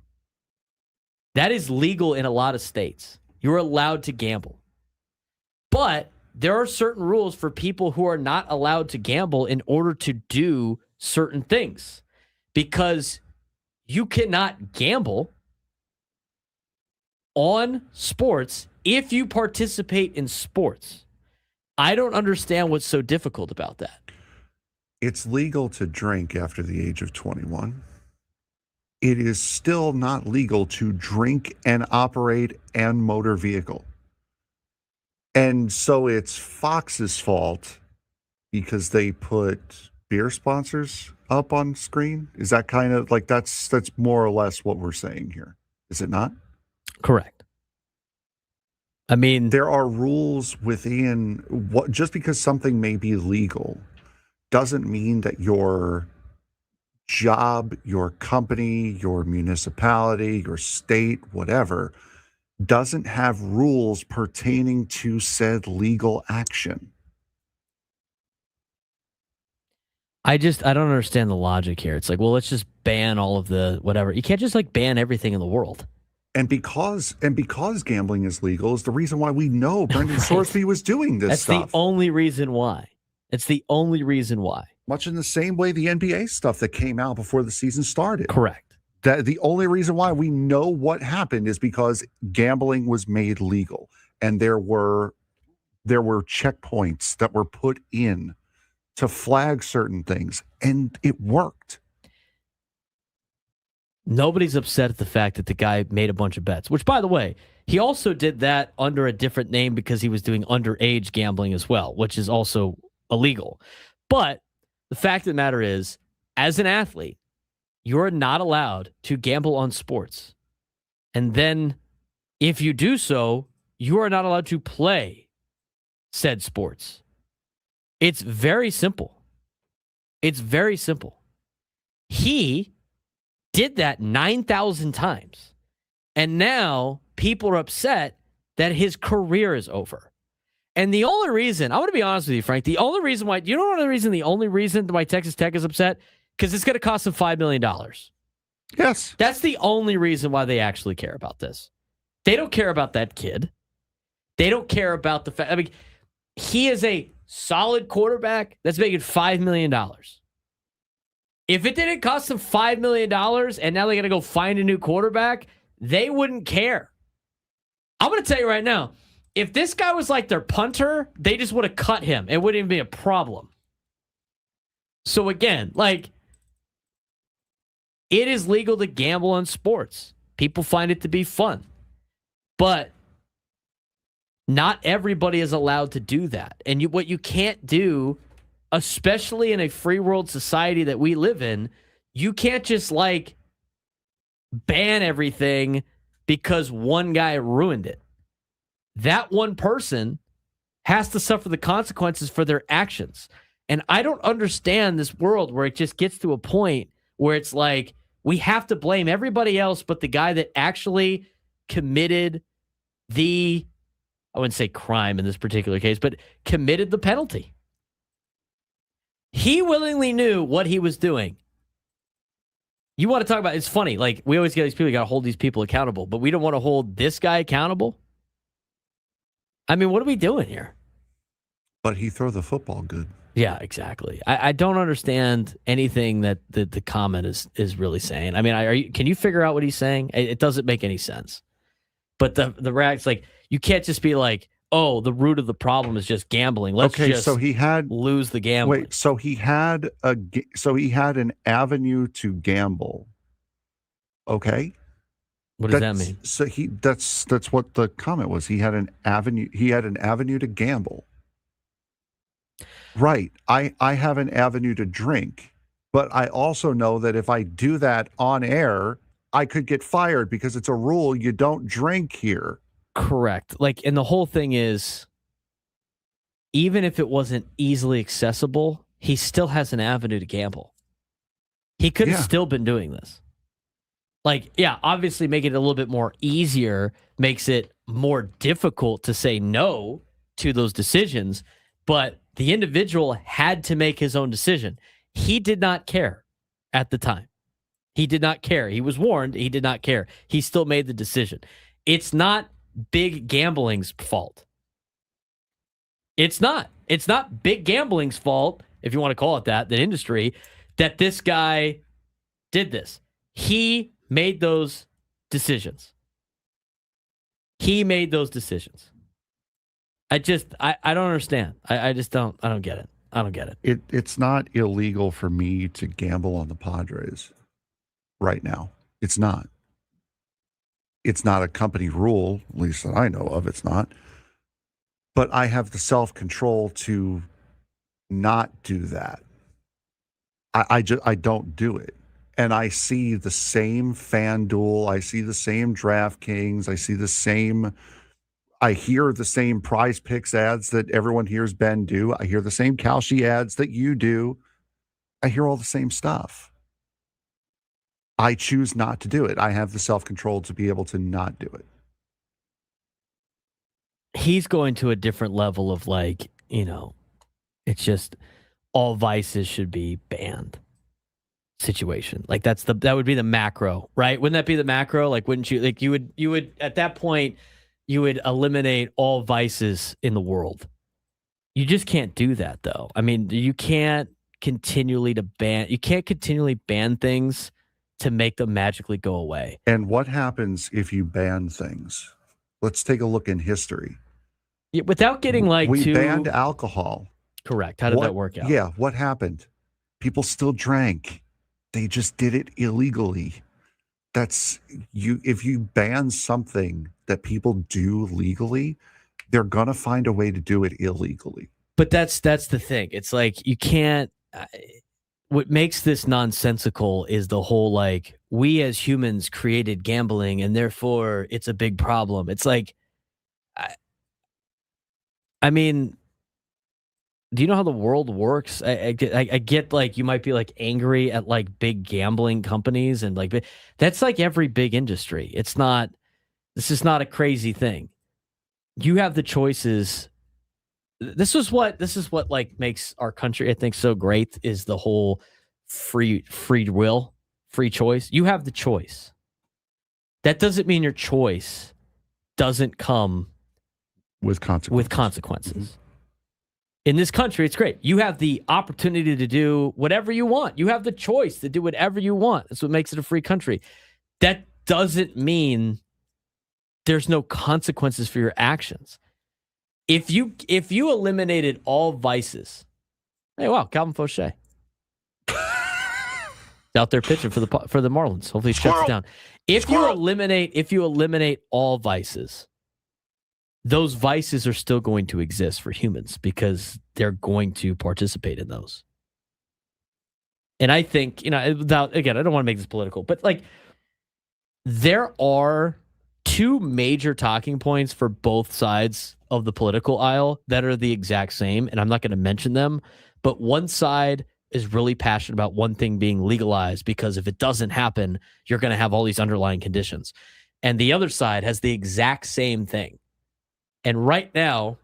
Speaker 2: That is legal in a lot of states. You're allowed to gamble, but there are certain rules for people who are not allowed to gamble in order to do certain things, because you cannot gamble on sports if you participate in sports. I don't understand what's so difficult about that.
Speaker 3: It's legal to drink after the age of 21. It is still not legal to drink and operate and motor vehicle. And so it's Fox's fault because they put beer sponsors up on screen. Is that kind of like that's more or less what we're saying here? Is it not?
Speaker 2: Correct. I mean,
Speaker 3: there are rules within what, just because something may be legal doesn't mean that your job, your company, your municipality, your state, whatever, doesn't have rules pertaining to said legal action.
Speaker 2: I don't understand the logic here. It's like, well, let's just ban all of the whatever. You can't just like ban everything in the world.
Speaker 3: And because gambling is legal is the reason why we know Brendan Sorsby was doing this stuff.
Speaker 2: That's the only reason why. It's the only reason why.
Speaker 3: Much in the same way the NBA stuff that came out before the season started.
Speaker 2: Correct.
Speaker 3: That the only reason why we know what happened is because gambling was made legal, and there were checkpoints that were put in to flag certain things, and it worked.
Speaker 2: Nobody's upset at the fact that the guy made a bunch of bets, which, by the way, he also did that under a different name because he was doing underage gambling as well, which is also illegal. But the fact of the matter is, as an athlete, you're not allowed to gamble on sports. And then if you do so, you are not allowed to play said sports. It's very simple. It's very simple. He did that 9,000 times. And now people are upset that his career is over. And the only reason, I want to be honest with you, Frank, the only reason why Texas Tech is upset? Because it's going to cost them $5 million.
Speaker 3: Yes.
Speaker 2: That's the only reason why they actually care about this. They don't care about that kid. They don't care about the fact. I mean, he is a solid quarterback that's making $5 million. If it didn't cost them $5 million and now they're going to go find a new quarterback, they wouldn't care. I'm going to tell you right now, if this guy was like their punter, they just would have cut him. It wouldn't even be a problem. So again, like, it is legal to gamble on sports. People find it to be fun. But not everybody is allowed to do that. And what you can't do, especially in a free world society that we live in, you can't just like ban everything because one guy ruined it. That one person has to suffer the consequences for their actions. And I don't understand this world where it just gets to a point where it's like we have to blame everybody else but the guy that actually committed the, I wouldn't say crime in this particular case, but committed the penalty. He willingly knew what he was doing. You want to talk about, it's funny, like we always get these people, you got to hold these people accountable, but we don't want to hold this guy accountable. I mean, what are we doing here?
Speaker 3: But he threw the football good.
Speaker 2: Yeah, exactly. I don't understand anything that the comment is really saying. I mean, can you figure out what he's saying? It doesn't make any sense. But the react's like, you can't just be like, oh, the root of the problem is just gambling. Let's
Speaker 3: so he had
Speaker 2: lose the gambling.
Speaker 3: Wait, so he had an avenue to gamble. Okay.
Speaker 2: What does that mean?
Speaker 3: So that's what the comment was. He had an avenue. He had an avenue to gamble. Right. I have an avenue to drink, but I also know that if I do that on air, I could get fired because it's a rule. You don't drink here.
Speaker 2: Correct. Like, and the whole thing is, even if it wasn't easily accessible, he still has an avenue to gamble. He could have still been doing this. Like, yeah, obviously making it a little bit more easier makes it more difficult to say no to those decisions, but the individual had to make his own decision. He did not care at the time. He did not care. He was warned. He did not care. He still made the decision. It's not big gambling's fault. It's not. It's not big gambling's fault, if you want to call it that, the industry, that this guy did this. He made those decisions. He made those decisions. I don't understand. I don't get it. I don't get it.
Speaker 3: It's not illegal for me to gamble on the Padres right now. It's not. It's not a company rule, at least that I know of. It's not. But I have the self-control to not do that. I don't do it. And I see the same FanDuel. I see the same DraftKings. I hear the same Prize Picks ads that everyone hears Ben do. I hear the same Kalshi ads that you do. I hear all the same stuff. I choose not to do it. I have the self-control to be able to not do it.
Speaker 2: He's going to a different level of like, it's just all vices should be banned situation. Like that would be the macro, right? Wouldn't that be the macro? Like, wouldn't you, like you would at that point, you would eliminate all vices in the world. You just can't do that though. I mean, you can't continually ban things to make them magically go away.
Speaker 3: And what happens if you ban things? Let's take a look in history.
Speaker 2: Yeah, without getting
Speaker 3: we banned alcohol.
Speaker 2: Correct. How did that work out?
Speaker 3: Yeah. What happened? People still drank. They just did it illegally. That's you. If you ban something that people do legally, they're going to find a way to do it illegally.
Speaker 2: But that's the thing. It's like you can't. What makes this nonsensical is the whole like we as humans created gambling and therefore it's a big problem. It's like, I mean, do you know how the world works? I get like you might be like angry at like big gambling companies and like that's like every big industry. This is not a crazy thing. You have the choices. This is what like makes our country, I think, so great is the whole free will, free choice. You have the choice. That doesn't mean your choice doesn't come
Speaker 3: with consequences.
Speaker 2: Mm-hmm. In this country, it's great. You have the opportunity to do whatever you want. You have the choice to do whatever you want. That's what makes it a free country. That doesn't mean there's no consequences for your actions. If you eliminated all vices, hey, wow, Calvin Fauché out there pitching for the Marlins. Hopefully, he shuts it down. If you eliminate all vices, those vices are still going to exist for humans because they're going to participate in those. And I think, without, again, I don't want to make this political, but like there are two major talking points for both sides of the political aisle that are the exact same. And I'm not going to mention them, but one side is really passionate about one thing being legalized because if it doesn't happen, you're going to have all these underlying conditions. And the other side has the exact same thing. And right now,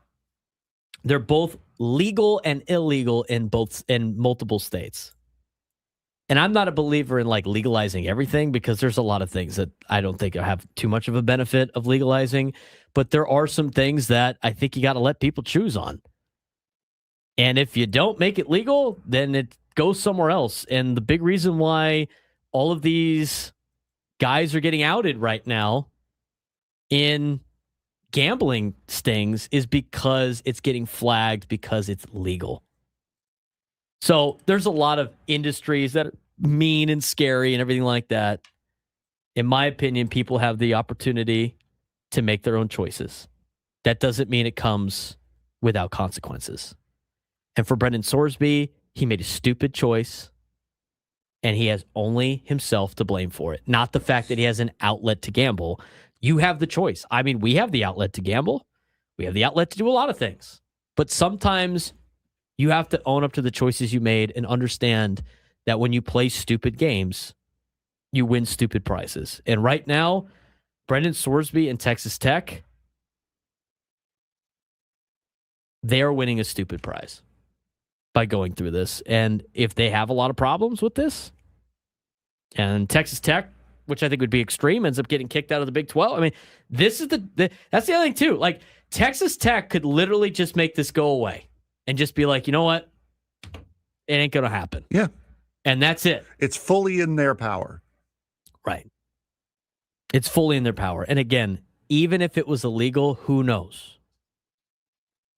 Speaker 2: they're both legal and illegal in multiple states. And I'm not a believer in like legalizing everything because there's a lot of things that I don't think have too much of a benefit of legalizing. But there are some things that I think you got to let people choose on. And if you don't make it legal, then it goes somewhere else. And the big reason why all of these guys are getting outed right now in gambling stings is because it's getting flagged because it's legal. So there's a lot of industries that are mean and scary and everything like that. In my opinion, people have the opportunity to make their own choices. That doesn't mean it comes without consequences. And for Brendan Sorsby, he made a stupid choice, and he has only himself to blame for it, not the fact that he has an outlet to gamble. You have the choice. I mean, we have the outlet to gamble. We have the outlet to do a lot of things. But sometimes you have to own up to the choices you made and understand that when you play stupid games, you win stupid prizes. And right now, Brendan Sorsby and Texas Tech, they are winning a stupid prize by going through this. And if they have a lot of problems with this, and Texas Tech, which I think would be extreme, ends up getting kicked out of the Big 12. I mean, this is that's the other thing too. Like, Texas Tech could literally just make this go away and just be like, you know what? It ain't going to happen.
Speaker 3: Yeah.
Speaker 2: And that's it.
Speaker 3: It's fully in their power.
Speaker 2: Right. It's fully in their power. And again, even if it was illegal, who knows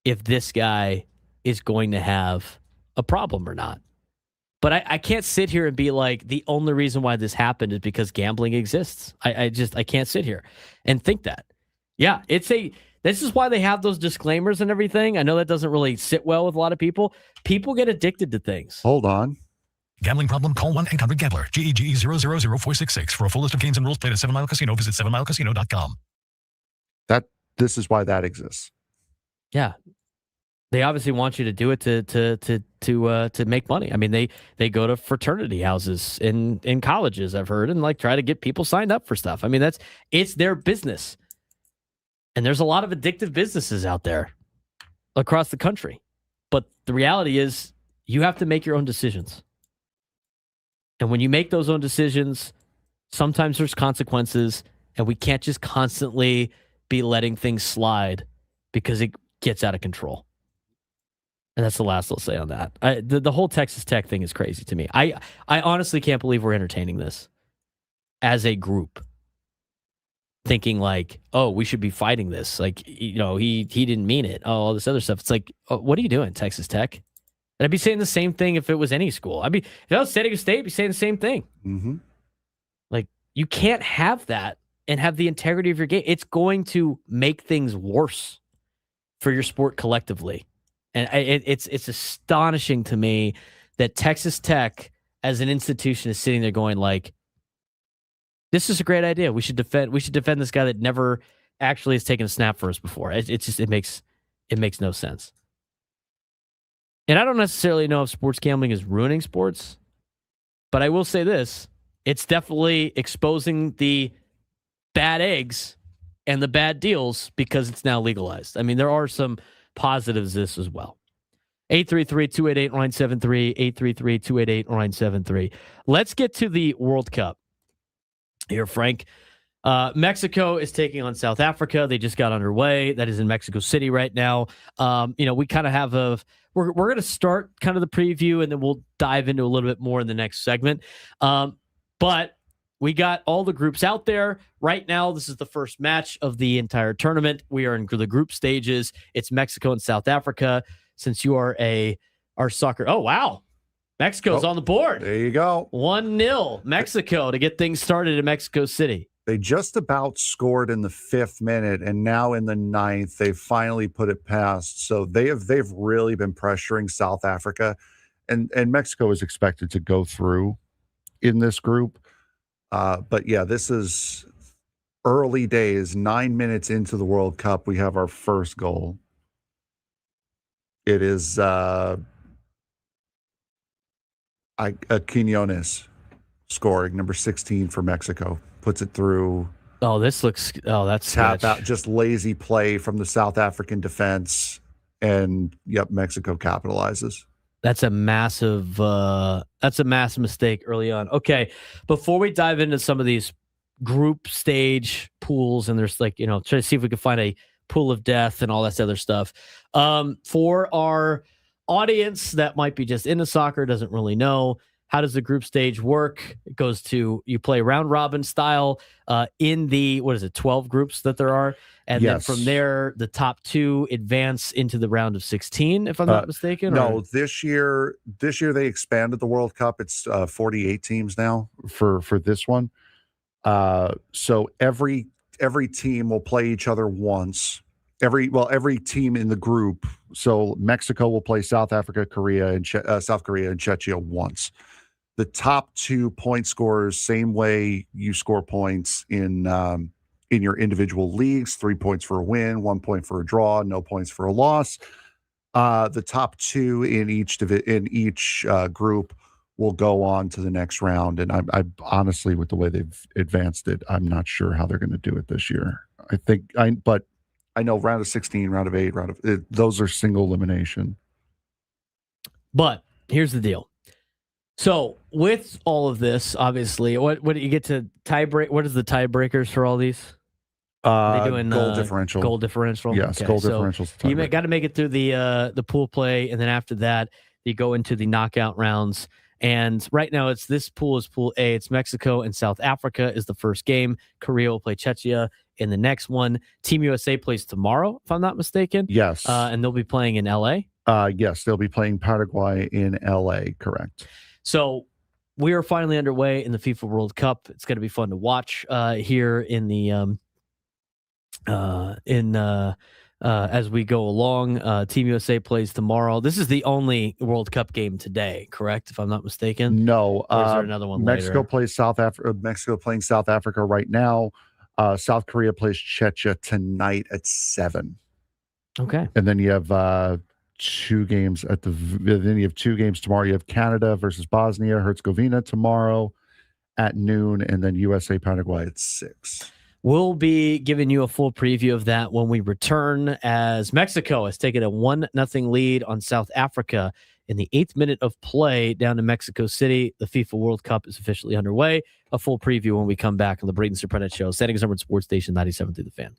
Speaker 2: if this guy is going to have a problem or not. But I can't sit here and be like, the only reason why this happened is because gambling exists. I can't sit here and think that. Yeah, this is why they have those disclaimers and everything. I know that doesn't really sit well with a lot of people. People get addicted to things.
Speaker 3: Hold on.
Speaker 1: Gambling problem? Call 1-800-GAMBLER. GEGE 000-466. For a full list of games and rules, play at 7 Mile Casino. Visit 7milecasino.com.
Speaker 3: This is why that exists.
Speaker 2: Yeah. They obviously want you to do it to make money. I mean, they go to fraternity houses in colleges, I've heard, and like try to get people signed up for stuff. I mean, it's their business. And there's a lot of addictive businesses out there across the country. But the reality is you have to make your own decisions. And when you make those own decisions, sometimes there's consequences, and we can't just constantly be letting things slide because it gets out of control. And that's the last I'll say on that. The whole Texas Tech thing is crazy to me. I honestly can't believe we're entertaining this as a group, thinking like, oh, we should be fighting this. Like, you know, he didn't mean it. Oh, all this other stuff. It's like, oh, what are you doing, Texas Tech? And I'd be saying the same thing if it was any school. If I was San Diego State, I'd be saying the same thing.
Speaker 3: Mm-hmm.
Speaker 2: Like, you can't have that and have the integrity of your game. It's going to make things worse for your sport collectively. And it's astonishing to me that Texas Tech as an institution is sitting there going like, this is a great idea. We should defend this guy that never actually has taken a snap for us before. It makes no sense. And I don't necessarily know if sports gambling is ruining sports, but I will say this. It's definitely exposing the bad eggs and the bad deals because it's now legalized. I mean, there are some positives this as well. 833-288-973, 833-288-973. Let's get to the World Cup here, Frank. Mexico is taking on South Africa. They just got underway. That is in Mexico City right now. We kind of have we're going to start kind of the preview, and then we'll dive into a little bit more in the next segment. But we got all the groups out there right now. This is the first match of the entire tournament. We are in the group stages. It's Mexico and South Africa. Since you are our soccer. Oh, wow. Mexico's on the board.
Speaker 3: There you go.
Speaker 2: 1-0 Mexico to get things started in Mexico City.
Speaker 3: They just about scored in the 5th minute, and now in the 9th, they've finally put it past. So they've really been pressuring South Africa, and Mexico is expected to go through in this group. But yeah, this is early days. 9 minutes into the World Cup, we have our first goal. It is Quinones scoring, number 16 for Mexico. Puts it through.
Speaker 2: Oh, that's
Speaker 3: tap
Speaker 2: sketch.
Speaker 3: out, just lazy play from the South African defense, and Mexico capitalizes.
Speaker 2: That's a massive mistake early on. Okay, before we dive into some of these group stage pools, and there's try to see if we can find a pool of death and all that other stuff. For our audience that might be just into soccer, doesn't really know, how does the group stage work? It goes to, you play round robin style in the, 12 groups that there are. And then from there, the top 2 advance into the round of 16, if I'm not mistaken.
Speaker 3: No, this year they expanded the World Cup. It's 48 teams now for this one. So every team will play each other once. Every team in the group. So Mexico will play South Africa, South Korea, and Czechia once. The top 2 point scorers, same way you score points in your individual leagues, 3 points for a win, 1 point for a draw, no points for a loss. The top 2 in each group will go on to the next round. And I honestly, with the way they've advanced it, I'm not sure how they're going to do it this year. But I know round of 16, round of 8, those are single elimination.
Speaker 2: But here's the deal. So with all of this, obviously, what do you get to tiebreak? What is the tiebreakers for all these? They doing
Speaker 3: goal differential.
Speaker 2: Goal differential.
Speaker 3: Yes,
Speaker 2: okay,
Speaker 3: goal
Speaker 2: so
Speaker 3: differentials.
Speaker 2: You got to make it through the pool play, and then after that, you go into the knockout rounds. And right now, this pool is Pool A. It's Mexico and South Africa is the first game. Korea will play Czechia in the next one. Team USA plays tomorrow, if I'm not mistaken.
Speaker 3: Yes.
Speaker 2: And they'll be playing in LA.
Speaker 3: Yes, they'll be playing Paraguay in LA. Correct.
Speaker 2: So we are finally underway in the FIFA World Cup. It's going to be fun to watch here in the as we go along. Team USA plays tomorrow. This is the only World Cup game today, correct? If I'm not mistaken.
Speaker 3: No,
Speaker 2: or is there another one
Speaker 3: Mexico
Speaker 2: later?
Speaker 3: plays South Africa. Mexico playing South Africa right now. South Korea plays Czechia tonight at 7.
Speaker 2: Okay,
Speaker 3: and then you have 2 games then you have 2 games tomorrow. You have Canada versus Bosnia Herzegovina tomorrow at noon, and then USA Paraguay at 6.
Speaker 2: We'll be giving you a full preview of that when we return, as Mexico has taken a 1-0 lead on South Africa in the 8th minute of play down in Mexico City. The FIFA World Cup is officially underway. A full preview when we come back on the Braden Surprenant Show. Standings number Sports Station 97 through the Fan.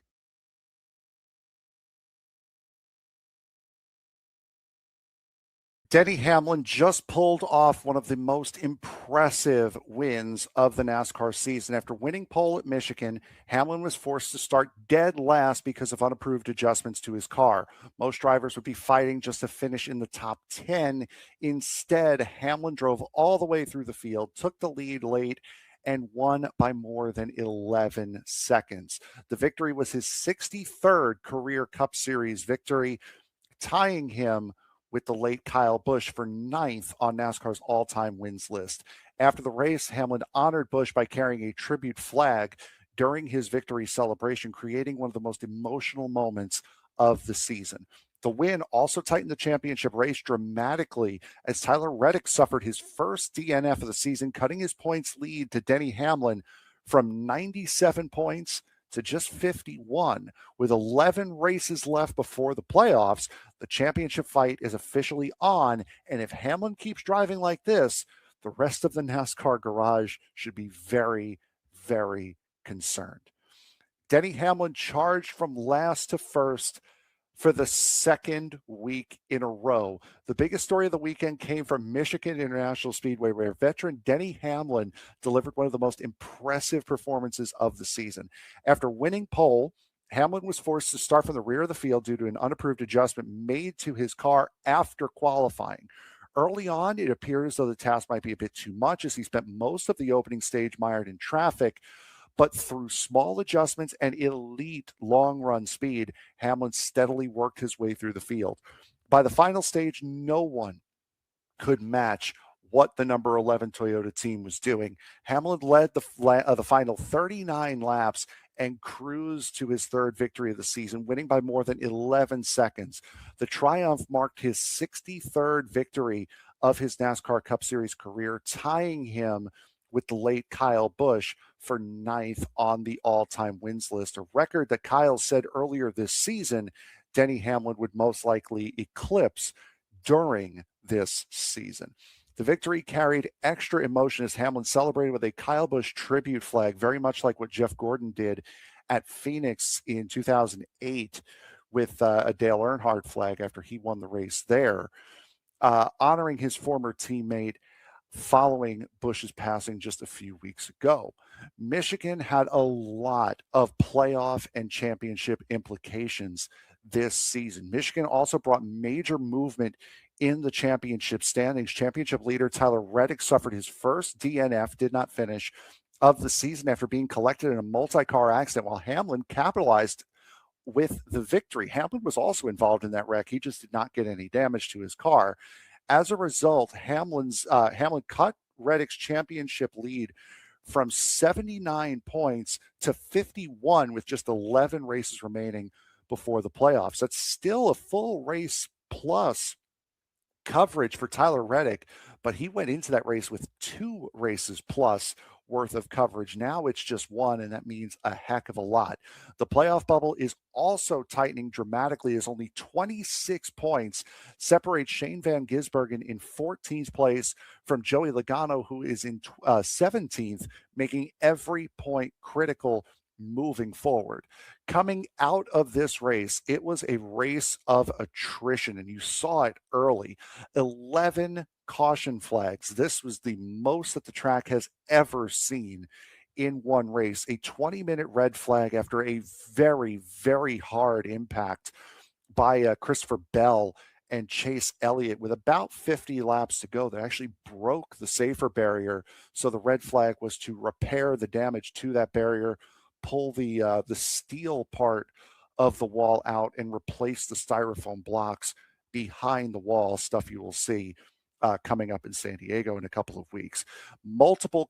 Speaker 4: Denny Hamlin just pulled off one of the most impressive wins of the NASCAR season. After winning pole at Michigan, Hamlin was forced to start dead last because of unapproved adjustments to his car. Most drivers would be fighting just to finish in the top 10. Instead, Hamlin drove all the way through the field, took the lead late, and won by more than 11 seconds. The victory was his 63rd career Cup Series victory, tying him with the late Kyle Busch for 9th on NASCAR's all-time wins list. After the race, Hamlin honored Busch by carrying a tribute flag during his victory celebration, creating one of the most emotional moments of the season. The win also tightened the championship race dramatically as Tyler Reddick suffered his first DNF of the season, cutting his points lead to Denny Hamlin from 97 points to just 51. With 11 races left before the playoffs, the championship fight is officially on, and if Hamlin keeps driving like this, the rest of the NASCAR garage should be very, very concerned. Denny Hamlin charged from last to first for the second week in a row. The biggest story of the weekend came from Michigan International Speedway, where veteran Denny Hamlin delivered one of the most impressive performances of the season. After winning pole, Hamlin was forced to start from the rear of the field due to an unapproved adjustment made to his car after qualifying. Early on, it appeared as though the task might be a bit too much, as he spent most of the opening stage mired in traffic. But through small adjustments and elite long-run speed, Hamlin steadily worked his way through the field. By the final stage, no one could match what the number 11 Toyota team was doing. Hamlin led the final 39 laps and cruised to his 3rd victory of the season, winning by more than 11 seconds. The triumph marked his 63rd victory of his NASCAR Cup Series career, tying him with the late Kyle Busch for 9th on the all-time wins list, a record that Kyle said earlier this season Denny Hamlin would most likely eclipse during this season. The victory carried extra emotion as Hamlin celebrated with a Kyle Busch tribute flag, very much like what Jeff Gordon did at Phoenix in 2008 with a Dale Earnhardt flag after he won the race there, honoring his former teammate following Bush's passing just a few weeks ago. Michigan had a lot of playoff and championship implications this season. Michigan also brought major movement in the championship standings. Championship leader Tyler Reddick suffered his first DNF, did not finish, of the season after being collected in a multi-car accident, while Hamlin capitalized with the victory. Hamlin was also involved in that wreck. He just did not get any damage to his car. As a result, Hamlin cut Reddick's championship lead from 79 points to 51 with just 11 races remaining before the playoffs. That's still a full race plus coverage for Tyler Reddick, but he went into that race with 2 races plus worth of coverage. Now it's just 1, and that means a heck of a lot. The playoff bubble is also tightening dramatically as only 26 points separate Shane Van Gisbergen in 14th place from Joey Logano, who is in 17th, making every point critical moving forward. Coming out of this race, it was a race of attrition, and you saw it early. 11 caution flags. This was the most that the track has ever seen in one race. A 20-minute red flag after a very, very hard impact by Christopher Bell and Chase Elliott with about 50 laps to go. That actually broke the safer barrier, so the red flag was to repair the damage to that barrier, pull the steel part of the wall out, and replace the styrofoam blocks behind the wall, stuff you will see coming up in San Diego in a couple of weeks. Multiple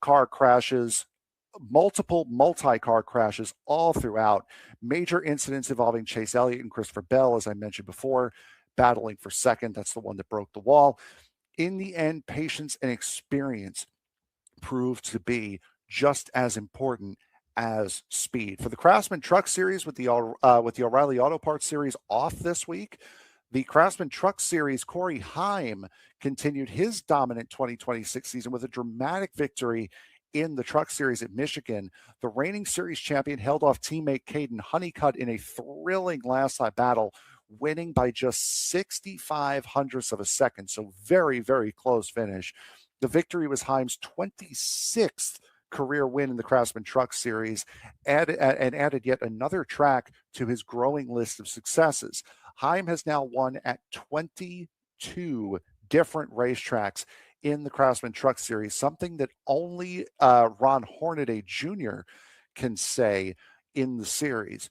Speaker 4: multi-car crashes all throughout. Major incidents involving Chase Elliott and Christopher Bell, as I mentioned before, battling for second. That's the one that broke the wall. In the end, patience and experience proved to be just as important as speed. For the Craftsman Truck Series with the O'Reilly Auto Parts Series off this week, the Craftsman Truck Series, Corey Heim continued his dominant 2026 season with a dramatic victory in the Truck Series at Michigan. The reigning series champion held off teammate Caden Honeycutt in a thrilling last-lap battle, winning by just 65 hundredths of a second. So very, very close finish. The victory was Heim's 26th career win in the Craftsman Truck Series, and added yet another track to his growing list of successes. Heim has now won at 22 different racetracks in the Craftsman Truck Series, something that only Ron Hornaday Jr. can say in the series.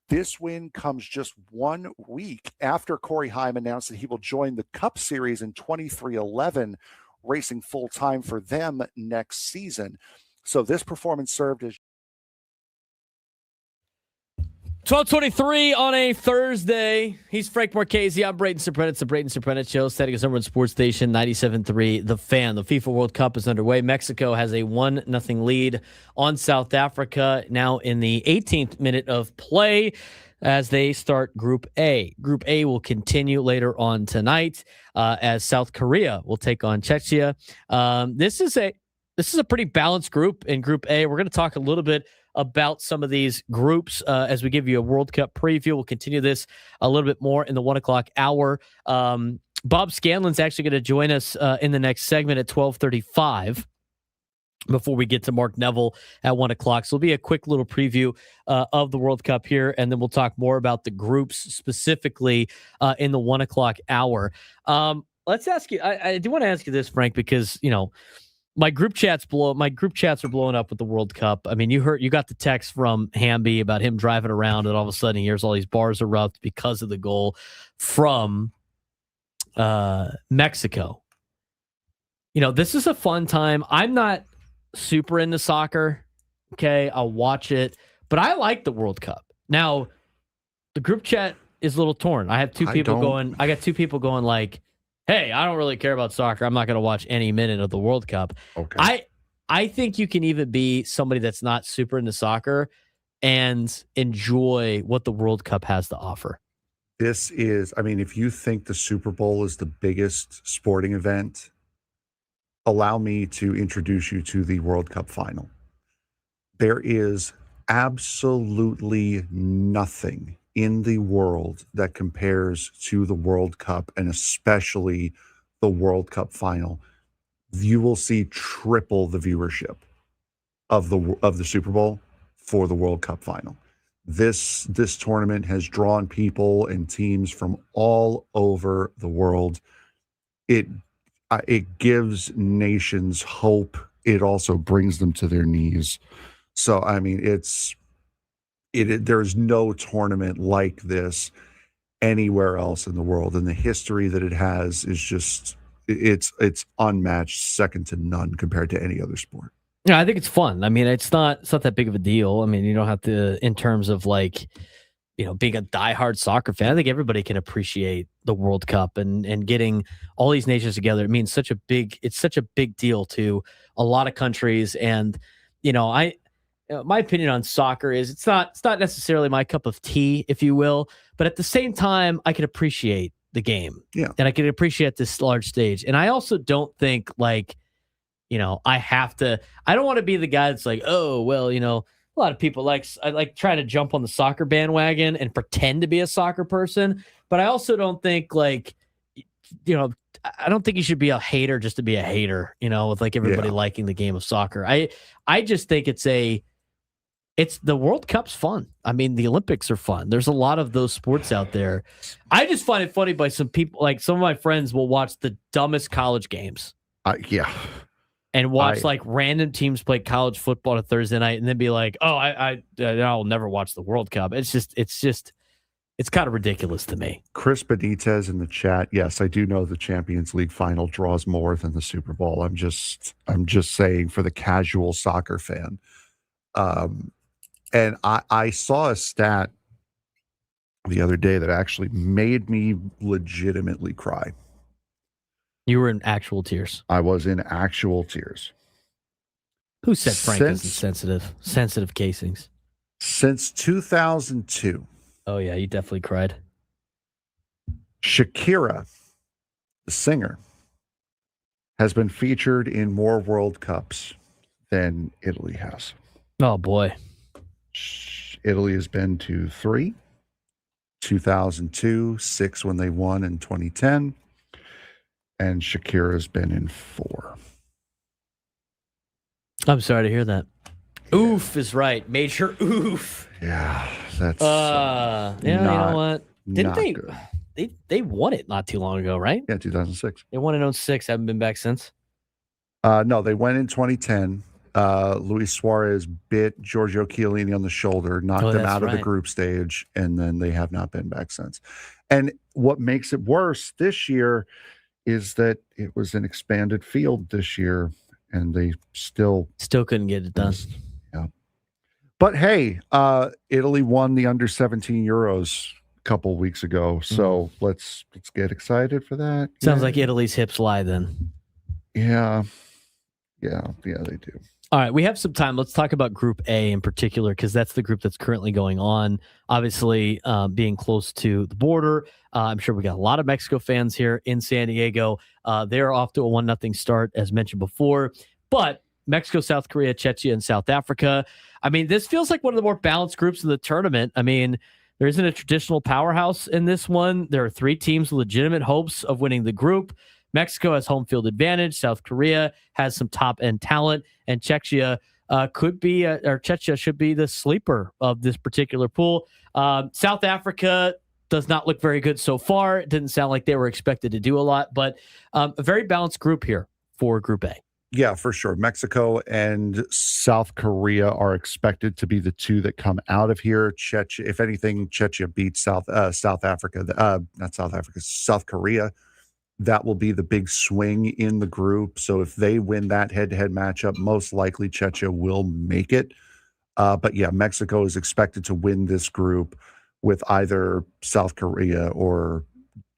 Speaker 4: This win comes just 1 week after Corey Heim announced that he will join the Cup Series in 2311, racing full-time for them next season. So this performance served as
Speaker 2: 12:23 on a Thursday. He's Frank Marchese. I'm Braden Surprenant. It's the Braden Surprenant Show, setting us over on Sports Station 97.3 The Fan. The FIFA World Cup is underway. Mexico has a 1-0 lead on South Africa, now in the 18th minute of play as they start Group A. Group A will continue later on tonight as South Korea will take on Czechia. This is a pretty balanced group in Group A. We're going to talk a little bit about some of these groups as we give you a World Cup preview. We'll continue this a little bit more in the 1 o'clock hour. Bob Scanlan's actually going to join us in the next segment at 12:35 before we get to Mark Neville at 1 o'clock. So it'll be a quick little preview of the World Cup here, and then we'll talk more about the groups specifically in the 1 o'clock hour. Let's ask you, I do want to ask you this, Frank, because, you know, my group chats are blowing up with the World Cup. I mean, you got the text from Hamby about him driving around, and all of a sudden he hears all these bars erupt because of the goal from Mexico. You know, this is a fun time. I'm not super into soccer. Okay, I'll watch it, but I like the World Cup. Now, the group chat is a little torn. I got two people going like, hey, I don't really care about soccer. I'm not going to watch any minute of the World Cup.
Speaker 3: Okay.
Speaker 2: I think you can even be somebody that's not super into soccer and enjoy what the World Cup has to offer.
Speaker 3: This is, I mean, if you think the Super Bowl is the biggest sporting event, allow me to introduce you to the World Cup final. There is absolutely nothing in the world that compares to the World Cup, and especially the World Cup final. you will see triple the viewership of the Super Bowl for the World Cup final. This tournament has drawn people and teams from all over the world. It gives nations hope. It also brings them to their knees. So I mean, there's no tournament like this anywhere else in the world, and the history that it has is just it's unmatched, second to none compared to any other sport.
Speaker 2: Yeah, I think it's fun. I mean, it's not that big of a deal. I mean, you don't have to, in terms of like, being a diehard soccer fan. I think everybody can appreciate the World Cup and getting all these nations together. It means it's such a big deal to a lot of countries. And, my opinion on soccer is it's not necessarily my cup of tea, if you will, but at the same time, I can appreciate the game.
Speaker 3: Yeah.
Speaker 2: And I can appreciate this large stage. And I also don't think like, I don't want to be the guy that's like, oh, well, a lot of people I like trying to jump on the soccer bandwagon and pretend to be a soccer person. But I also don't think like, I don't think you should be a hater just to be a hater, with like everybody liking the game of soccer. I just think it's the World Cup's fun. I mean, the Olympics are fun. There's a lot of those sports out there. I just find it funny by some people, like some of my friends will watch the dumbest college games. And watch like random teams play college football on a Thursday night and then be like, oh, I'll never watch the World Cup. It's kind of ridiculous to me.
Speaker 3: Chris Benitez in the chat. Yes, I do know the Champions League final draws more than the Super Bowl. I'm just saying for the casual soccer fan. And I saw a stat the other day that actually made me legitimately cry.
Speaker 2: You were in actual tears.
Speaker 3: I was in actual tears.
Speaker 2: Who said Frank isn't sensitive? Sensitive casings.
Speaker 3: Since 2002.
Speaker 2: Oh, yeah, you definitely cried.
Speaker 3: Shakira, the singer, has been featured in more World Cups than Italy has.
Speaker 2: Oh, boy.
Speaker 3: Italy has been to 3, 2002, 6 when they won in 2010. And Shakira's been in 4.
Speaker 2: I'm sorry to hear that. Yeah. Oof is right. Major oof.
Speaker 3: Yeah, that's
Speaker 2: you know what? Didn't they won it not too long ago, right?
Speaker 3: Yeah, 2006.
Speaker 2: They won in 2006. Haven't been back since.
Speaker 3: No, they went in 2010. Luis Suarez bit Giorgio Chiellini on the shoulder, knocked them out of the group stage, and then they have not been back since. And what makes it worse this year is that it was an expanded field this year, and they still
Speaker 2: couldn't get it done.
Speaker 3: Yeah. But hey, Italy won the under 17 Euros a couple weeks ago, so let's get excited for that.
Speaker 2: Sounds like Italy's hips lie then.
Speaker 3: Yeah, they do.
Speaker 2: All right, we have some time. Let's talk about Group A in particular, because that's the group that's currently going on. Obviously, being close to the border, I'm sure we got a lot of Mexico fans here in San Diego. They're off to a 1-0 start, as mentioned before. But Mexico, South Korea, Czechia, and South Africa. I mean, this feels like one of the more balanced groups in the tournament. I mean, there isn't a traditional powerhouse in this one. There are 3 teams with legitimate hopes of winning the group. Mexico has home field advantage. South Korea has some top-end talent. And Czechia Czechia should be the sleeper of this particular pool. South Africa does not look very good so far. It didn't sound like they were expected to do a lot, but a very balanced group here for Group A.
Speaker 3: Yeah, for sure. Mexico and South Korea are expected to be the 2 that come out of here. Czechia, if anything, Czechia beats South Korea. That will be the big swing in the group. So if they win that head-to-head matchup, most likely Czechia will make it. But yeah, Mexico is expected to win this group with either South Korea or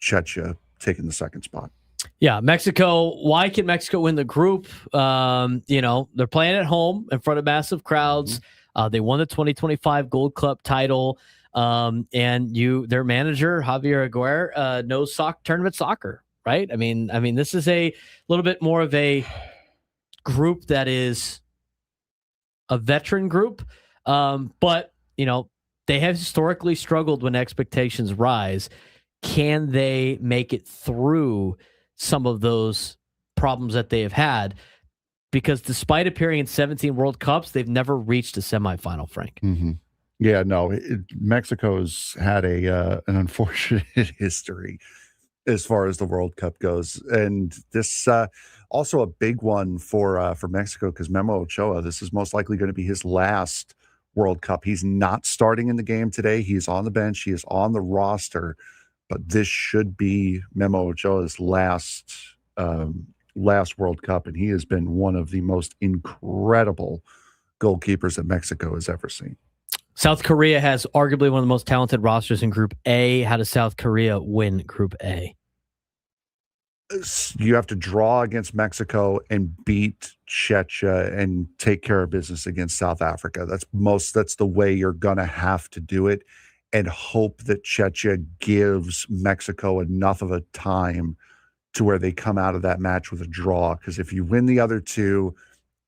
Speaker 3: Czechia taking the second spot.
Speaker 2: Yeah, Mexico. Why can Mexico win the group? They're playing at home in front of massive crowds. They won the 2025 Gold Club title. And their manager, Javier Aguirre, knows tournament soccer. Right. I mean, this is a little bit more of a group that is a veteran group. But, they have historically struggled when expectations rise. Can they make it through some of those problems that they have had, because despite appearing in 17 World Cups, they've never reached a semifinal, Frank.
Speaker 3: Mm-hmm. Yeah, no, Mexico's had an unfortunate history as far as the World Cup goes. And this also a big one for Mexico, because Memo Ochoa, this is most likely going to be his last World Cup. He's not starting in the game today. He's on the bench. He is on the roster. But this should be Memo Ochoa's last World Cup, and he has been one of the most incredible goalkeepers that Mexico has ever seen.
Speaker 2: South Korea has arguably one of the most talented rosters in Group A. How does South Korea win Group A?
Speaker 3: You have to draw against Mexico and beat Czechia and take care of business against South Africa. That's the way you're going to have to do it, and hope that Czechia gives Mexico enough of a time to where they come out of that match with a draw. Because if you win the other two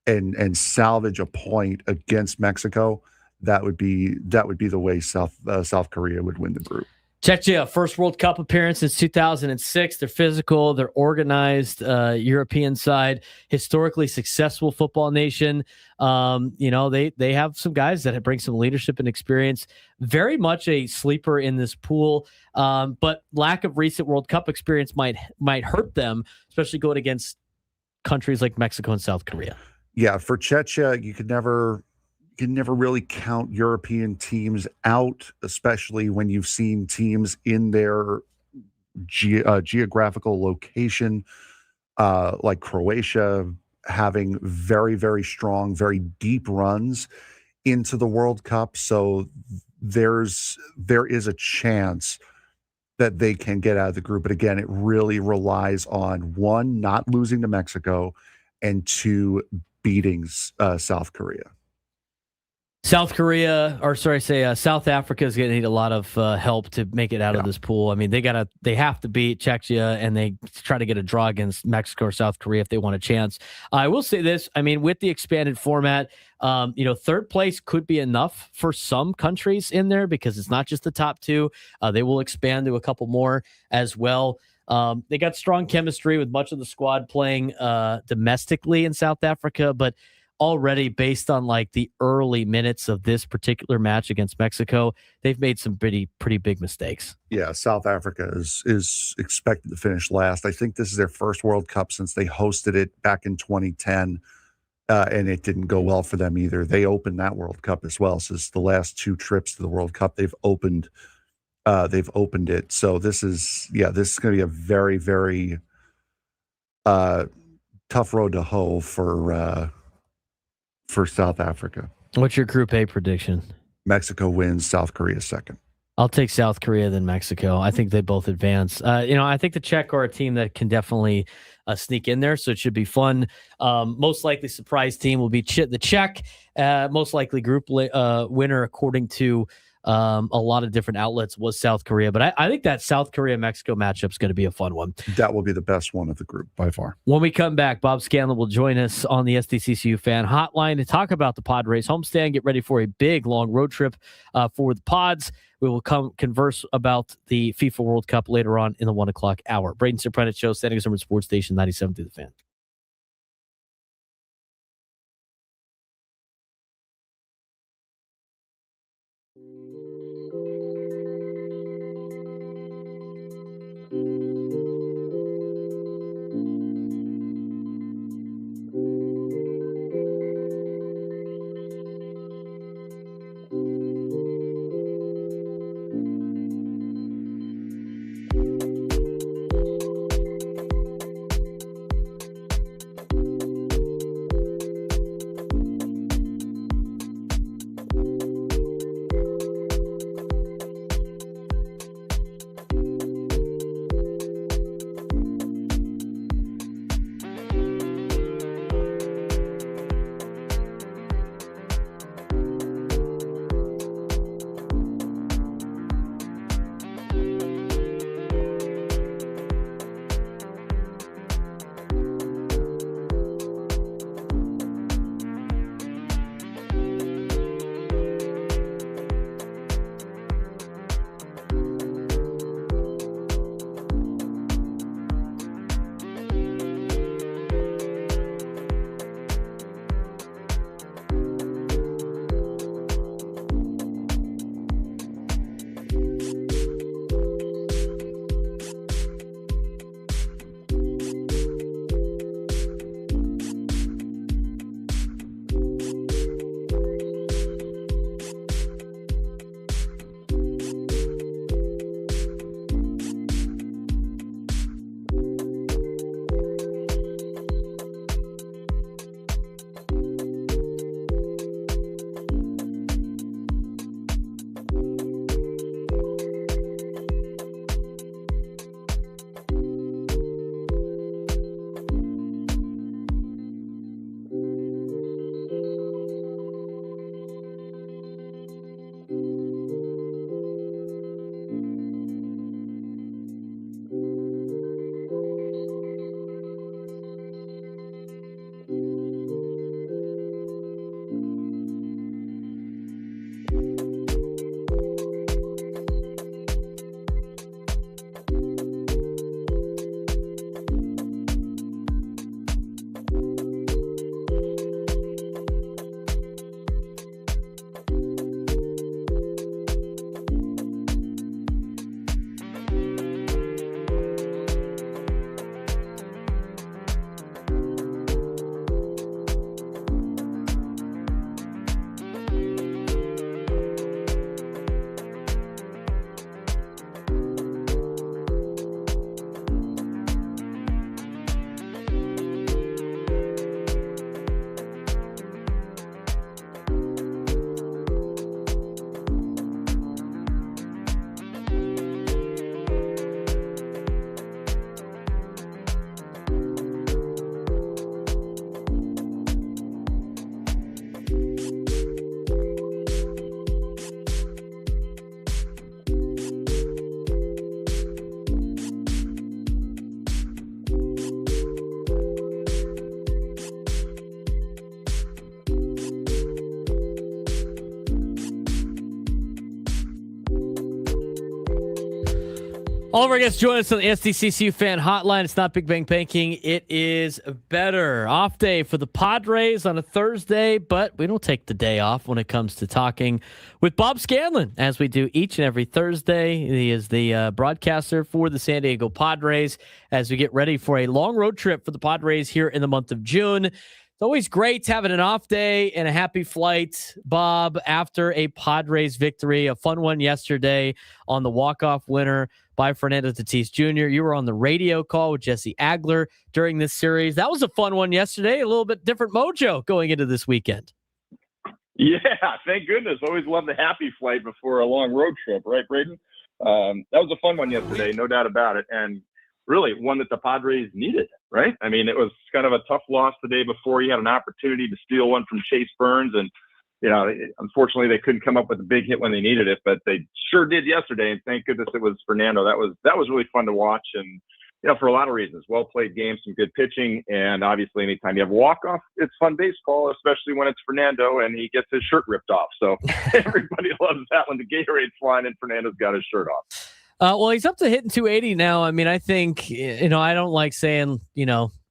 Speaker 3: and salvage a point against Mexico, that would be the way South Korea would win the group.
Speaker 2: Czechia, first World Cup appearance since 2006. They're physical, they're organized, European side, historically successful football nation. They have some guys that bring some leadership and experience. Very much a sleeper in this pool, but lack of recent World Cup experience might hurt them, especially going against countries like Mexico and South Korea.
Speaker 3: Yeah, for Czechia, you can never really count European teams out, especially when you've seen teams in their geographical location, like Croatia, having very, very strong, very deep runs into the World Cup. So there is a chance that they can get out of the group. But again, it really relies on, one, not losing to Mexico, and two, beating South Korea.
Speaker 2: South Africa is going to need a lot of help to make it out of this pool. I mean, they have to beat Czechia, and they try to get a draw against Mexico or South Korea if they want a chance. I will say this: I mean, with the expanded format, third place could be enough for some countries in there, because it's not just the top two. They will expand to a couple more as well. They got strong chemistry with much of the squad playing domestically in South Africa, but already, based on like the early minutes of this particular match against Mexico, they've made some pretty big mistakes.
Speaker 3: Yeah, South Africa is expected to finish last. I think this is their first World Cup since they hosted it back in 2010, and it didn't go well for them either. They opened that World Cup as well. So it's the last two trips to the World Cup they've opened it. So this is going to be a very, very tough road to hoe for South Africa.
Speaker 2: What's your Group A prediction?
Speaker 3: Mexico wins, South Korea second.
Speaker 2: I'll take South Korea then Mexico. I think they both advance. I think the Czech are a team that can definitely sneak in there, so it should be fun. Most likely surprise team will be the Czech. Most likely group winner, according to a lot of different outlets, was South Korea. But I think that South Korea-Mexico matchup is going to be a fun one.
Speaker 3: That will be the best one of the group by far.
Speaker 2: When we come back, Bob Scanlan will join us on the SDCCU Fan Hotline to talk about the Padres homestand, get ready for a big, long road trip for the Pods. We will converse about the FIFA World Cup later on in the 1 o'clock hour. Braden Surprenant Show, Standing Summer Sports Station 97 through the Fan. All of our guests join us on the SDCCU fan hotline. It's not Big Bang Banking. It is better. Off day for the Padres on a Thursday, but we don't take the day off when it comes to talking with Bob Scanlan, as we do each and every Thursday. He is the broadcaster for the San Diego Padres as we get ready for a long road trip for the Padres here in the month of June. It's always great having an off day and a happy flight, Bob, after a Padres victory, a fun one yesterday on the walk-off winner by Fernando Tatis Jr. You were on the radio call with Jesse Agler during this series. That was a fun one yesterday, a little bit different mojo going into this weekend.
Speaker 19: Yeah, thank goodness. Always love the happy flight before a long road trip, right, Braden? That was a fun one yesterday, no doubt about it. And really one that the Padres needed, right? I mean, it was kind of a tough loss the day before. You had an opportunity to steal one from Chase Burns, and unfortunately they couldn't come up with a big hit when they needed it, but they sure did yesterday. And thank goodness it was Fernando. That was really fun to watch, and for a lot of reasons. Well played game, some good pitching, and obviously anytime you have a walk-off, it's fun baseball, especially when it's Fernando and he gets his shirt ripped off. So everybody loves that when the Gatorade's flying and Fernando's got his shirt off.
Speaker 2: Well, he's up to hitting 280 now. I mean, I think, I don't like saying,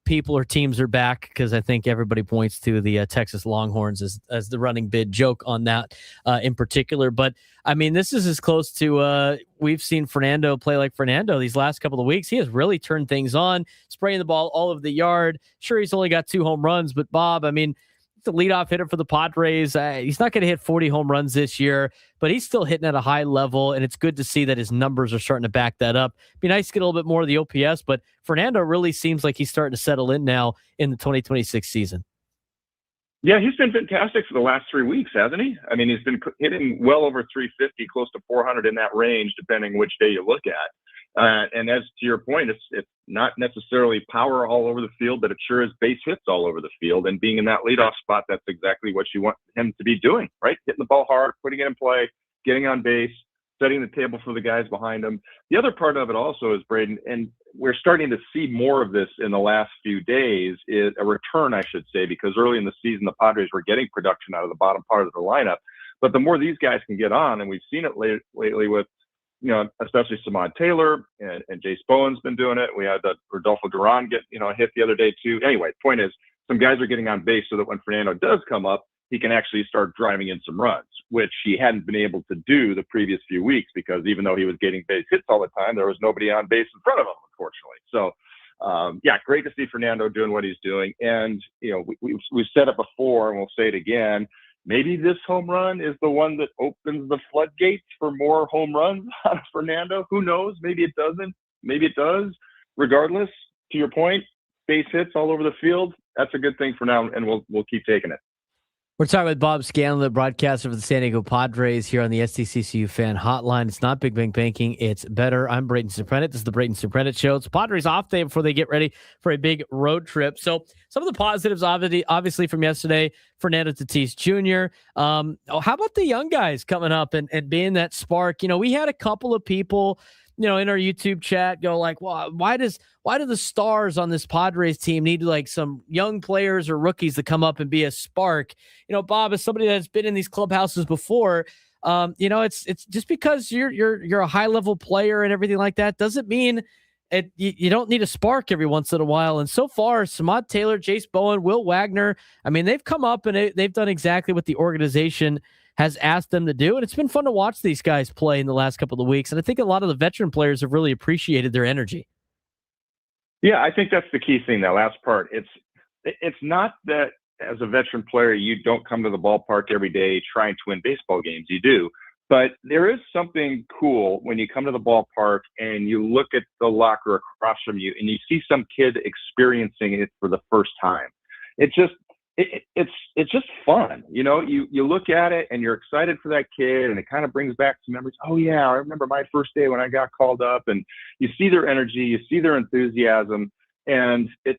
Speaker 2: people or teams are back, because I think everybody points to the Texas Longhorns as the running bid joke on that in particular. But, I mean, this is as close to we've seen Fernando play like Fernando these last couple of weeks. He has really turned things on, spraying the ball all over the yard. Sure, he's only got 2 home runs, but Bob, I mean, the leadoff hitter for the Padres. He's not going to hit 40 home runs this year, but he's still hitting at a high level, and it's good to see that his numbers are starting to back that up. Be nice to get a little bit more of the OPS, but Fernando really seems like he's starting to settle in now in the 2026 season.
Speaker 19: Yeah, he's been fantastic for the last 3 weeks, hasn't he? I mean, he's been hitting well over 350, close to 400 in that range, depending which day you look at. And as to your point, it's not necessarily power all over the field, but it sure is base hits all over the field. And being in that leadoff spot, that's exactly what you want him to be doing, right? Hitting the ball hard, putting it in play, getting on base, setting the table for the guys behind him. The other part of it also is, Braden, and we're starting to see more of this in the last few days, is a return, I should say, because early in the season, the Padres were getting production out of the bottom part of their lineup. But the more these guys can get on, and we've seen it lately with, especially Samad Taylor and Jace Bowen's been doing it. We had Rodolfo Duran get, a hit the other day too. Anyway, point is, some guys are getting on base so that when Fernando does come up, he can actually start driving in some runs, which he hadn't been able to do the previous few weeks, because even though he was getting base hits all the time, there was nobody on base in front of him, unfortunately. So, great to see Fernando doing what he's doing. And, we've said it before, and we'll say it again. Maybe this home run is the one that opens the floodgates for more home runs out of Fernando. Who knows? Maybe it doesn't. Maybe it does. Regardless, to your point, base hits all over the field. That's a good thing for now, and we'll keep taking it.
Speaker 2: We're talking with Bob Scanlan, the broadcaster for the San Diego Padres, here on the SDCCU fan hotline. It's not Big Bang Banking, it's better. I'm Braden Surprenant. This is the Braden Surprenant Show. It's Padres off day before they get ready for a big road trip. So some of the positives, obviously from yesterday, Fernando Tatis Jr. How about the young guys coming up and being that spark? We had a couple of people in our YouTube chat go like, well, why do the stars on this Padres team need like some young players or rookies to come up and be a spark? Bob, as somebody that's been in these clubhouses before, it's just because you're a high level player and everything like that doesn't mean you don't need a spark every once in a while. And so far, Samad Taylor, Jace Bowen, Will Wagner, I mean, they've come up and they've done exactly what the organization has asked them to do. And it's been fun to watch these guys play in the last couple of weeks. And I think a lot of the veteran players have really appreciated their energy.
Speaker 19: Yeah, I think that's the key thing, that last part. It's not that as a veteran player, you don't come to the ballpark every day trying to win baseball games. You do. But there is something cool when you come to the ballpark and you look at the locker across from you and you see some kid experiencing it for the first time. It's just fun. You look at it and you're excited for that kid, and it kind of brings back some memories. Oh yeah, I remember my first day when I got called up, and you see their energy, you see their enthusiasm, and it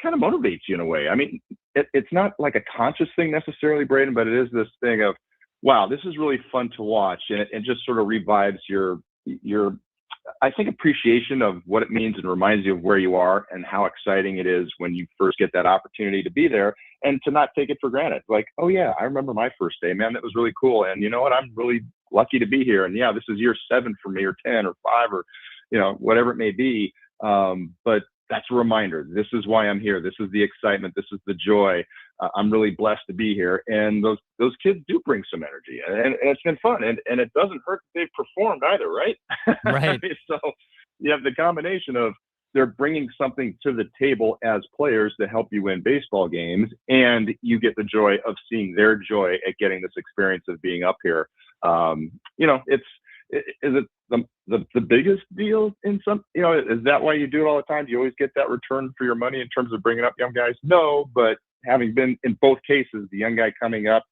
Speaker 19: kind of motivates you in a way. I mean, it's not like a conscious thing necessarily, Braden, but it is this thing of, wow, this is really fun to watch, and it just sort of revives your I think appreciation of what it means, and reminds you of where you are and how exciting it is when you first get that opportunity to be there, and to not take it for granted. Like, oh yeah, I remember my first day, man, that was really cool. And you know what? I'm really lucky to be here. And yeah, this is year 7 for me, or 10 or 5, or whatever it may be. But that's a reminder. This is why I'm here. This is the excitement. This is the joy. I'm really blessed to be here. And those kids do bring some energy, and it's been fun. And it doesn't hurt that they've performed either, right?
Speaker 2: Right.
Speaker 19: So you have the combination of they're bringing something to the table as players to help you win baseball games, and you get the joy of seeing their joy at getting this experience of being up here. Is it the biggest deal in some, is that why you do it all the time? Do you always get that return for your money in terms of bringing up young guys? No, but having been in both cases, the young guy coming up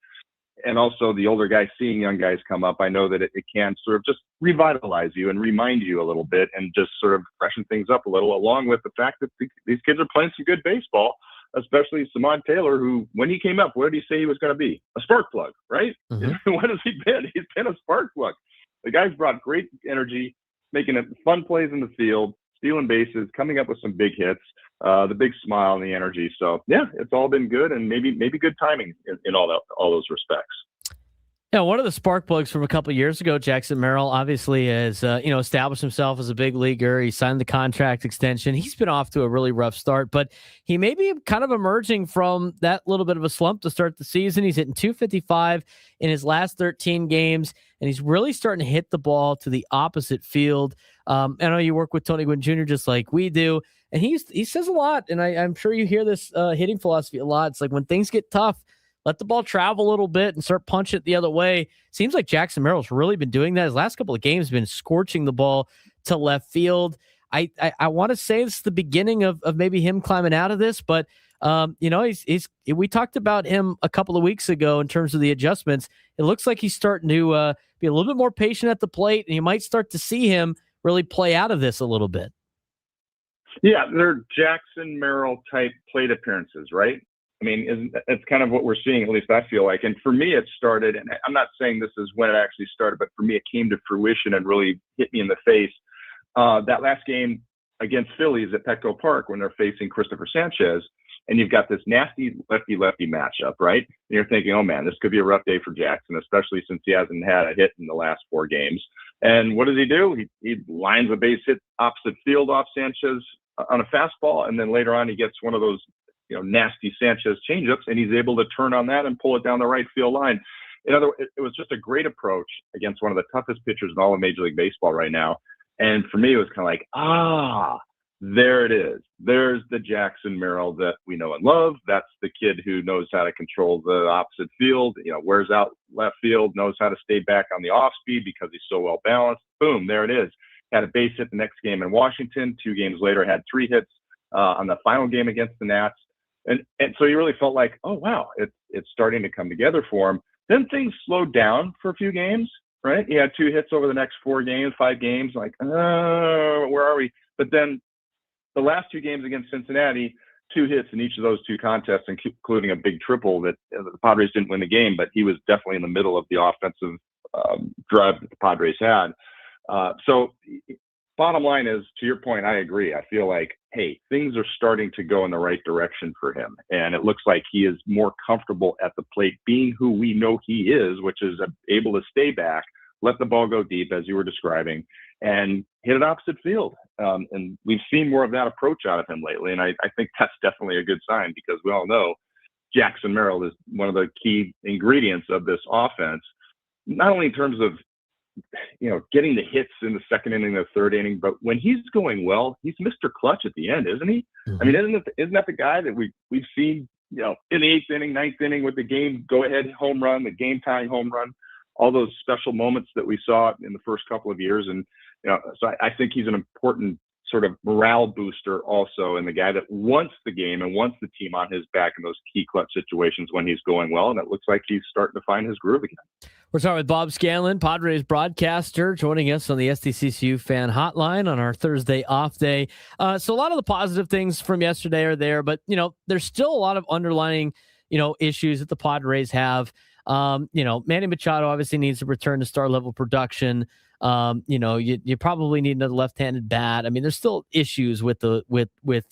Speaker 19: and also the older guy seeing young guys come up, I know that it can sort of just revitalize you and remind you a little bit and just sort of freshen things up a little, along with the fact that these kids are playing some good baseball, especially Simon Taylor, who, when he came up, what did he say he was going to be? A spark plug, right? Mm-hmm. What has he been? He's been a spark plug. The guy's brought great energy, making it fun plays in the field, stealing bases, coming up with some big hits, the big smile and the energy. So yeah, it's all been good, and maybe good timing in all those respects.
Speaker 2: Yeah, one of the spark plugs from a couple of years ago, Jackson Merrill, obviously has established himself as a big leaguer. He signed the contract extension. He's been off to a really rough start, but he may be kind of emerging from that little bit of a slump to start the season. He's hitting .255 in his last 13 games, and he's really starting to hit the ball to the opposite field. I know you work with Tony Gwynn Jr. just like we do, and he says a lot, and I'm sure you hear this hitting philosophy a lot. It's like when things get tough, let the ball travel a little bit and start punching it the other way. Seems like Jackson Merrill's really been doing that. His last couple of games have been scorching the ball to left field. I want to say it's the beginning of maybe him climbing out of this, but we talked about him a couple of weeks ago in terms of the adjustments. It looks like he's starting to be a little bit more patient at the plate, and you might start to see him really play out of this a little bit.
Speaker 19: Yeah, they're Jackson Merrill type plate appearances, right? I mean, it's kind of what we're seeing, at least I feel like. And for me, it started, and I'm not saying this is when it actually started, but for me, it came to fruition and really hit me in the face. That last game against Phillies at Petco Park when they're facing Christopher Sanchez, and you've got this nasty lefty-lefty matchup, right? And you're thinking, oh man, this could be a rough day for Jackson, especially since he hasn't had a hit in the last 4 games. And what does he do? He lines a base hit opposite field off Sanchez on a fastball, and then later on he gets one of those nasty Sanchez changeups, and he's able to turn on that and pull it down the right field line. In other words, it was just a great approach against one of the toughest pitchers in all of Major League Baseball right now. And for me, it was kind of like, there it is. There's the Jackson Merrill that we know and love. That's the kid who knows how to control the opposite field, wears out left field, knows how to stay back on the off speed because he's so well balanced. Boom, there it is. Had a base hit the next game in Washington. 2 games later, had 3 hits on the final game against the Nats. And so you really felt like, oh, wow, it's starting to come together for him. Then things slowed down for a few games, right? He had 2 hits over the next 4 games, 5 games, like, where are we? But then the last 2 games against Cincinnati, 2 hits in each of those 2 contests, including a big triple that the Padres didn't win the game, but he was definitely in the middle of the offensive drive that the Padres had. So bottom line is, to your point, I agree. I feel like, hey, things are starting to go in the right direction for him. And it looks like he is more comfortable at the plate being who we know he is, which is able to stay back, let the ball go deep, as you were describing, and hit it opposite field. And we've seen more of that approach out of him lately. And I think that's definitely a good sign, because we all know Jackson Merrill is one of the key ingredients of this offense, not only in terms of getting the hits in the second inning, the third inning, but when he's going well, he's Mr. Clutch at the end, isn't he? Mm-hmm. I mean, isn't that the guy that we've seen, in the 8th inning, 9th inning with the game go-ahead home run, the game-tying home run, all those special moments that we saw in the first couple of years. And, so I think he's an important sort of morale booster also, and the guy that wants the game and wants the team on his back in those key clutch situations when he's going well. And it looks like he's starting to find his groove again.
Speaker 2: We're talking with Bob Scanlan, Padres broadcaster, joining us on the SDCCU fan hotline on our Thursday off day. So a lot of the positive things from yesterday are there, but, there's still a lot of underlying, issues that the Padres have. Manny Machado obviously needs to return to star level production. You probably need another left-handed bat. I mean, there's still issues with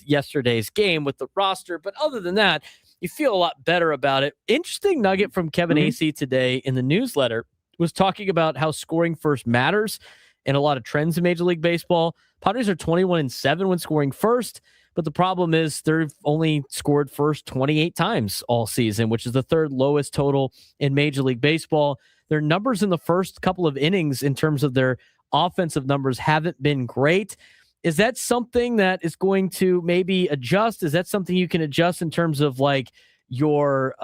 Speaker 2: yesterday's game with the roster, but other than that, you feel a lot better about it. Interesting nugget from Kevin Acee today in the newsletter was talking about how scoring first matters. and a lot of trends in Major League Baseball. Padres are 21-7 when scoring first, but the problem is they've only scored first 28 times all season, which is the third lowest total in Major League Baseball. Their numbers in the first couple of innings in terms of their offensive numbers haven't been great. Is that something that is going to maybe adjust? Is that something you can adjust in terms of like your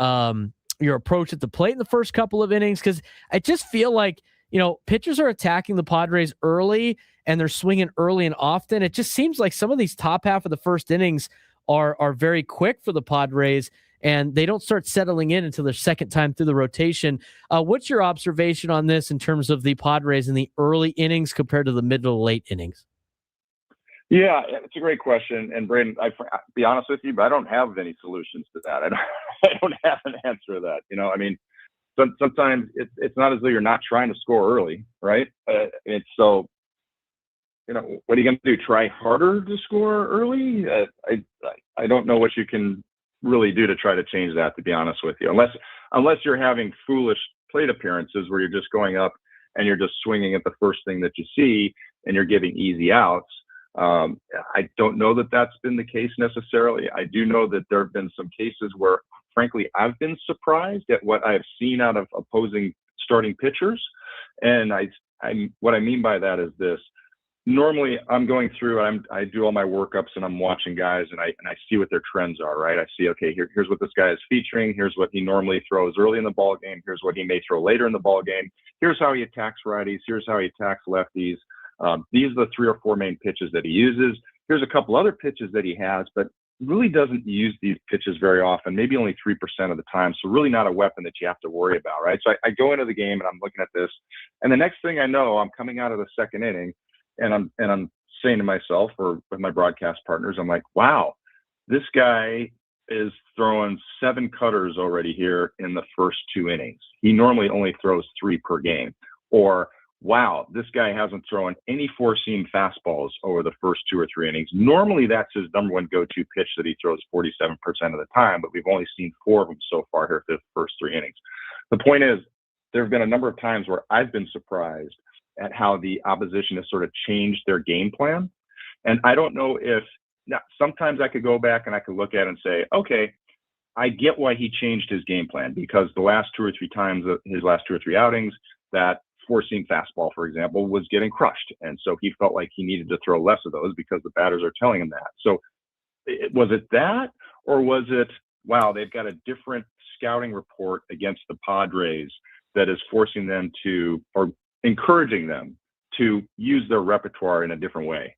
Speaker 2: approach at the plate in the first couple of innings? Because I just feel like, pitchers are attacking the Padres early and they're swinging early and often. It just seems like some of these top half of the first innings are very quick for the Padres, and they don't start settling in until their second time through the rotation. What's your observation on this in terms of the Padres in the early innings compared to the mid to late innings?
Speaker 19: Yeah, it's a great question. And Braden, I'll be honest with you, but I don't have any solutions to that. I don't have an answer to that. I mean, sometimes it's not as though you're not trying to score early, right? It's so, what are you going to do? Try harder to score early? I don't know what you can really do to try to change that, to be honest with you, unless you're having foolish plate appearances where you're just going up and you're just swinging at the first thing that you see and you're giving easy outs. I don't know that that's been the case necessarily. I do know that there have been some cases where, frankly, I've been surprised at what I've seen out of opposing starting pitchers. And what I mean by that is this. Normally, I'm going through, I do all my workups and I'm watching guys and I see what their trends are, right? I see, okay, here's what this guy is featuring. Here's what he normally throws early in the ball game. Here's what he may throw later in the ball game. Here's how he attacks righties. Here's how he attacks lefties. These are the 3 or 4 main pitches that he uses. Here's a couple other pitches that he has, but really doesn't use these pitches very often, maybe only 3% of the time. So really not a weapon that you have to worry about, right? So I go into the game and I'm looking at this, and the next thing I know, I'm coming out of the second inning and I'm saying to myself or with my broadcast partners, I'm like, wow, this guy is throwing 7 cutters already here in the first 2 innings. He normally only throws 3 per game. Or, wow, this guy hasn't thrown any 4-seam fastballs over the first 2 or 3 innings. Normally, that's his number one go-to pitch that he throws 47% of the time, but we've only seen 4 of them so far here for the first 3 innings. The point is, there have been a number of times where I've been surprised at how the opposition has sort of changed their game plan. And I don't know if, now, sometimes I could go back and I could look at it and say, okay, I get why he changed his game plan, because the last 2 or 3 times, his last 2 or 3 outings, that 4-seam fastball, for example, was getting crushed. And so he felt like he needed to throw less of those because the batters are telling him that. So was it that, or was it, wow, they've got a different scouting report against the Padres that is forcing them to, or encouraging them to use their repertoire in a different way?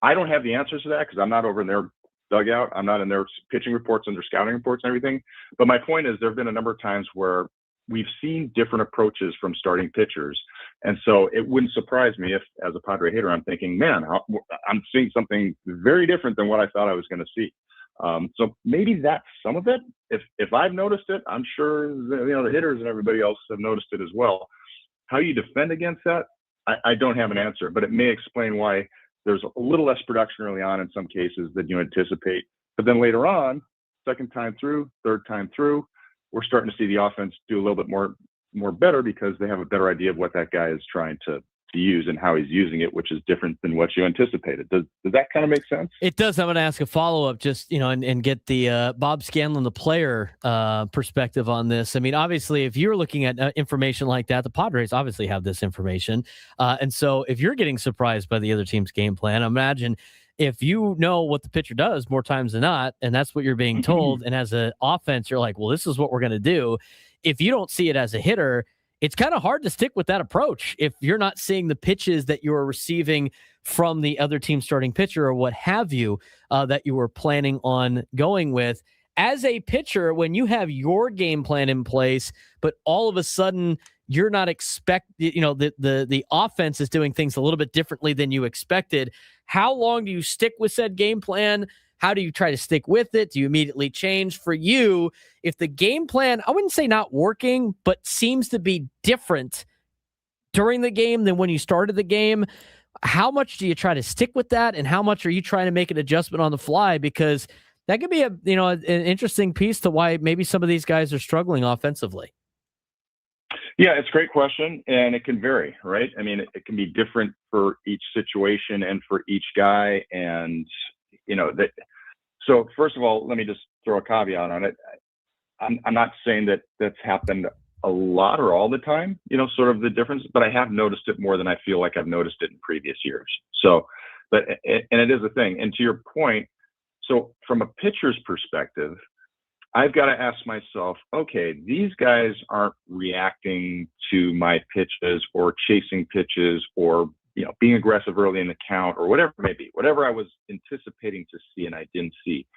Speaker 19: I don't have the answers to that because I'm not over in their dugout. I'm not in their pitching reports and their scouting reports and everything. But my point is, there have been a number of times where we've seen different approaches from starting pitchers. And so it wouldn't surprise me if, as a Padre hitter, I'm thinking, man, I'm seeing something very different than what I thought I was going to see. So maybe that's some of it. If I've noticed it, I'm sure the hitters and everybody else have noticed it as well. How you defend against that, I don't have an answer, but it may explain why there's a little less production early on in some cases than you anticipate. But then later on, second time through, third time through, we're starting to see the offense do a little bit more better because they have a better idea of what that guy is trying to use and how he's using it, which is different than what you anticipated. Does that kind of make sense?
Speaker 2: It does. I'm going to ask a follow-up just, and get the Bob Scanlan, the player perspective on this. I mean, obviously, if you're looking at information like that, the Padres obviously have this information. And so if you're getting surprised by the other team's game plan, imagine if you know what the pitcher does more times than not, and that's what you're being told, and as an offense, you're like, well, this is what we're going to do. If you don't see it as a hitter, it's kind of hard to stick with that approach if you're not seeing the pitches that you're receiving from the other team starting pitcher or what have you that you were planning on going with. As a pitcher, when you have your game plan in place, but all of a sudden you're not the offense is doing things a little bit differently than you expected, how long do you stick with said game plan? How do you try to stick with it? Do you immediately change? For you, if the game plan, I wouldn't say not working, but seems to be different during the game than when you started the game, how much do you try to stick with that? And how much are you trying to make an adjustment on the fly? Because that could be an interesting piece to why maybe some of these guys are struggling offensively.
Speaker 19: Yeah, it's a great question, and it can vary, right? I mean, it can be different for each situation and for each guy, and that. So first of all, let me just throw a caveat on it. I'm not saying that that's happened a lot or all the time, sort of the difference, but I have noticed it more than I feel like I've noticed it in previous years. So, and it is a thing. And to your point, so from a pitcher's perspective, I've got to ask myself, okay, these guys aren't reacting to my pitches or chasing pitches or, being aggressive early in the count or whatever it may be, whatever I was anticipating to see and I didn't see.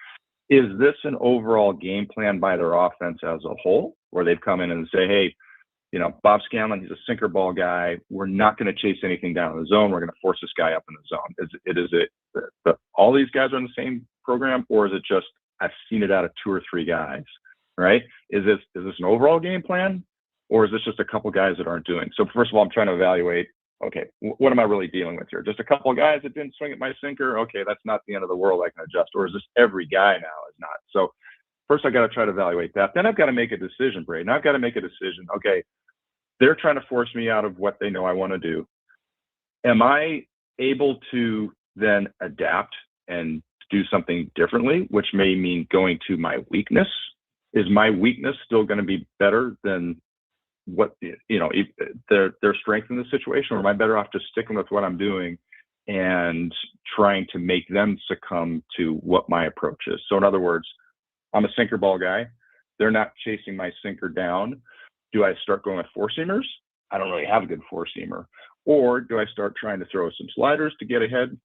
Speaker 19: Is this an overall game plan by their offense as a whole, where they've come in and say, hey, Bob Scanlan, he's a sinker ball guy. We're not going to chase anything down in the zone. We're going to force this guy up in the zone. Is it all these guys are in the same program, or is it just I've seen it out of 2 or 3 guys, right? Is this an overall game plan, or is this just a couple guys that aren't doing? So first of all, I'm trying to evaluate, okay, what am I really dealing with here? Just a couple of guys that didn't swing at my sinker? Okay, that's not the end of the world. I can adjust. Or is this every guy now is not? So first I got to try to evaluate that. Then I've got to make a decision, Braden. I've got to make a decision. Okay, they're trying to force me out of what they know I want to do. Am I able to then adapt and do something differently, which may mean going to my weakness? Is my weakness still going to be better than what, their strength in the situation? Or am I better off just sticking with what I'm doing and trying to make them succumb to what my approach is? So in other words, I'm a sinker ball guy. They're not chasing my sinker down. Do I start going with 4-seamers? I don't really have a good 4-seamer. Or do I start trying to throw some sliders to get ahead,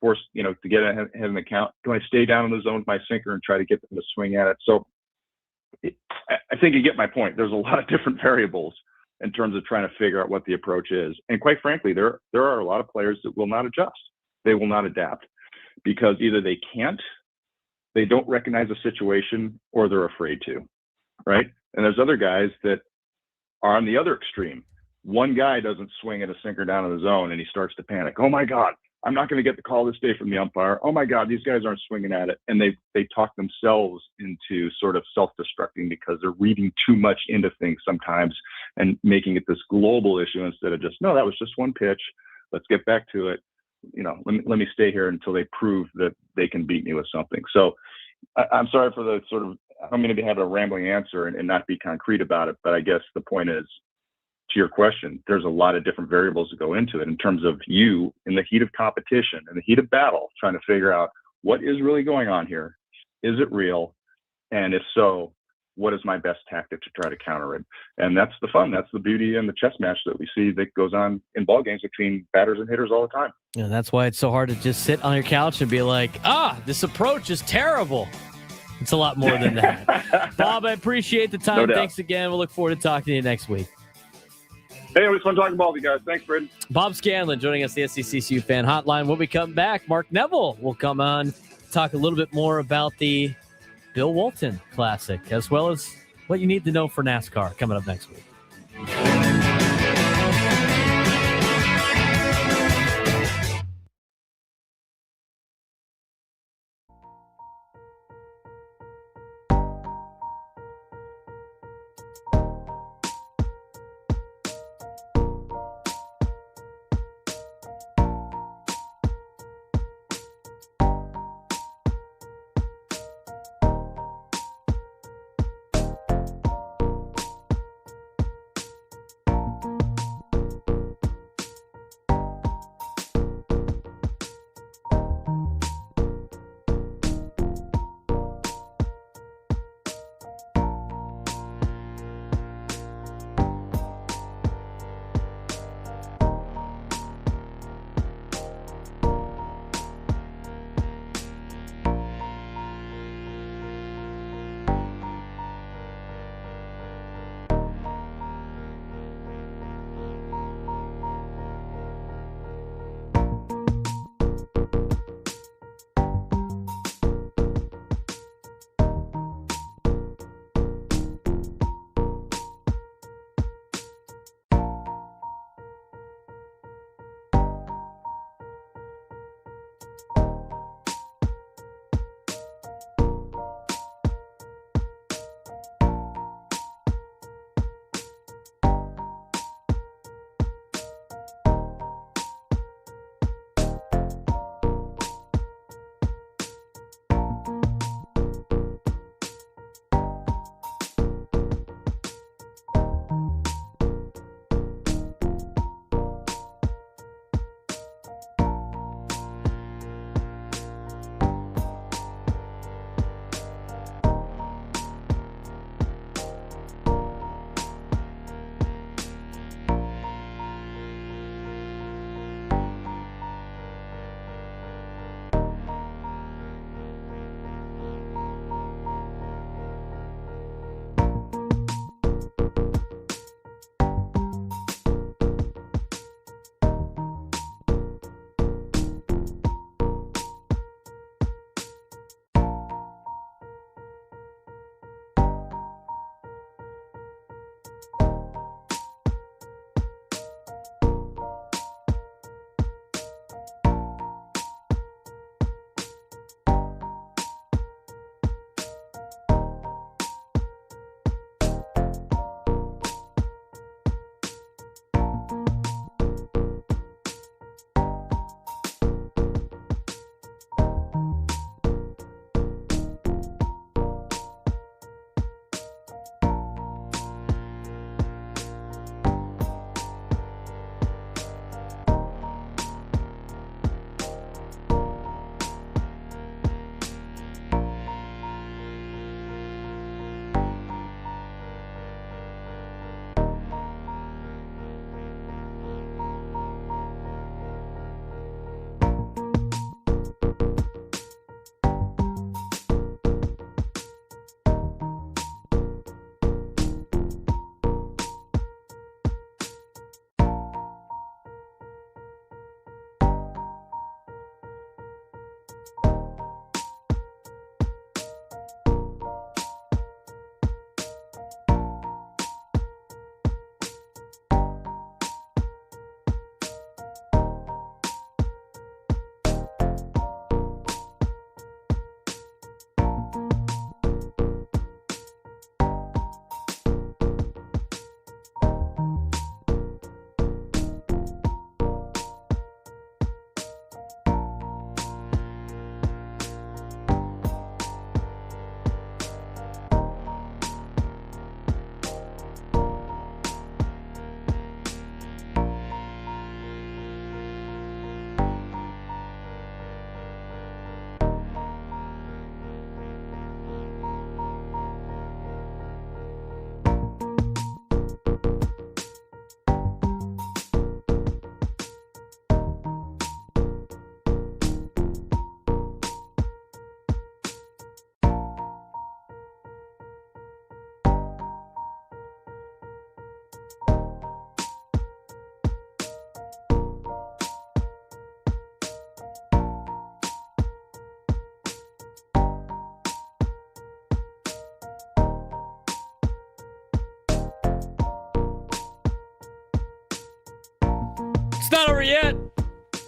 Speaker 19: to get ahead in the count? Do I stay down in the zone with my sinker and try to get them to swing at it? So I think you get my point. There's a lot of different variables in terms of trying to figure out what the approach is. And quite frankly, there are a lot of players that will not adjust. They will not adapt because either they can't, they don't recognize the situation, or they're afraid to, right? And there's other guys that are on the other extreme. One guy doesn't swing at a sinker down in the zone and he starts to panic. Oh my God, I'm not going to get the call this day from the umpire. Oh my God, these guys aren't swinging at it. And they talk themselves into sort of self-destructing because they're reading too much into things sometimes and making it this global issue instead of just, no, that was just one pitch. Let's get back to it. Let me stay here until they prove that they can beat me with something. So I'm sorry for the sort of, I don't mean to have a rambling answer and not be concrete about it, but I guess the point is, to your question, there's a lot of different variables that go into it in terms of you in the heat of competition, in the heat of battle, trying to figure out what is really going on here. Is it real? And if so, what is my best tactic to try to counter it? And that's the fun. That's the beauty in the chess match that we see that goes on in ball games between batters and hitters all the time.
Speaker 2: Yeah, that's why it's so hard to just sit on your couch and be like, this approach is terrible. It's a lot more than that. Bob, I appreciate the time.
Speaker 19: No
Speaker 2: Thanks again. We'll look forward to talking to you next week.
Speaker 19: Hey, it was fun talking ball with you guys. Thanks, Braden.
Speaker 2: Bob Scanlan joining us, the SCCCU Fan Hotline. When we come back, Mark Neville will come on, talk a little bit more about the Bill Walton Classic, as well as what you need to know for NASCAR coming up next week. not over yet.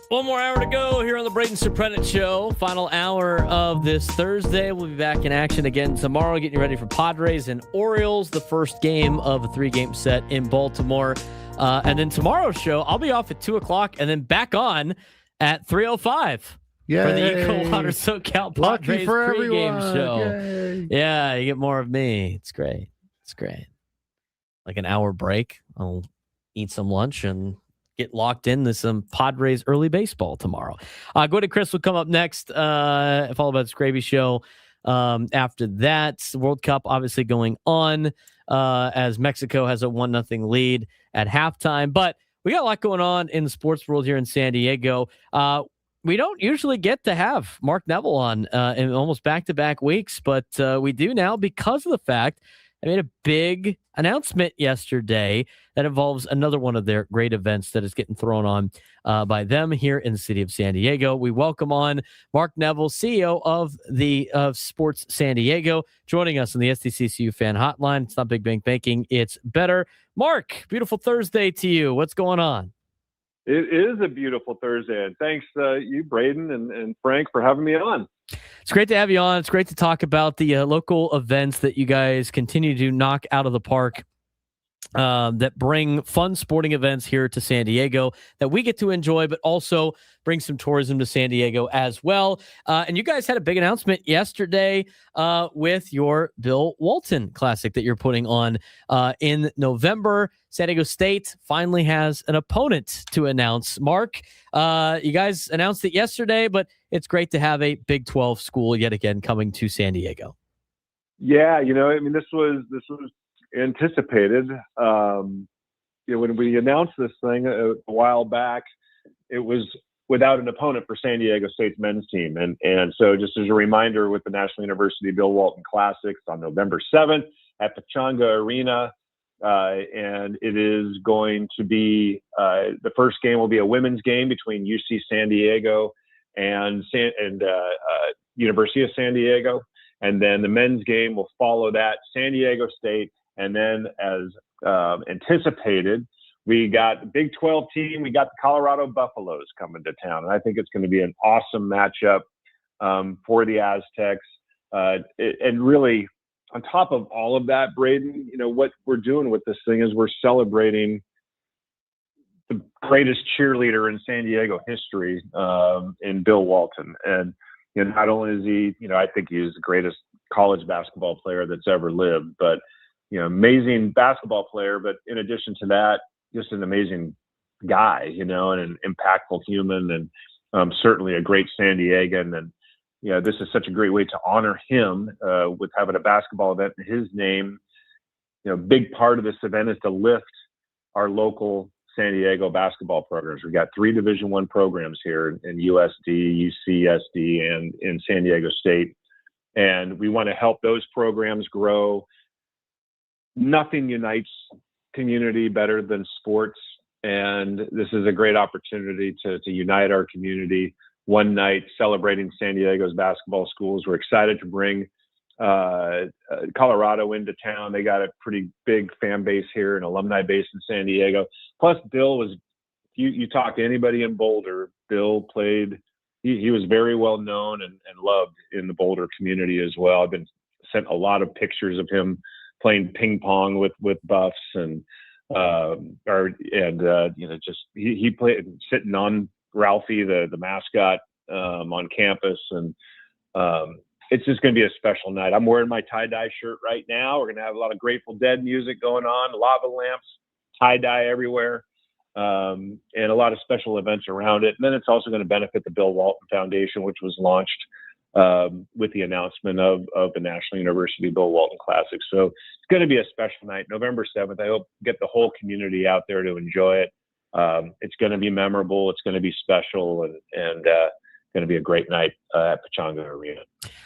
Speaker 2: One more hour to go here on the Braden Surprenant Show. Final hour of this Thursday. We'll be back in action again tomorrow, getting you ready for Padres and Orioles, the first game of a 3-game set in Baltimore. And then tomorrow's show, I'll be off at 2 o'clock and then back on at 3:05 for the Eco Water SoCal Padres pregame show. Yay. Yeah, you get more of me. It's great. It's great. Like an hour break. I'll eat some lunch and get locked into some Padres early baseball tomorrow. Go to Chris will come up next. Follow about this gravy show. After that, World Cup obviously going on as Mexico has a 1-0 lead at halftime. But we got a lot going on in the sports world here in San Diego. We don't usually get to have Mark Neville on in almost back-to-back weeks, but we do now because of the fact I made a big announcement yesterday that involves another one of their great events that is getting thrown on by them here in the city of San Diego. We welcome on Mark Neville, CEO of the Sports San Diego, joining us on the SDCCU fan hotline. It's not Big Bang Banking, it's better. Mark, beautiful Thursday to you. What's going on?
Speaker 20: It is a beautiful Thursday, and thanks you, Braden and Frank, for having me on.
Speaker 2: It's great to have you on. It's great to talk about the local events that you guys continue to knock out of the park that bring fun sporting events here to San Diego that we get to enjoy, but also bring some tourism to San Diego as well. And you guys had a big announcement yesterday with your Bill Walton Classic that you're putting on in November. San Diego State finally has an opponent to announce. Mark, you guys announced it yesterday, but it's great to have a Big 12 school yet again coming to San Diego.
Speaker 20: Yeah, this was anticipated. When we announced this thing a while back, it was without an opponent for San Diego State's men's team. And so just as a reminder, with the National University Bill Walton Classics on November 7th at Pechanga Arena, and it is going to be the first game will be a women's game between UC San Diego and University of San Diego. And then the men's game will follow that, San Diego State. And then as anticipated, we got the Big 12 team. We got the Colorado Buffaloes coming to town. And I think it's going to be an awesome matchup for the Aztecs. And really, on top of all of that, Braden, what we're doing with this thing is we're celebrating the greatest cheerleader in San Diego history in Bill Walton. And not only is he, I think he's the greatest college basketball player that's ever lived, but amazing basketball player. But in addition to that, just an amazing guy, and an impactful human, and certainly a great San Diegan. And this is such a great way to honor him with having a basketball event in his name. Big part of this event is to lift our local San Diego basketball programs. We've got 3 Division I programs here in USD, UCSD, and in San Diego State. And we want to help those programs grow. Nothing unites community better than sports. And this is a great opportunity to unite our community. One night celebrating San Diego's basketball schools. We're excited to bring Colorado into town. They got a pretty big fan base here, an alumni base in San Diego. Plus, Bill was, you talk to anybody in Boulder, Bill played, he was very well known and loved in the Boulder community as well. I've been sent a lot of pictures of him playing ping pong with Buffs he played sitting on Ralphie, the mascot, on campus. And it's just going to be a special night. I'm wearing my tie-dye shirt right now. We're going to have a lot of Grateful Dead music going on, lava lamps, tie-dye everywhere, and a lot of special events around it. And then it's also going to benefit the Bill Walton Foundation, which was launched with the announcement of the National University Bill Walton Classic. So it's going to be a special night, November 7th. I hope get the whole community out there to enjoy it. It's going to be memorable. It's going to be special, and going to be a great night at Pechanga Arena.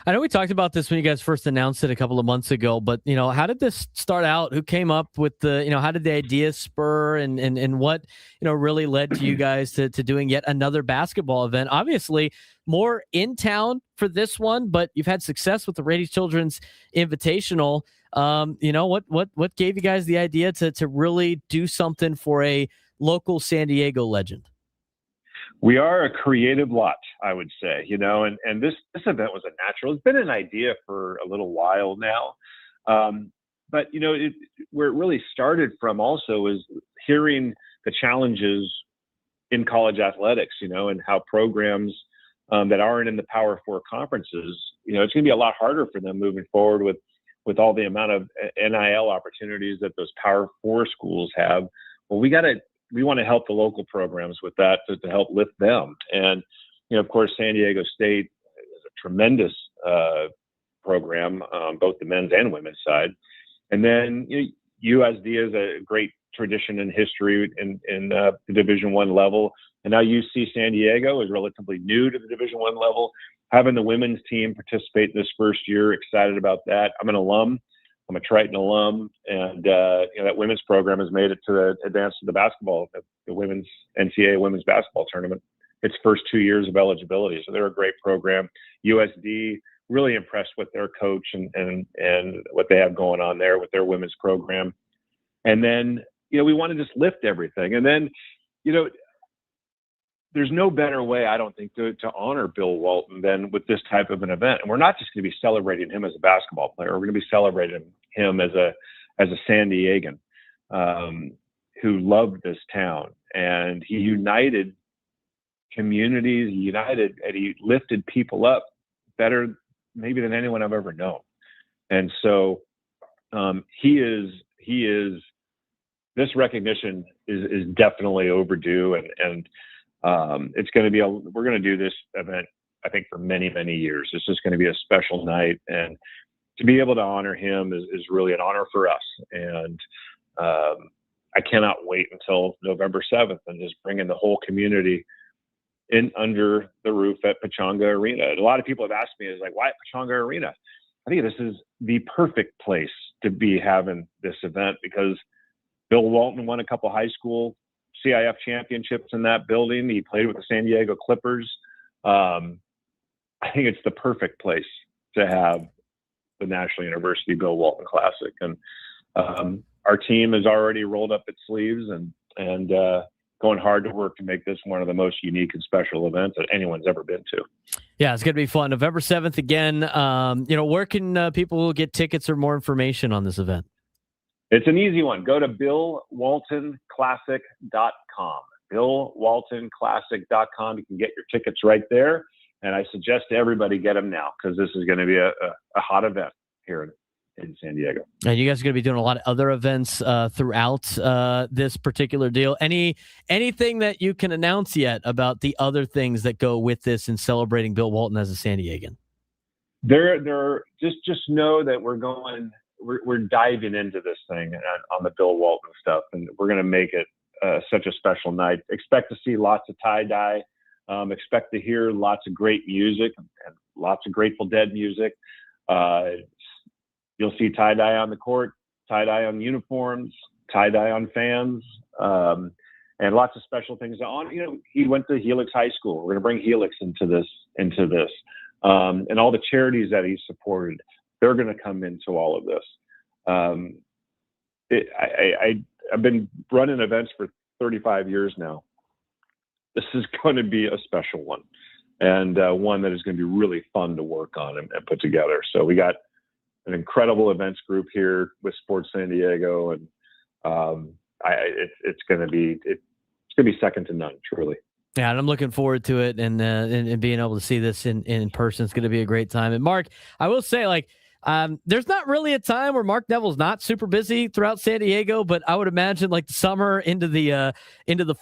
Speaker 2: I know we talked about this when you guys first announced it a couple of months ago, but how did this start out? Who came up with the, how did the idea spur, and what, really led to you guys to doing yet another basketball event? Obviously more in town for this one, but you've had success with the Rady Children's Invitational. What gave you guys the idea to really do something for a local San Diego legend?
Speaker 20: We are a creative lot, I would say, and this event was a natural. It's been an idea for a little while now. But, where it really started from also is hearing the challenges in college athletics, and how programs that aren't in the Power Four conferences, it's going to be a lot harder for them moving forward with all the amount of NIL opportunities that those Power Four schools have. Well, we want to help the local programs with that to help lift them. And, of course, San Diego State is a tremendous program, both the men's and women's side. And then USD is a great tradition and history in the Division I level. And now UC San Diego is relatively new to the Division I level. Having the women's team participate in this first year, excited about that. I'm an alum. I'm a Triton alum, and that women's program has made it to the advance to the basketball, the women's NCAA women's basketball tournament. Its first 2 years of eligibility, so they're a great program. USD, really impressed with their coach and what they have going on there with their women's program. And then we want to just lift everything, and then there's no better way, I don't think, to honor Bill Walton than with this type of an event. And we're not just going to be celebrating him as a basketball player. We're going to be celebrating him as a San Diegan who loved this town, and he united communities, he lifted people up better maybe than anyone I've ever known. And so he is this recognition is definitely overdue, and it's going to be we're going to do this event, I think, for many, many years. It's just going to be a special night, and to be able to honor him is really an honor for us. And I cannot wait until November 7th and just bring in the whole community in under the roof at Pechanga Arena. And a lot of people have asked me, why at Pechanga Arena? I think this is the perfect place to be having this event, because Bill Walton won a couple high school CIF championships in that building. He played with the San Diego Clippers. I think it's the perfect place to have the National University Bill Walton Classic. And our team has already rolled up its sleeves and going hard to work to make this one of the most unique and special events that anyone's ever been to.
Speaker 2: Yeah, it's going to be fun. November 7th again. Where can people get tickets or more information on this event?
Speaker 20: It's an easy one. Go to BillWaltonClassic.com. BillWaltonClassic.com. You can get your tickets right there. And I suggest everybody get them now, because this is going to be a hot event here in San Diego.
Speaker 2: And you guys are going to be doing a lot of other events throughout this particular deal. Anything that you can announce yet about the other things that go with this in celebrating Bill Walton as a San Diegan?
Speaker 20: There. Just know that we're diving into this thing on the Bill Walton stuff, and we're going to make it such a special night. Expect to see lots of tie-dye. Expect to hear lots of great music and lots of Grateful Dead music. You'll see tie-dye on the court, tie-dye on uniforms, tie-dye on fans, and lots of special things on. He went to Helix High School. We're going to bring Helix into this, and all the charities that he supported, they're going to come into all of this. I've been running events for 35 years now. This is going to be a special one, and one that is going to be really fun to work on and put together. So we got an incredible events group here with Sports San Diego, and it's going to be second to none, truly.
Speaker 2: Yeah, and I'm looking forward to it, and being able to see this in person. It's going to be a great time. And Mark, I will say, there's not really a time where Mark Neville's not super busy throughout San Diego, but I would imagine the summer into the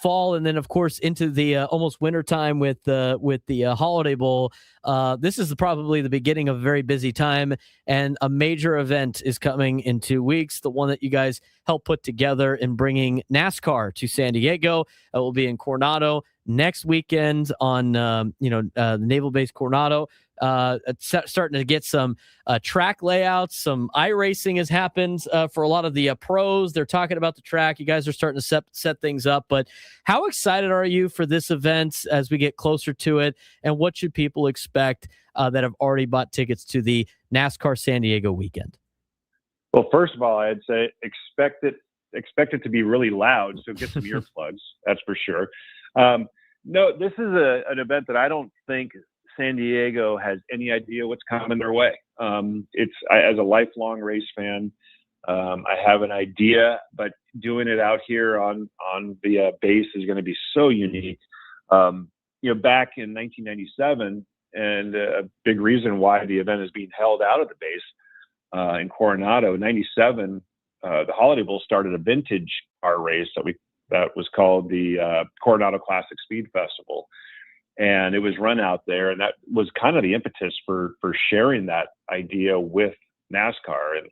Speaker 2: fall, and then of course into the almost winter time with the Holiday Bowl. This is probably the beginning of a very busy time, and a major event is coming in 2 weeks. The one that you guys helped put together in bringing NASCAR to San Diego. It will be in Coronado next weekend on the Naval Base Coronado. Starting to get some track layouts. Some iRacing has happened for a lot of the pros. They're talking about the track. You guys are starting to set things up. But how excited are you for this event as we get closer to it? And what should people expect that have already bought tickets to the NASCAR San Diego weekend?
Speaker 20: Well, first of all, I'd say expect it to be really loud. So get some earplugs. That's for sure. No, this is an event that I don't think San Diego has any idea what's coming their way. As a lifelong race fan, I have an idea, but doing it out here on the base is going to be so unique. Back in 1997, and a big reason why the event is being held out of the base in Coronado, in 97, the Holiday Bowl started a vintage car race that was called the Coronado Classic Speed Festival. And it was run out there, and that was kind of the impetus for sharing that idea with NASCAR. And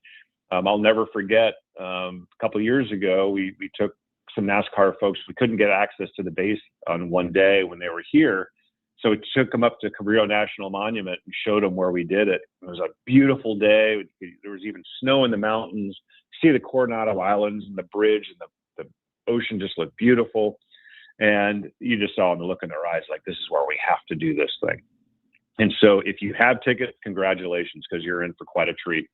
Speaker 20: I'll never forget, a couple of years ago, we took some NASCAR folks. We couldn't get access to the base on one day when they were here. So we took them up to Cabrillo National Monument and showed them where we did it. It was a beautiful day. There was even snow in the mountains. See the Coronado Islands and the bridge, and the ocean just looked beautiful. And you just saw in the look in their eyes, like, this is where we have to do this thing. And so if you have tickets, congratulations, because you're in for quite a treat.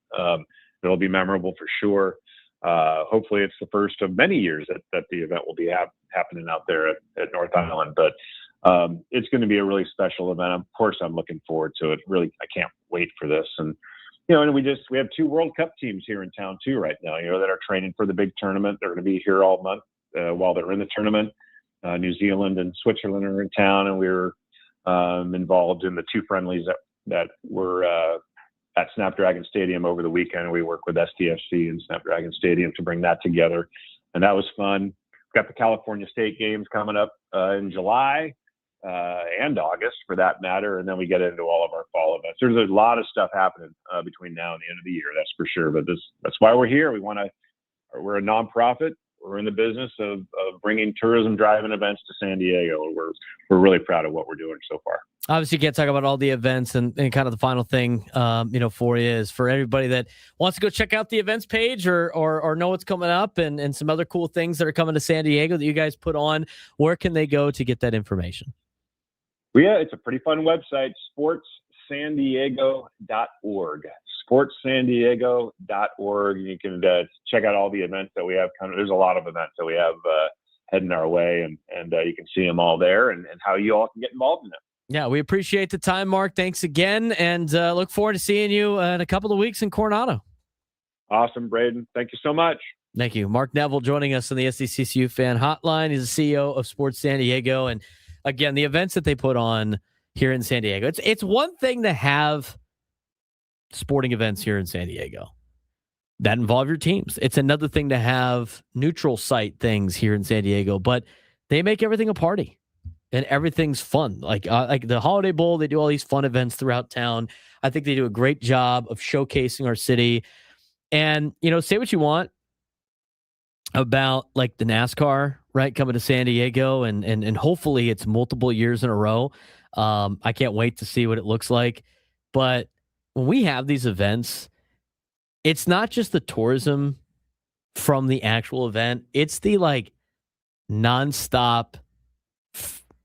Speaker 20: It'll be memorable for sure. Hopefully it's the first of many years that the event will be happening out there at North Island. But it's going to be a really special event. Of course, I'm looking forward to it. Really, I can't wait for this. And, and we have 2 World Cup teams here in town too right now, that are training for the big tournament. They're going to be here all month while they're in the tournament. New Zealand and Switzerland are in town, and we were involved in the 2 friendlies that were at Snapdragon Stadium over the weekend. We work with STFC and Snapdragon Stadium to bring that together, and that was fun. We've got the California State Games coming up in July and August, for that matter, and then we get into all of our fall events. There's a lot of stuff happening between now and the end of the year, that's for sure. But that's why we're here. We're a nonprofit. We're in the business of bringing tourism driving events to San Diego. We're really proud of what we're doing so far.
Speaker 2: Obviously, you can't talk about all the events, and kind of the final thing, for you is for everybody that wants to go check out the events page or know what's coming up and some other cool things that are coming to San Diego that you guys put on. Where can they go to get that information?
Speaker 20: Well, yeah, it's a pretty fun website, sportssandiego.org. sportssandiego.org. You can check out all the events that we have. There's a lot of events that we have heading our way, and you can see them all there and how you all can get involved in them.
Speaker 2: Yeah, we appreciate the time, Mark. Thanks again, and look forward to seeing you in a couple of weeks in Coronado.
Speaker 20: Awesome, Braden. Thank you so much.
Speaker 2: Thank you. Mark Neville joining us on the SDCCU Fan Hotline. He's the CEO of Sports San Diego. And again, the events that they put on here in San Diego, it's one thing to have sporting events here in San Diego that involve your teams. It's another thing to have neutral site things here in San Diego, but they make everything a party and everything's fun. Like the Holiday Bowl, they do all these fun events throughout town. I think they do a great job of showcasing our city. And, say what you want about like the NASCAR, right, coming to San Diego, and hopefully it's multiple years in a row. I can't wait to see what it looks like. But when we have these events, it's not just the tourism from the actual event. It's the nonstop,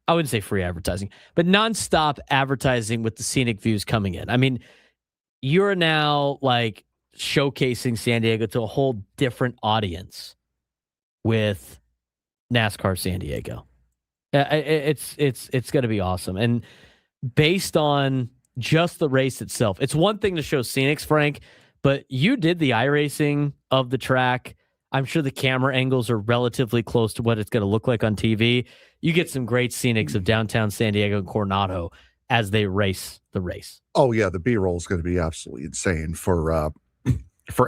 Speaker 2: I wouldn't say free advertising, but nonstop advertising with the scenic views coming in. I mean, you're now showcasing San Diego to a whole different audience with NASCAR San Diego. It's going to be awesome. And based on just the race itself, it's one thing to show scenics, Frank, but you did the iRacing of the track. I'm sure the camera angles are relatively close to what it's going to look like on TV. You get some great scenics of downtown San Diego and Coronado as they race the race.
Speaker 3: Oh yeah, the B-roll is going to be absolutely insane for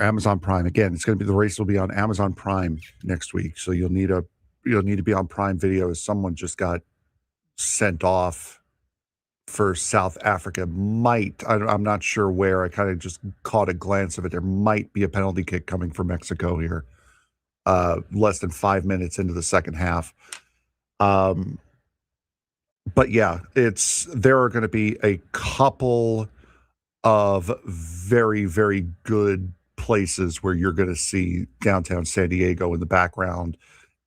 Speaker 3: Amazon Prime. Again, the race will be on Amazon Prime next week, so you'll need to be on Prime Video. As someone just got sent off for South Africa. I'm not sure where. I kind of just caught a glance of it. There might be a penalty kick coming from Mexico here. Less than 5 minutes into the second half. But yeah, there are going to be a couple of very, very good places where you're going to see downtown San Diego in the background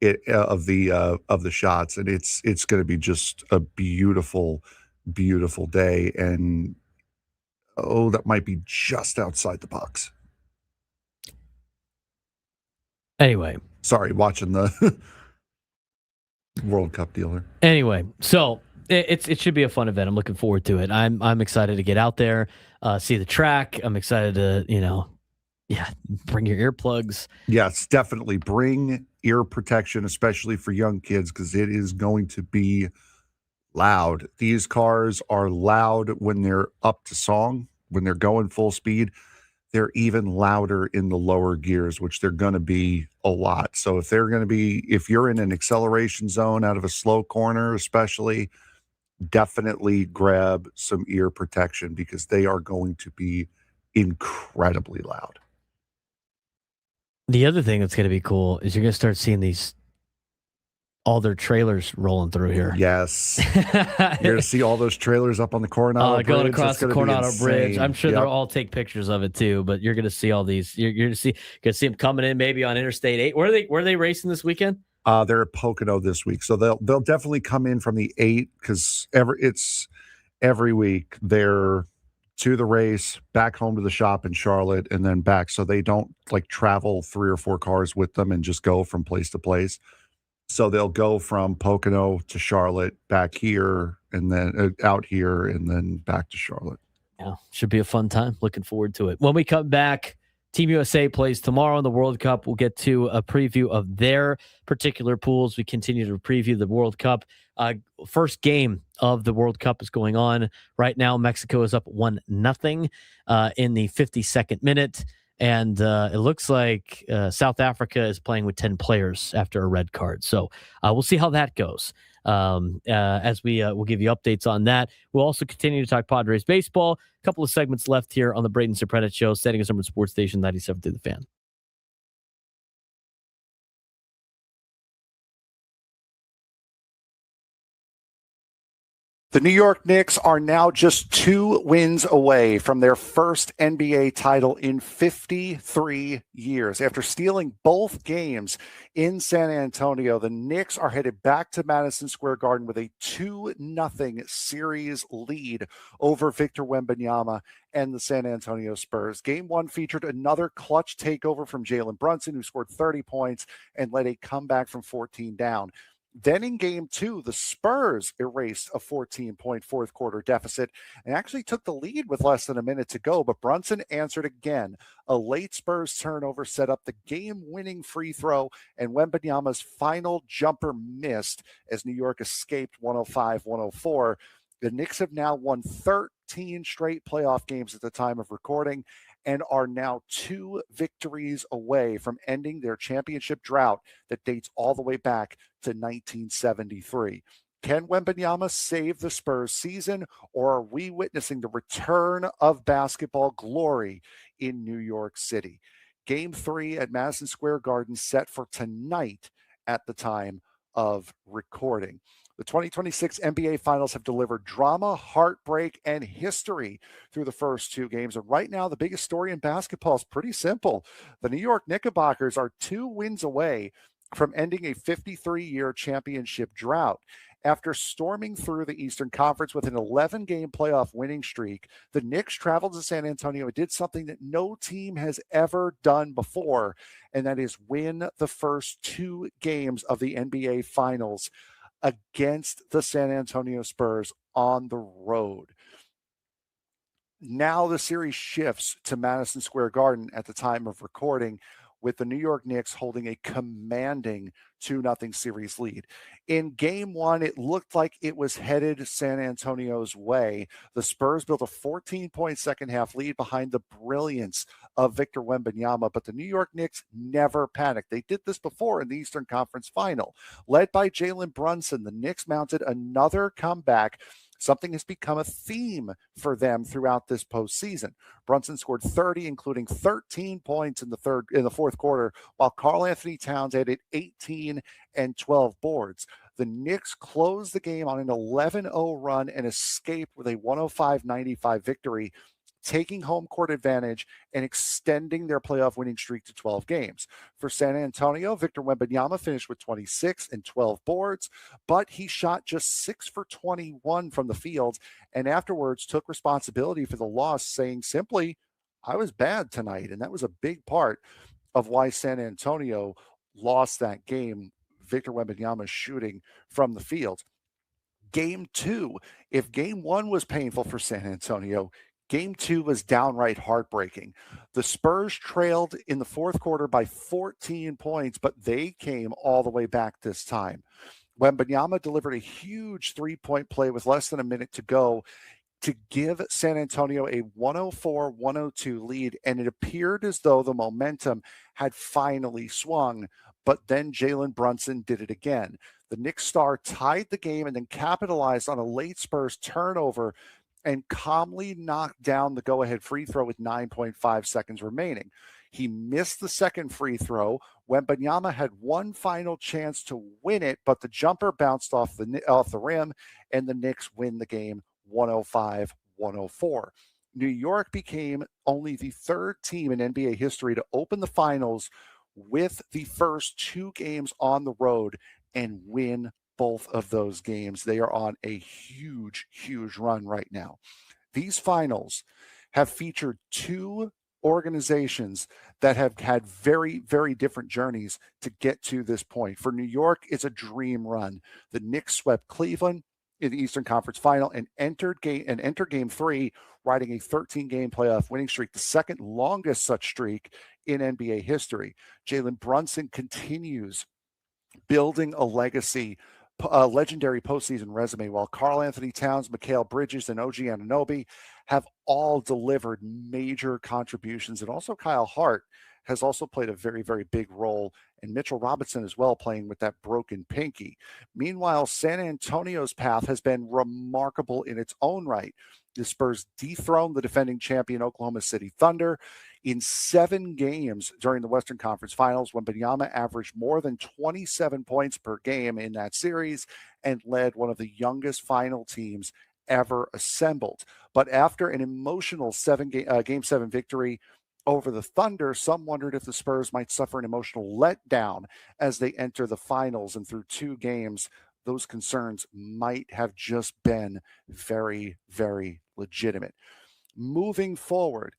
Speaker 3: of the shots, and it's going to be just a beautiful, beautiful day. And that might be just outside the box.
Speaker 2: Anyway,
Speaker 3: sorry, watching the World Cup dealer.
Speaker 2: Anyway, so it should be a fun event. I'm looking forward to it. I'm excited to get out there, see the track. I'm excited to, bring your earplugs.
Speaker 3: Yes, definitely bring ear protection, especially for young kids, because it is going to be loud. These cars are loud when they're up to song, when they're going full speed. They're even louder in the lower gears, which they're going to be a lot. So if you're in an acceleration zone out of a slow corner, especially, definitely grab some ear protection because they are going to be incredibly loud.
Speaker 2: The other thing that's going to be cool is you're going to start seeing all their trailers rolling through here.
Speaker 3: Yes. You're going to see all those trailers up on the Coronado Bridge.
Speaker 2: Going across the Coronado Bridge. I'm sure
Speaker 3: Yep.
Speaker 2: they'll all take pictures of it too, but you're going to see all these. You're going to see them coming in maybe on Interstate 8. Where are they racing this weekend?
Speaker 3: They're at Pocono this week. So they'll definitely come in from the 8 because it's every week they're to the race, back home to the shop in Charlotte, and then back. So they don't travel 3 or 4 cars with them and just go from place to place. So they'll go from Pocono to Charlotte, back here, and then out here, and then back to Charlotte.
Speaker 2: Yeah, should be a fun time. Looking forward to it. When we come back, Team USA plays tomorrow in the World Cup. We'll get to a preview of their particular pools. We continue to preview the World Cup. First game of the World Cup is going on right now. Mexico is up 1-0 in the 52nd minute. And it looks like South Africa is playing with 10 players after a red card. So we'll see how that goes. As we'll give you updates on that. We'll also continue to talk Padres baseball. A couple of segments left here on the Braden Surprenant Show, setting us number Sports Station 97 through the Fan.
Speaker 4: The New York Knicks are now just 2 wins away from their first NBA title in 53 years. After stealing both games in San Antonio, the Knicks are headed back to Madison Square Garden with a 2-0 series lead over Victor Wembanyama and the San Antonio Spurs. Game 1 featured another clutch takeover from Jalen Brunson, who scored 30 points and led a comeback from 14 down. Then in Game 2, the Spurs erased a 14-point fourth quarter deficit and actually took the lead with less than a minute to go, but Brunson answered again. A late Spurs turnover set up the game-winning free throw, and Wembanyama's final jumper missed as New York escaped 105-104. The Knicks have now won 13 straight playoff games at the time of recording and are now 2 victories away from ending their championship drought that dates all the way back to 1973. Can Wembanyama save the Spurs season, or are we witnessing the return of basketball glory in New York City? Game 3 at Madison Square Garden set for tonight at the time of recording. The 2026 NBA Finals have delivered drama, heartbreak, and history through the first 2 games. And right now, the biggest story in basketball is pretty simple. The New York Knickerbockers are 2 wins away from ending a 53-year championship drought. After storming through the Eastern Conference with an 11-game playoff winning streak, the Knicks traveled to San Antonio and did something that no team has ever done before, and that is win the first 2 games of the NBA Finals against the San Antonio Spurs on the road. Now the series shifts to Madison Square Garden at the time of recording, with the New York Knicks holding a commanding 2-0 series lead. In Game 1, it looked like it was headed San Antonio's way. The Spurs built a 14-point second-half lead behind the brilliance of Victor Wembanyama, but the New York Knicks never panicked. They did this before in the Eastern Conference Final. Led by Jalen Brunson, the Knicks mounted another comeback. Something has become a theme for them throughout this postseason. Brunson scored 30, including 13 points in the fourth quarter, while Karl-Anthony Towns added 18 and 12 boards. The Knicks closed the game on an 11-0 run and escaped with a 105-95 victory, taking home court advantage and extending their playoff winning streak to 12 games. For San Antonio, Victor Wembanyama finished with 26 and 12 boards, but he shot just 6 for 21 from the field, and afterwards took responsibility for the loss, saying simply, "I was bad tonight." And that was a big part of why San Antonio lost that game Victor Wembanyama shooting from the field. Game 2, if game 1 was painful for San Antonio, game 2 was downright heartbreaking. The Spurs trailed in the fourth quarter by 14 points, but they came all the way back this time. Wembanyama delivered a huge three-point play with less than a minute to go to give San Antonio a 104-102 lead, and it appeared as though the momentum had finally swung, but then Jalen Brunson did it again. The Knicks star tied the game and then capitalized on a late Spurs turnover and calmly knocked down the go-ahead free throw with 9.5 seconds remaining. He missed the second free throw. Wembanyama had one final chance to win it, but the jumper bounced off the rim, and the Knicks win the game 105-104. New York became only the third team in NBA history to open the finals with the first 2 games on the road and win both of those games. They are on a huge, huge run right now. These finals have featured 2 organizations that have had very, very different journeys to get to this point. For New York, it's a dream run. The Knicks swept Cleveland in the Eastern Conference Final and enter Game 3, riding a 13-game playoff winning streak, the second longest such streak in NBA history. Jalen Brunson continues building a legacy, a legendary postseason resume, while Karl Anthony Towns, Mikal Bridges, and OG Anunoby have all delivered major contributions. And also Kyle Hart has also played a very, very big role, and Mitchell Robinson as well, playing with that broken pinky. Meanwhile, San Antonio's path has been remarkable in its own right. The Spurs dethroned the defending champion Oklahoma City Thunder. In 7 games during the Western Conference Finals, Wembanyama averaged more than 27 points per game in that series and led one of the youngest final teams ever assembled. But after an emotional Game 7 victory over the Thunder, some wondered if the Spurs might suffer an emotional letdown as they enter the finals. And through 2 games, those concerns might have just been very, very legitimate. Moving forward,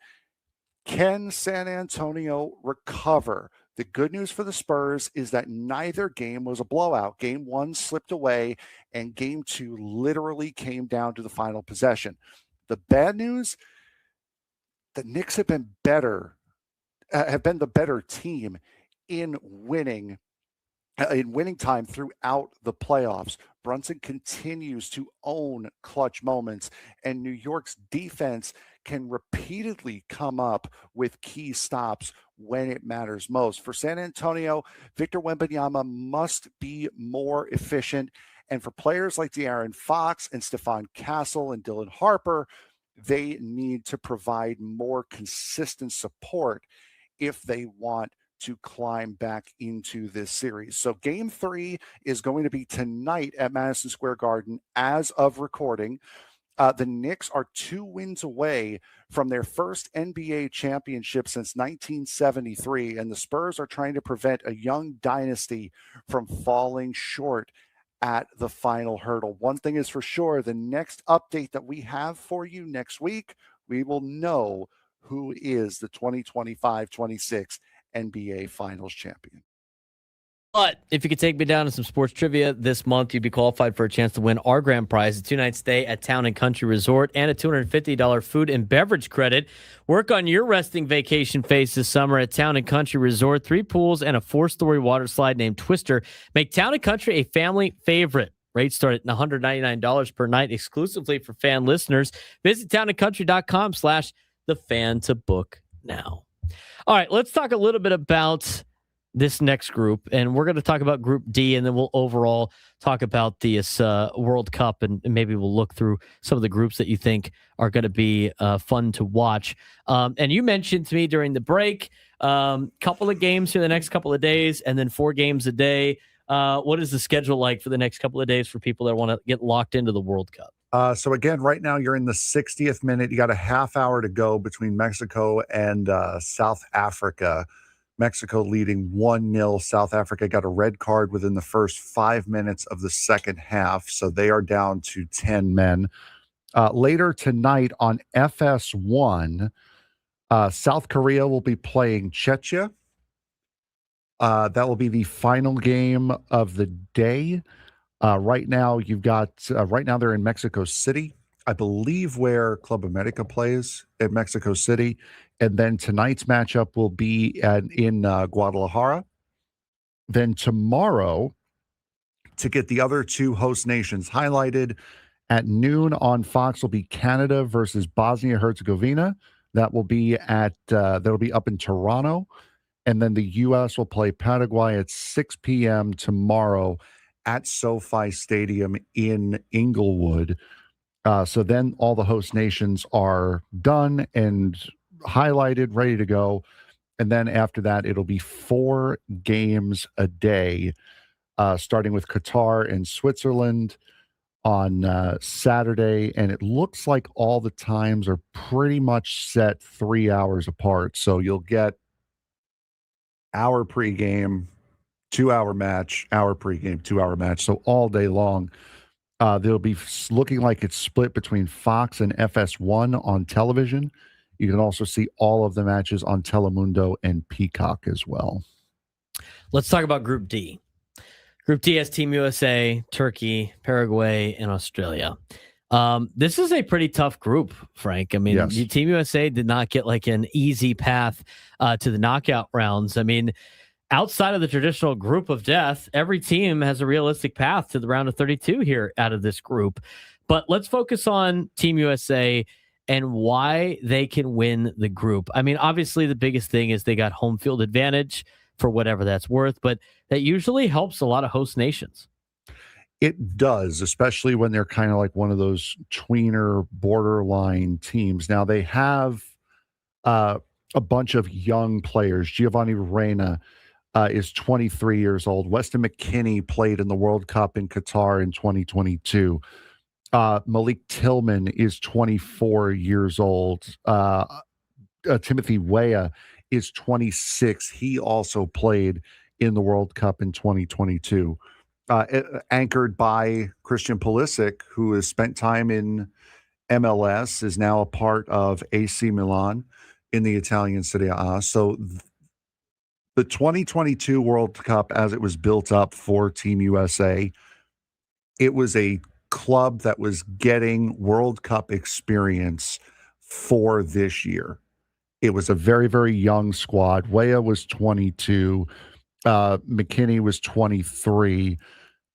Speaker 4: can San Antonio recover? The good news for the Spurs is that neither game was a blowout. Game 1 slipped away, and Game 2 literally came down to the final possession. The bad news, the Knicks have been the better team in winning time throughout the playoffs. Brunson continues to own clutch moments, and New York's defense can repeatedly come up with key stops when it matters most. For San Antonio, Victor Wembanyama must be more efficient, and for players like De'Aaron Fox and Stephon Castle and Dylan Harper, they need to provide more consistent support if they want to climb back into this series. So Game 3 is going to be tonight at Madison Square Garden as of recording. The Knicks are 2 wins away from their first NBA championship since 1973, and the Spurs are trying to prevent a young dynasty from falling short at the final hurdle. One thing is for sure, the next update that we have for you next week, we will know who is the 2025-26 NBA Finals champion.
Speaker 2: But if you could take me down to some sports trivia this month, you'd be qualified for a chance to win our grand prize, a 2-night stay at Town and Country Resort, and a $250 food and beverage credit. Work on your resting vacation phase this summer at Town and Country Resort. 3 pools and a 4-story water slide named Twister make Town and Country a family favorite. Rates start at $199 per night exclusively for fan listeners. Visit townandcountry.com/thefan to book now. All right, let's talk a little bit about this next group, and we're going to talk about Group D, and then we'll overall talk about this World Cup, and maybe we'll look through some of the groups that you think are going to be fun to watch. And you mentioned to me during the break, couple of games here the next couple of days, and then 4 games a day. What is the schedule like for the next couple of days for people that want to get locked into the World Cup?
Speaker 3: So again, right now you're in the 60th minute. You got a half hour to go between Mexico and South Africa. Mexico leading 1-0. South Africa got a red card within the first 5 minutes of the second half, so they are down to 10 men. Later tonight on FS1, South Korea will be playing Czechia. That will be the final game of the day. Right now, right now they're in Mexico City, I believe, where Club America plays at Mexico City. And then tonight's matchup will be in Guadalajara. Then tomorrow, to get the other two host nations highlighted, at noon on Fox will be Canada versus Bosnia-Herzegovina. That will be that'll be up in Toronto. And then the U.S. will play Paraguay at 6 p.m. tomorrow at SoFi Stadium in Inglewood. So then all the host nations are done and highlighted, ready to go. And then after that, it'll be 4 games a day, starting with Qatar and Switzerland on Saturday. And it looks like all the times are pretty much set 3 hours apart. So you'll get hour pregame, 2-hour match, hour pregame, 2-hour match. So all day long, they'll be looking like it's split between Fox and FS1 on television. You can also see all of the matches on Telemundo and Peacock as well.
Speaker 2: Let's talk about Group D. Group D has Team USA, Turkey, Paraguay, and Australia. This is a pretty tough group, Frank. I mean,
Speaker 3: Yes.
Speaker 2: Team USA did not get like an easy path to the knockout rounds. I mean, outside of the traditional group of death, every team has a realistic path to the round of 32 here out of this group. But let's focus on Team USA and why they can win the group. I mean, obviously, the biggest thing is they got home field advantage for whatever that's worth, but that usually helps a lot of host nations.
Speaker 3: It does, especially when they're kind of like one of those tweener borderline teams. Now, they have a bunch of young players. Giovanni Reyna is 23 years old. Weston McKennie played in the World Cup in Qatar in 2022. Malik Tillman is 24 years old. Timothy Weah is 26. He also played in the World Cup in 2022. Anchored by Christian Pulisic, who has spent time in MLS, is now a part of AC Milan in the Italian Serie A. So the 2022 World Cup, as it was built up for Team USA, it was a club that was getting World Cup experience for this year. It was a very, very young squad. Weah was 22. McKinney was 23.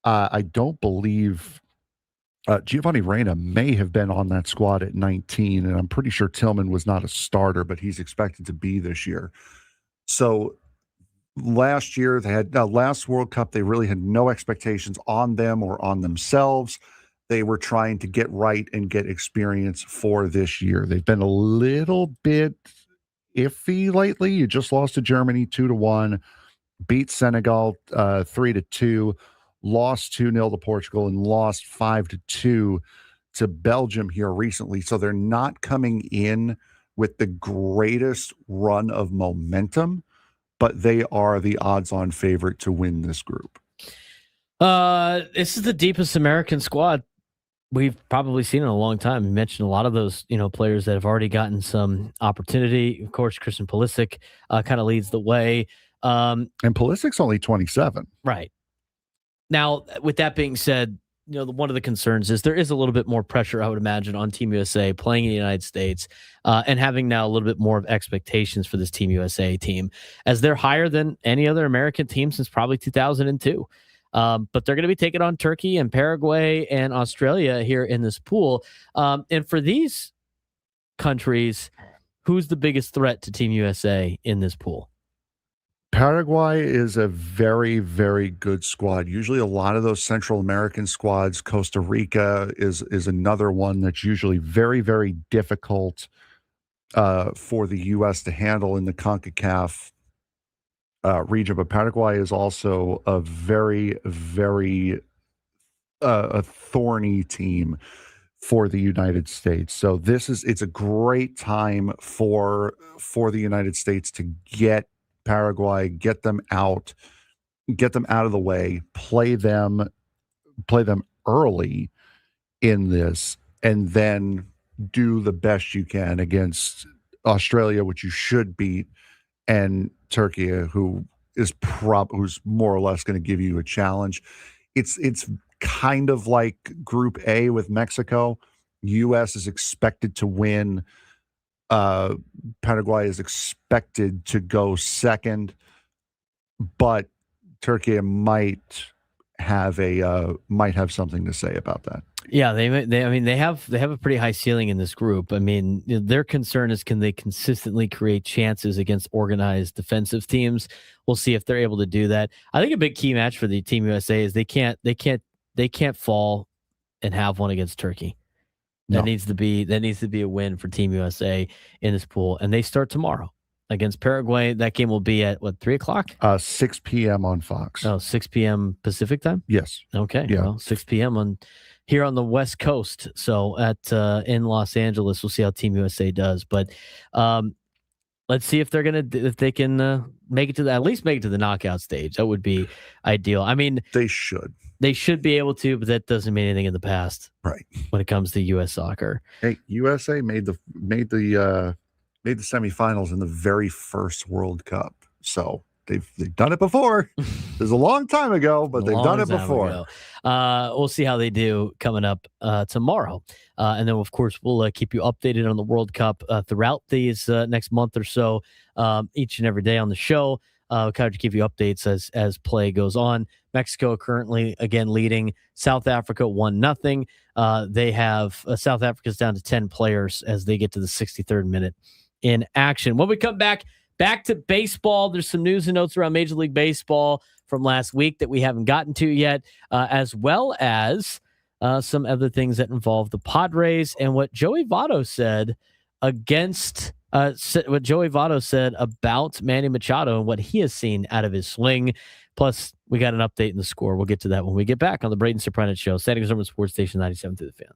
Speaker 3: I don't believe Giovanni Reyna may have been on that squad at 19, and I'm pretty sure Tillman was not a starter, but he's expected to be this year. So last year, they had last World Cup, they really had no expectations on them or on themselves. They were trying to get right and get experience for this year. They've been a little bit iffy lately. You just lost to Germany 2-1, beat Senegal 3-2, lost 2-0 to Portugal, and lost 5-2 to Belgium here recently. So they're not coming in with the greatest run of momentum, but they are the odds-on favorite to win this group.
Speaker 2: This is the deepest American squad we've probably seen in a long time. You mentioned a lot of those, players that have already gotten some opportunity. Of course, Christian Pulisic kind of leads the way.
Speaker 3: And Pulisic's only 27.
Speaker 2: Right. Now, with that being said, one of the concerns is there is a little bit more pressure, I would imagine, on Team USA playing in the United States and having now a little bit more of expectations for this Team USA team, as they're higher than any other American team since probably 2002. But they're going to be taking on Turkey and Paraguay and Australia here in this pool. And for these countries, who's the biggest threat to Team USA in this pool?
Speaker 3: Paraguay is a very, very good squad. Usually a lot of those Central American squads, Costa Rica is another one that's usually very, very difficult for the U.S. to handle in the CONCACAF region. But Paraguay is also a very, very a thorny team for the United States. So it's a great time for the United States to get Paraguay, get them out of the way, play them early in this, and then do the best you can against Australia, which you should beat, and Turkey, who who's more or less going to give you a challenge. It's kind of like Group A with Mexico. U.S. is expected to win. Paraguay is expected to go second, but Turkey might have something to say about that.
Speaker 2: Yeah, they have a pretty high ceiling in this group. I mean, their concern is, can they consistently create chances against organized defensive teams? We'll see if they're able to do that. I think a big key match for the Team USA is they can't fall and have one against Turkey. That needs to be a win for Team USA in this pool, and they start tomorrow against Paraguay. That game will be at 3:00?
Speaker 3: 6 p.m. on Fox.
Speaker 2: Oh, 6 p.m. Pacific time?
Speaker 3: Yes.
Speaker 2: Okay.
Speaker 3: Yeah.
Speaker 2: Well, 6 p.m. here on the West Coast. So in Los Angeles, we'll see how Team USA does. But let's see if they can make it to at least make it to the knockout stage. That would be ideal. I mean,
Speaker 3: they should
Speaker 2: be able to, but that doesn't mean anything in the past,
Speaker 3: right?
Speaker 2: When it comes to U.S. soccer.
Speaker 3: Hey, USA made the semifinals in the very first World Cup. So they've done it before. It was a long time ago, but they've done it before.
Speaker 2: We'll see how they do coming up tomorrow. And then, of course, we'll keep you updated on the World Cup throughout these next month or so, each and every day on the show. We'll kind of give you updates as play goes on. Mexico currently, again, leading. South Africa 1-0. They have South Africa's down to 10 players as they get to the 63rd minute in action. When we come back to baseball, there's some news and notes around Major League Baseball from last week that we haven't gotten to yet, as well as some other things that involve the Padres and what Joey Votto said about Manny Machado and what he has seen out of his swing. Plus, we got an update in the score. We'll get to that when we get back on the Braden Surprenant Show, San Diego Sports Station 97 through the Fan.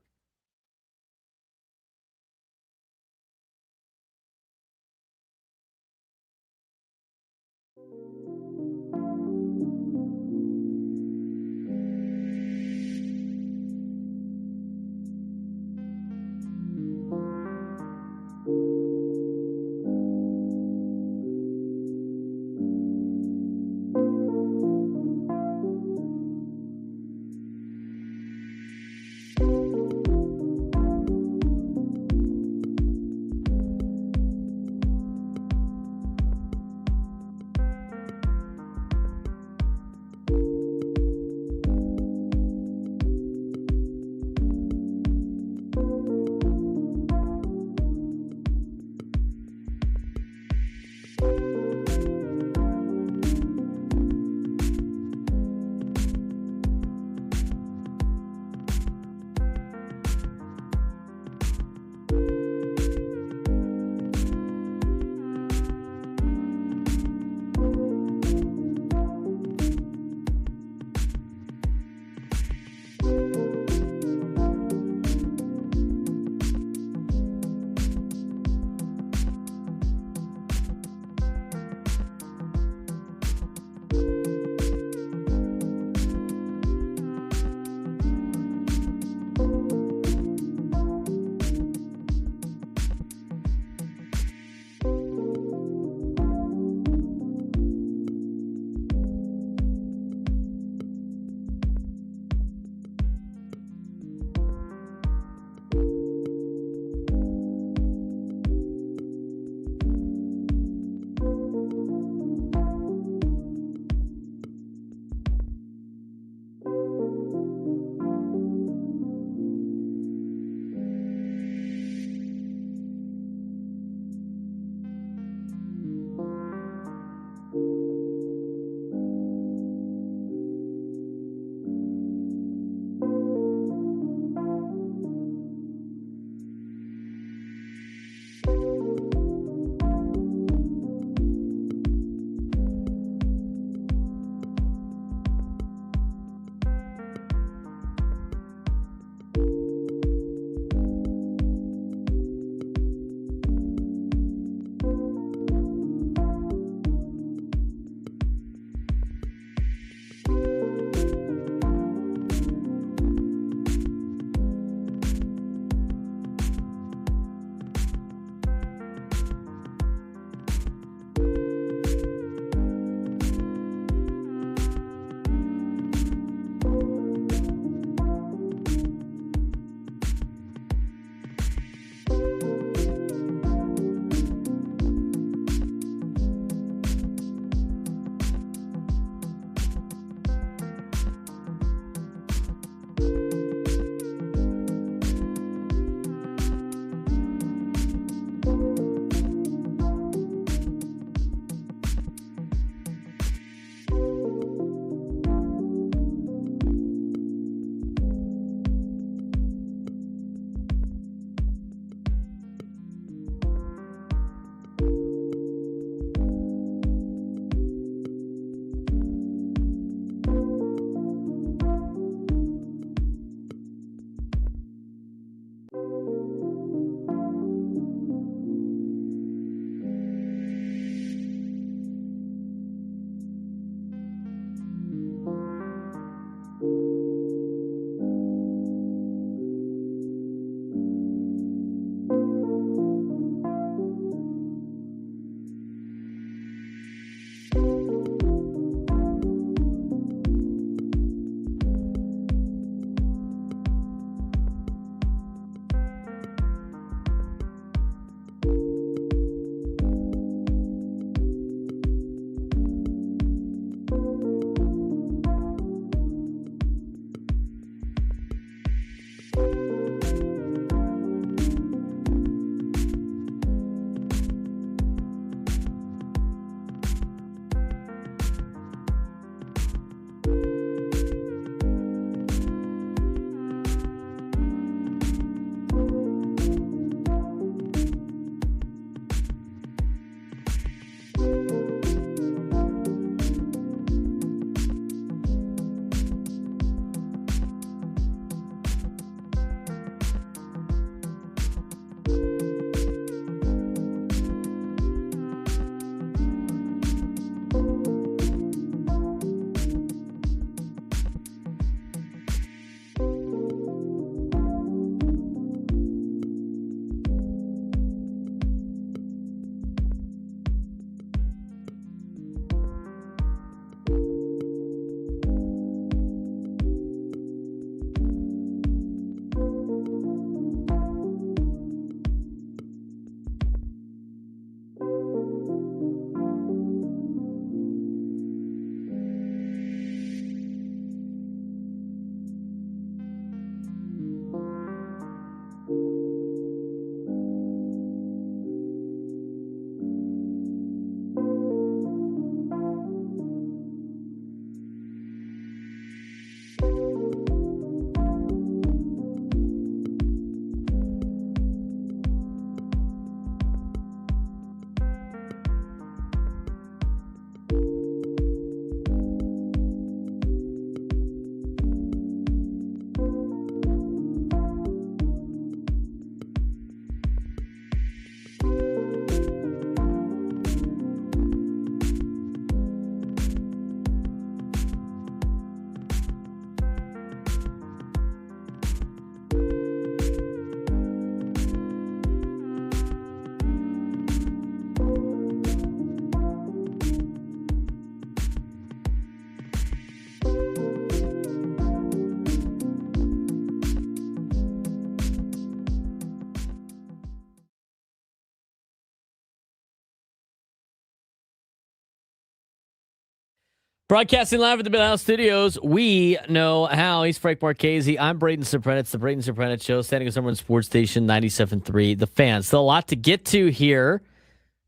Speaker 2: Broadcasting live at the Bill House Studios, we know how. He's Frank Marchese. I'm Braden Surprenant. It's the Braden Surprenant Show, standing with someone Sports Station 97.3. The Fan. Still a lot to get to here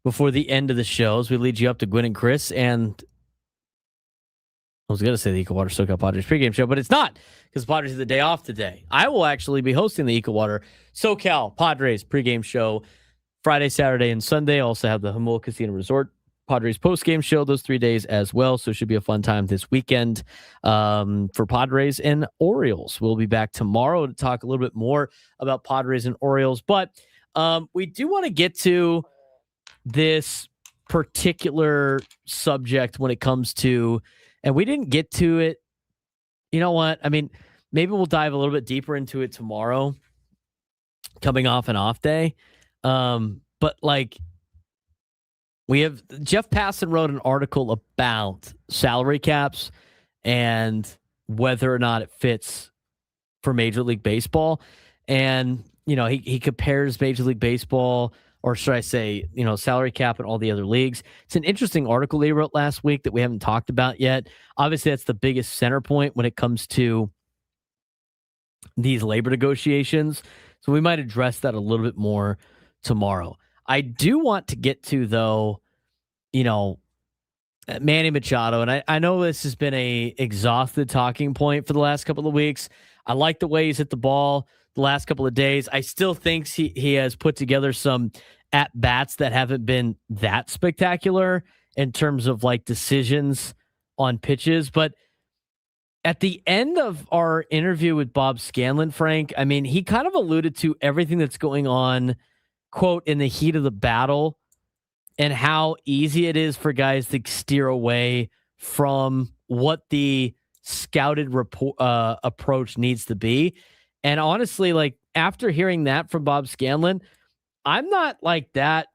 Speaker 2: before the end of the show as we lead you up to Gwynn and Chris. And I was going to say the Eco Water SoCal Padres pregame show, but it's not because Padres have the day off today. I will actually be hosting the Eco Water SoCal Padres pregame show Friday, Saturday, and Sunday. I also have the Jamul Casino Resort Padres postgame show those 3 days as well. So it should be a fun time this weekend for Padres and Orioles. We'll be back tomorrow to talk a little bit more about Padres and Orioles. But we do want to get to this particular subject when it comes to, and we didn't get to it. You know what? I mean, maybe we'll dive a little bit deeper into it tomorrow, coming off an off day. But like, we have Jeff Passan wrote an article about salary caps and whether or not it fits for Major League Baseball. And, you know, he compares Major League Baseball, or should I say, you know, salary cap and all the other leagues. It's an interesting article he wrote last week that we haven't talked about yet. Obviously, that's the biggest center point when it comes to these labor negotiations. So we might address that a little bit more tomorrow. I do want to get to, though, you know, Manny Machado. And I know this has been a exhausted talking point for the last couple of weeks. I like the way he's hit the ball the last couple of days. I still think he has put together some at-bats that haven't been that spectacular in terms of like decisions on pitches. But at the end of our interview with Bob Scanlan, Frank, I mean, he kind of alluded to everything that's going on, quote, in the heat of the battle, and how easy it is for guys to steer away from what the scouted approach needs to be. And honestly, like after hearing that from Bob Scanlan, I'm not like that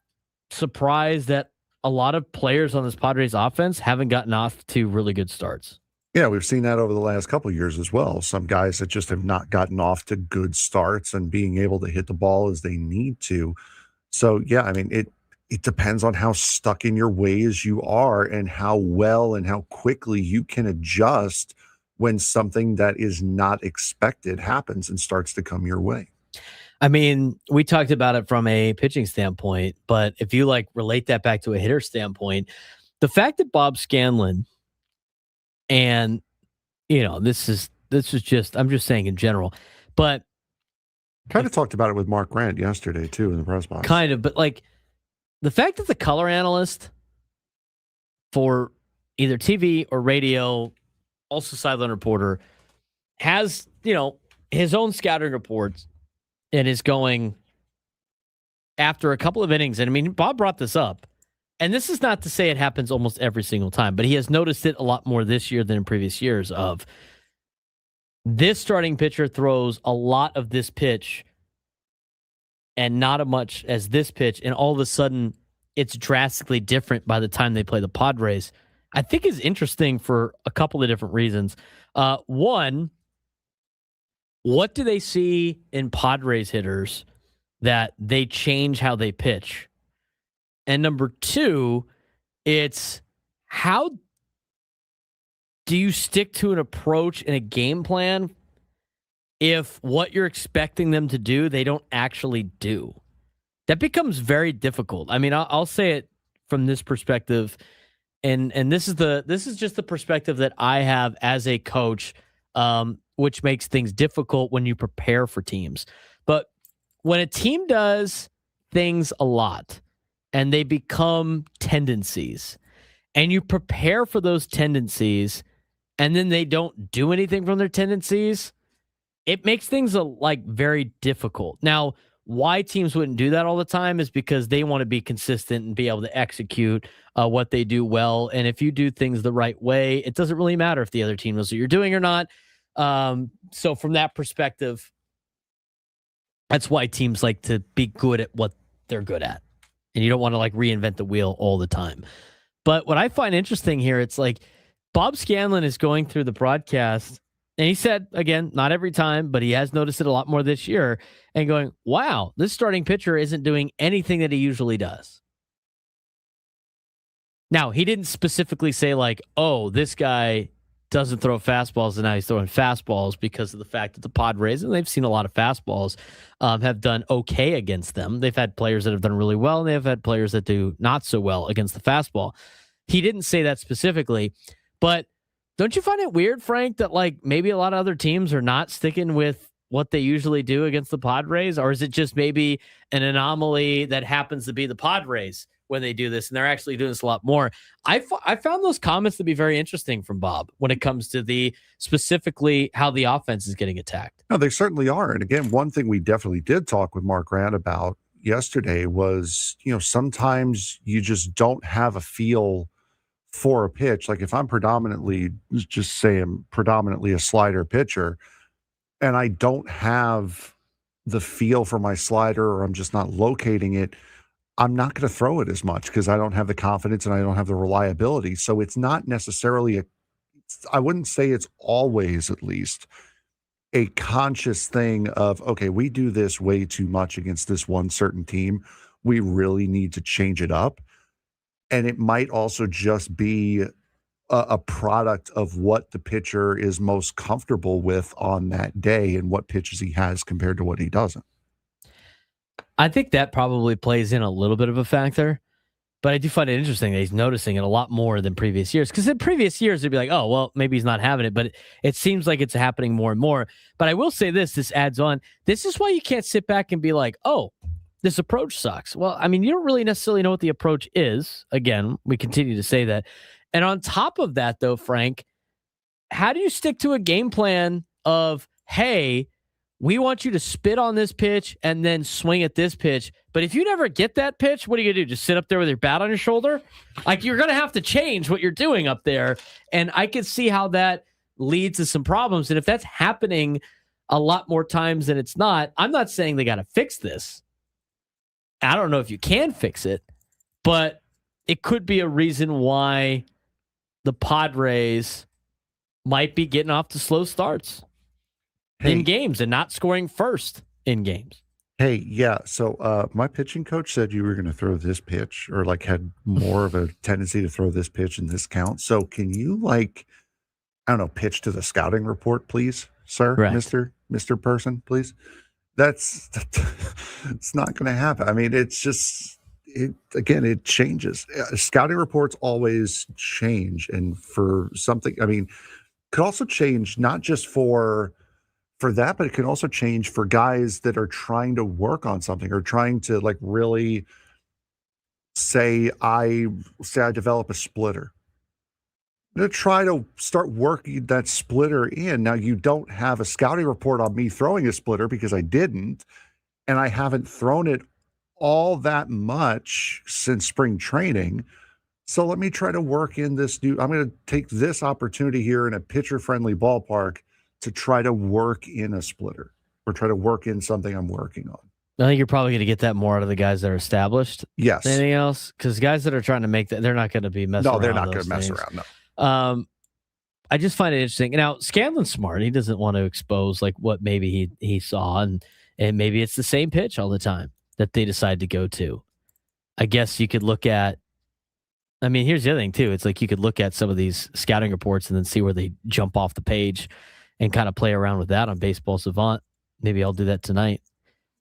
Speaker 2: surprised that a lot of players on this Padres offense haven't gotten off to really good starts.
Speaker 3: Yeah, we've seen that over the last couple of years as well. Some guys that just have not gotten off to good starts and being able to hit the ball as they need to. So, yeah, I mean, it depends on how stuck in your ways you are and how well and how quickly you can adjust when something that is not expected happens and starts to come your way.
Speaker 2: I mean, we talked about it from a pitching standpoint, but if you like relate that back to a hitter standpoint, the fact that Bob Scanlan, and you know, this is just, I'm just saying in general, but
Speaker 3: kind of talked about it with Mark Grant yesterday too in the press box.
Speaker 2: Kind of, but like the fact that the color analyst for either TV or radio, also sideline reporter, has, you know, his own scouting reports and is going after a couple of innings. And I mean, Bob brought this up, and this is not to say it happens almost every single time, but he has noticed it a lot more this year than in previous years of this starting pitcher throws a lot of this pitch and not as much as this pitch, and all of a sudden it's drastically different by the time they play the Padres. I think is interesting for a couple of different reasons. One, what do they see in Padres hitters that they change how they pitch? And number two, it's how do you stick to an approach and a game plan if what you're expecting them to do, they don't actually do? That becomes very difficult. I mean, I'll say it from this perspective, and this is just the perspective that I have as a coach, which makes things difficult when you prepare for teams. But when a team does things a lot and they become tendencies, and you prepare for those tendencies, and then they don't do anything from their tendencies, it makes things like very difficult. Now, why teams wouldn't do that all the time is because they want to be consistent and be able to execute what they do well. And if you do things the right way, it doesn't really matter if the other team knows what you're doing or not. So from that perspective, that's why teams like to be good at what they're good at. And you don't want to like reinvent the wheel all the time. But what I find interesting here, it's like Bob Scanlan is going through the broadcast, and he said, again, not every time, but he has noticed it a lot more this year, and going, wow, this starting pitcher isn't doing anything that he usually does. Now, he didn't specifically say like, oh, this guy doesn't throw fastballs and now he's throwing fastballs because of the fact that the Padres, and they've seen a lot of fastballs, have done okay against them. They've had players that have done really well, and they've had players that do not so well against the fastball. He didn't say that specifically, but don't you find it weird, Frank, that like maybe a lot of other teams are not sticking with what they usually do against the Padres? Or is it just maybe an anomaly that happens to be the Padres when they do this, and they're actually doing this a lot more? I found those comments to be very interesting from Bob when it comes to the specifically how the offense is getting attacked.
Speaker 3: No, they certainly are. And again, one thing we definitely did talk with Mark Grant about yesterday was, sometimes you just don't have a feel for a pitch. Like if I'm predominantly a slider pitcher and I don't have the feel for my slider, or I'm just not locating it, I'm not going to throw it as much because I don't have the confidence and I don't have the reliability. So it's not necessarily I wouldn't say it's always, at least, a conscious thing of, okay, we do this way too much against this one certain team. We really need to change it up. And it might also just be a product of what the pitcher is most comfortable with on that day and what pitches he has compared to what he doesn't.
Speaker 2: I think that probably plays in a little bit of a factor, but I do find it interesting that he's noticing it a lot more than previous years. Because in previous years, they'd be like, oh, well, maybe he's not having it, but it seems like it's happening more and more. But I will say this adds on. This is why you can't sit back and be like, oh, this approach sucks. Well, I mean, you don't really necessarily know what the approach is. Again, we continue to say that. And on top of that, though, Frank, how do you stick to a game plan of, hey, we want you to spit on this pitch and then swing at this pitch. But if you never get that pitch, what are you going to do? Just sit up there with your bat on your shoulder? Like, you're going to have to change what you're doing up there. And I can see how that leads to some problems. And if that's happening a lot more times than it's not, I'm not saying they got to fix this. I don't know if you can fix it, but it could be a reason why the Padres might be getting off to slow starts in games and not scoring first in games.
Speaker 3: Hey, yeah. So my pitching coach said you were going to throw this pitch, or like had more of a tendency to throw this pitch in this count. So can you pitch to the scouting report, please, sir,
Speaker 2: right.
Speaker 3: Mr. Person, please? It's not going to happen. I mean, it's just, it changes. Scouting reports always change. And for something, I mean, could also change not just for that, but it can also change for guys that are trying to work on something or trying to like really say I develop a splitter. I'm going to try to start working that splitter in. Now, you don't have a scouting report on me throwing a splitter because I didn't, and I haven't thrown it all that much since spring training. So let me try to work in this I'm going to take this opportunity here in a pitcher-friendly ballpark to try to work in a splitter or try to work in something I'm working on.
Speaker 2: I think you're probably going to get that more out of the guys that are established.
Speaker 3: Yes.
Speaker 2: Than anything else? Because guys that are trying to make that, they're not going to be messing around.
Speaker 3: No, they're not going to mess around, no.
Speaker 2: I just find it interesting. Now, Scanlan's smart. He doesn't want to expose like what maybe he saw, and maybe it's the same pitch all the time that they decide to go to. I guess you could look at, I mean, here's the other thing too. It's like you could look at some of these scouting reports and then see where they jump off the page and kind of play around with that on Baseball Savant. Maybe I'll do that tonight.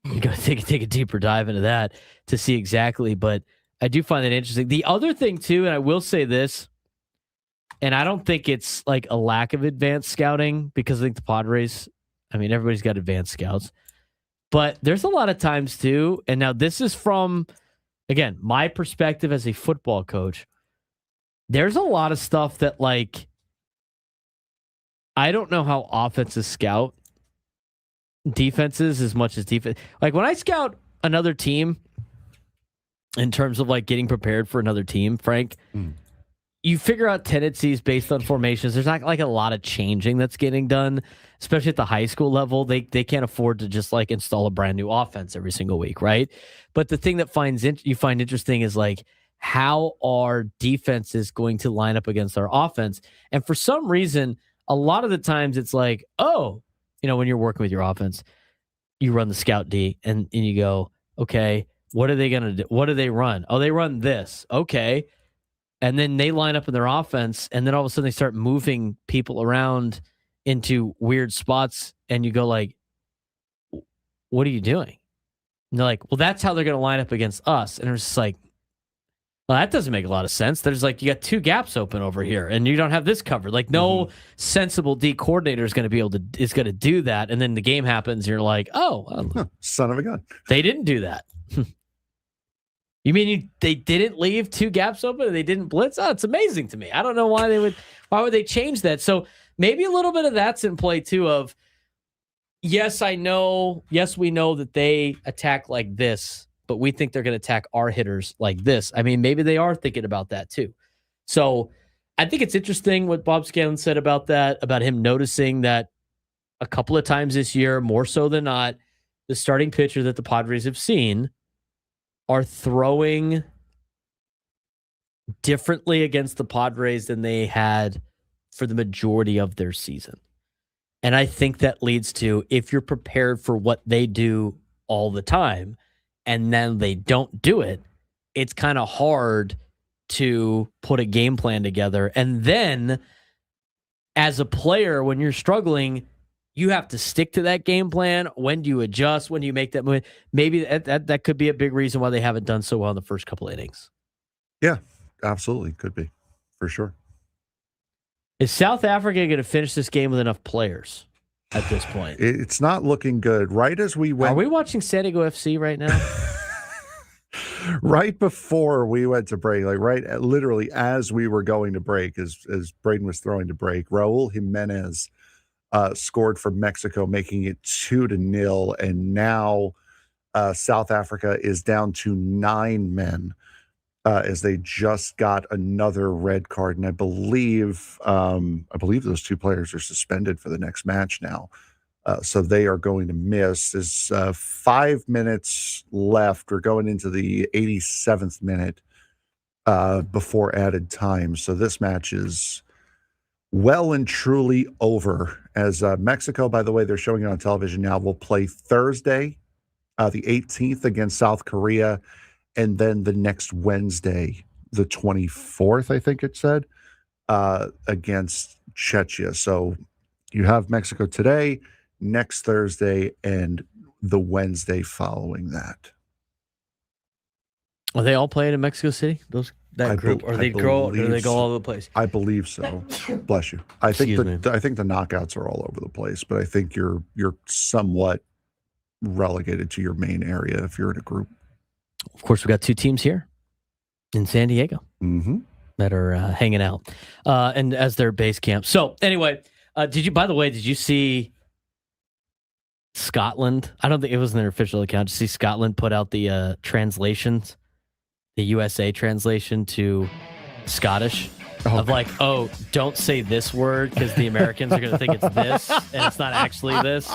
Speaker 2: You got to take a deeper dive into that to see exactly. But I do find it interesting. The other thing too, and I will say this, and I don't think it's like a lack of advanced scouting, because I think the Padres, I mean, everybody's got advanced scouts, but there's a lot of times too. And now this is from, again, my perspective as a football coach. There's a lot of stuff that, like, I don't know how offenses scout defenses as much as defense. Like when I scout another team in terms of like getting prepared for another team, Frank, you figure out tendencies based on formations. There's not like a lot of changing that's getting done, especially at the high school level. They can't afford to just like install a brand new offense every single week, right? But the thing that you find interesting is like, how are defenses going to line up against our offense? And for some reason, a lot of the times it's like, oh, when you're working with your offense, you run the scout D and you go, okay, what are they going to do? What do they run? Oh, they run this. Okay. and then they line up in their offense, and then all of a sudden they start moving people around into weird spots, and you go like, what are you doing? And they're like, well, that's how they're going to line up against us. And it's just like, well, that doesn't make a lot of sense. There's like, you got 2 gaps open over here, and you don't have this covered. Like, no sensible D coordinator is going to do that. And then the game happens, and you're like, oh, well,
Speaker 3: son of a gun.
Speaker 2: They didn't do that. You mean they didn't leave 2 gaps open and they didn't blitz? Oh, it's amazing to me. I don't know why would they change that? So maybe a little bit of that's in play too of, yes, we know that they attack like this, but we think they're going to attack our hitters like this. I mean, maybe they are thinking about that too. So I think it's interesting what Bob Scanlan said about that, about him noticing that a couple of times this year, more so than not, the starting pitcher that the Padres have seen are throwing differently against the Padres than they had for the majority of their season. And I think that leads to, if you're prepared for what they do all the time and then they don't do it, it's kind of hard to put a game plan together. And then as a player, when you're struggling, you have to stick to that game plan. When do you adjust? When do you make that move? Maybe that could be a big reason why they haven't done so well in the first couple of innings.
Speaker 3: Yeah, absolutely. Could be, for sure.
Speaker 2: Is South Africa going to finish this game with enough players at this point?
Speaker 3: It's not looking good. Right as we went...
Speaker 2: Are we watching San Diego FC right now?
Speaker 3: Right before we went to break, like literally as we were going to break, as Braden was throwing to break, Raul Jimenez scored for Mexico, making it 2-0. And now South Africa is down to 9 men as they just got another red card. And I believe those 2 players are suspended for the next match now. So they are going to miss. There's 5 minutes left. We're going into the 87th minute before added time. So this match is well and truly over, as Mexico, by the way, they're showing it on television now, will play Thursday, the 18th against South Korea, and then the next Wednesday, the 24th, I think it said, against Czechia. So you have Mexico today, next Thursday, and the Wednesday following that.
Speaker 2: Are they all playing in Mexico City? That group, or they go all over the place?
Speaker 3: I believe so. Bless you. I think the knockouts are all over the place, but I think you're somewhat relegated to your main area if you're in a group.
Speaker 2: Of course, we got 2 teams here in San Diego that are hanging out, and as their base camp. So anyway, did you see Scotland? I don't think it was in their official account. Did you see Scotland put out the translations? The USA translation to Scottish of like, oh, don't say this word because the Americans are going to think it's this and it's not actually this.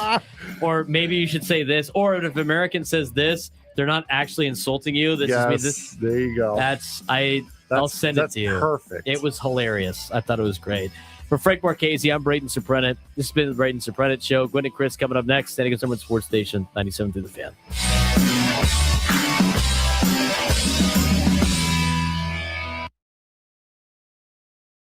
Speaker 2: Or maybe you should say this. Or if an American says this, they're not actually insulting you. This just means this.
Speaker 3: There you go.
Speaker 2: I'll send it to you.
Speaker 3: Perfect.
Speaker 2: It was hilarious. I thought it was great. For Frank Marchese, I'm Braden Surprenant. This has been the Braden Surprenant Show. Gwen and Chris coming up next. San Diego Summer Sports Station, 97 through the Fan.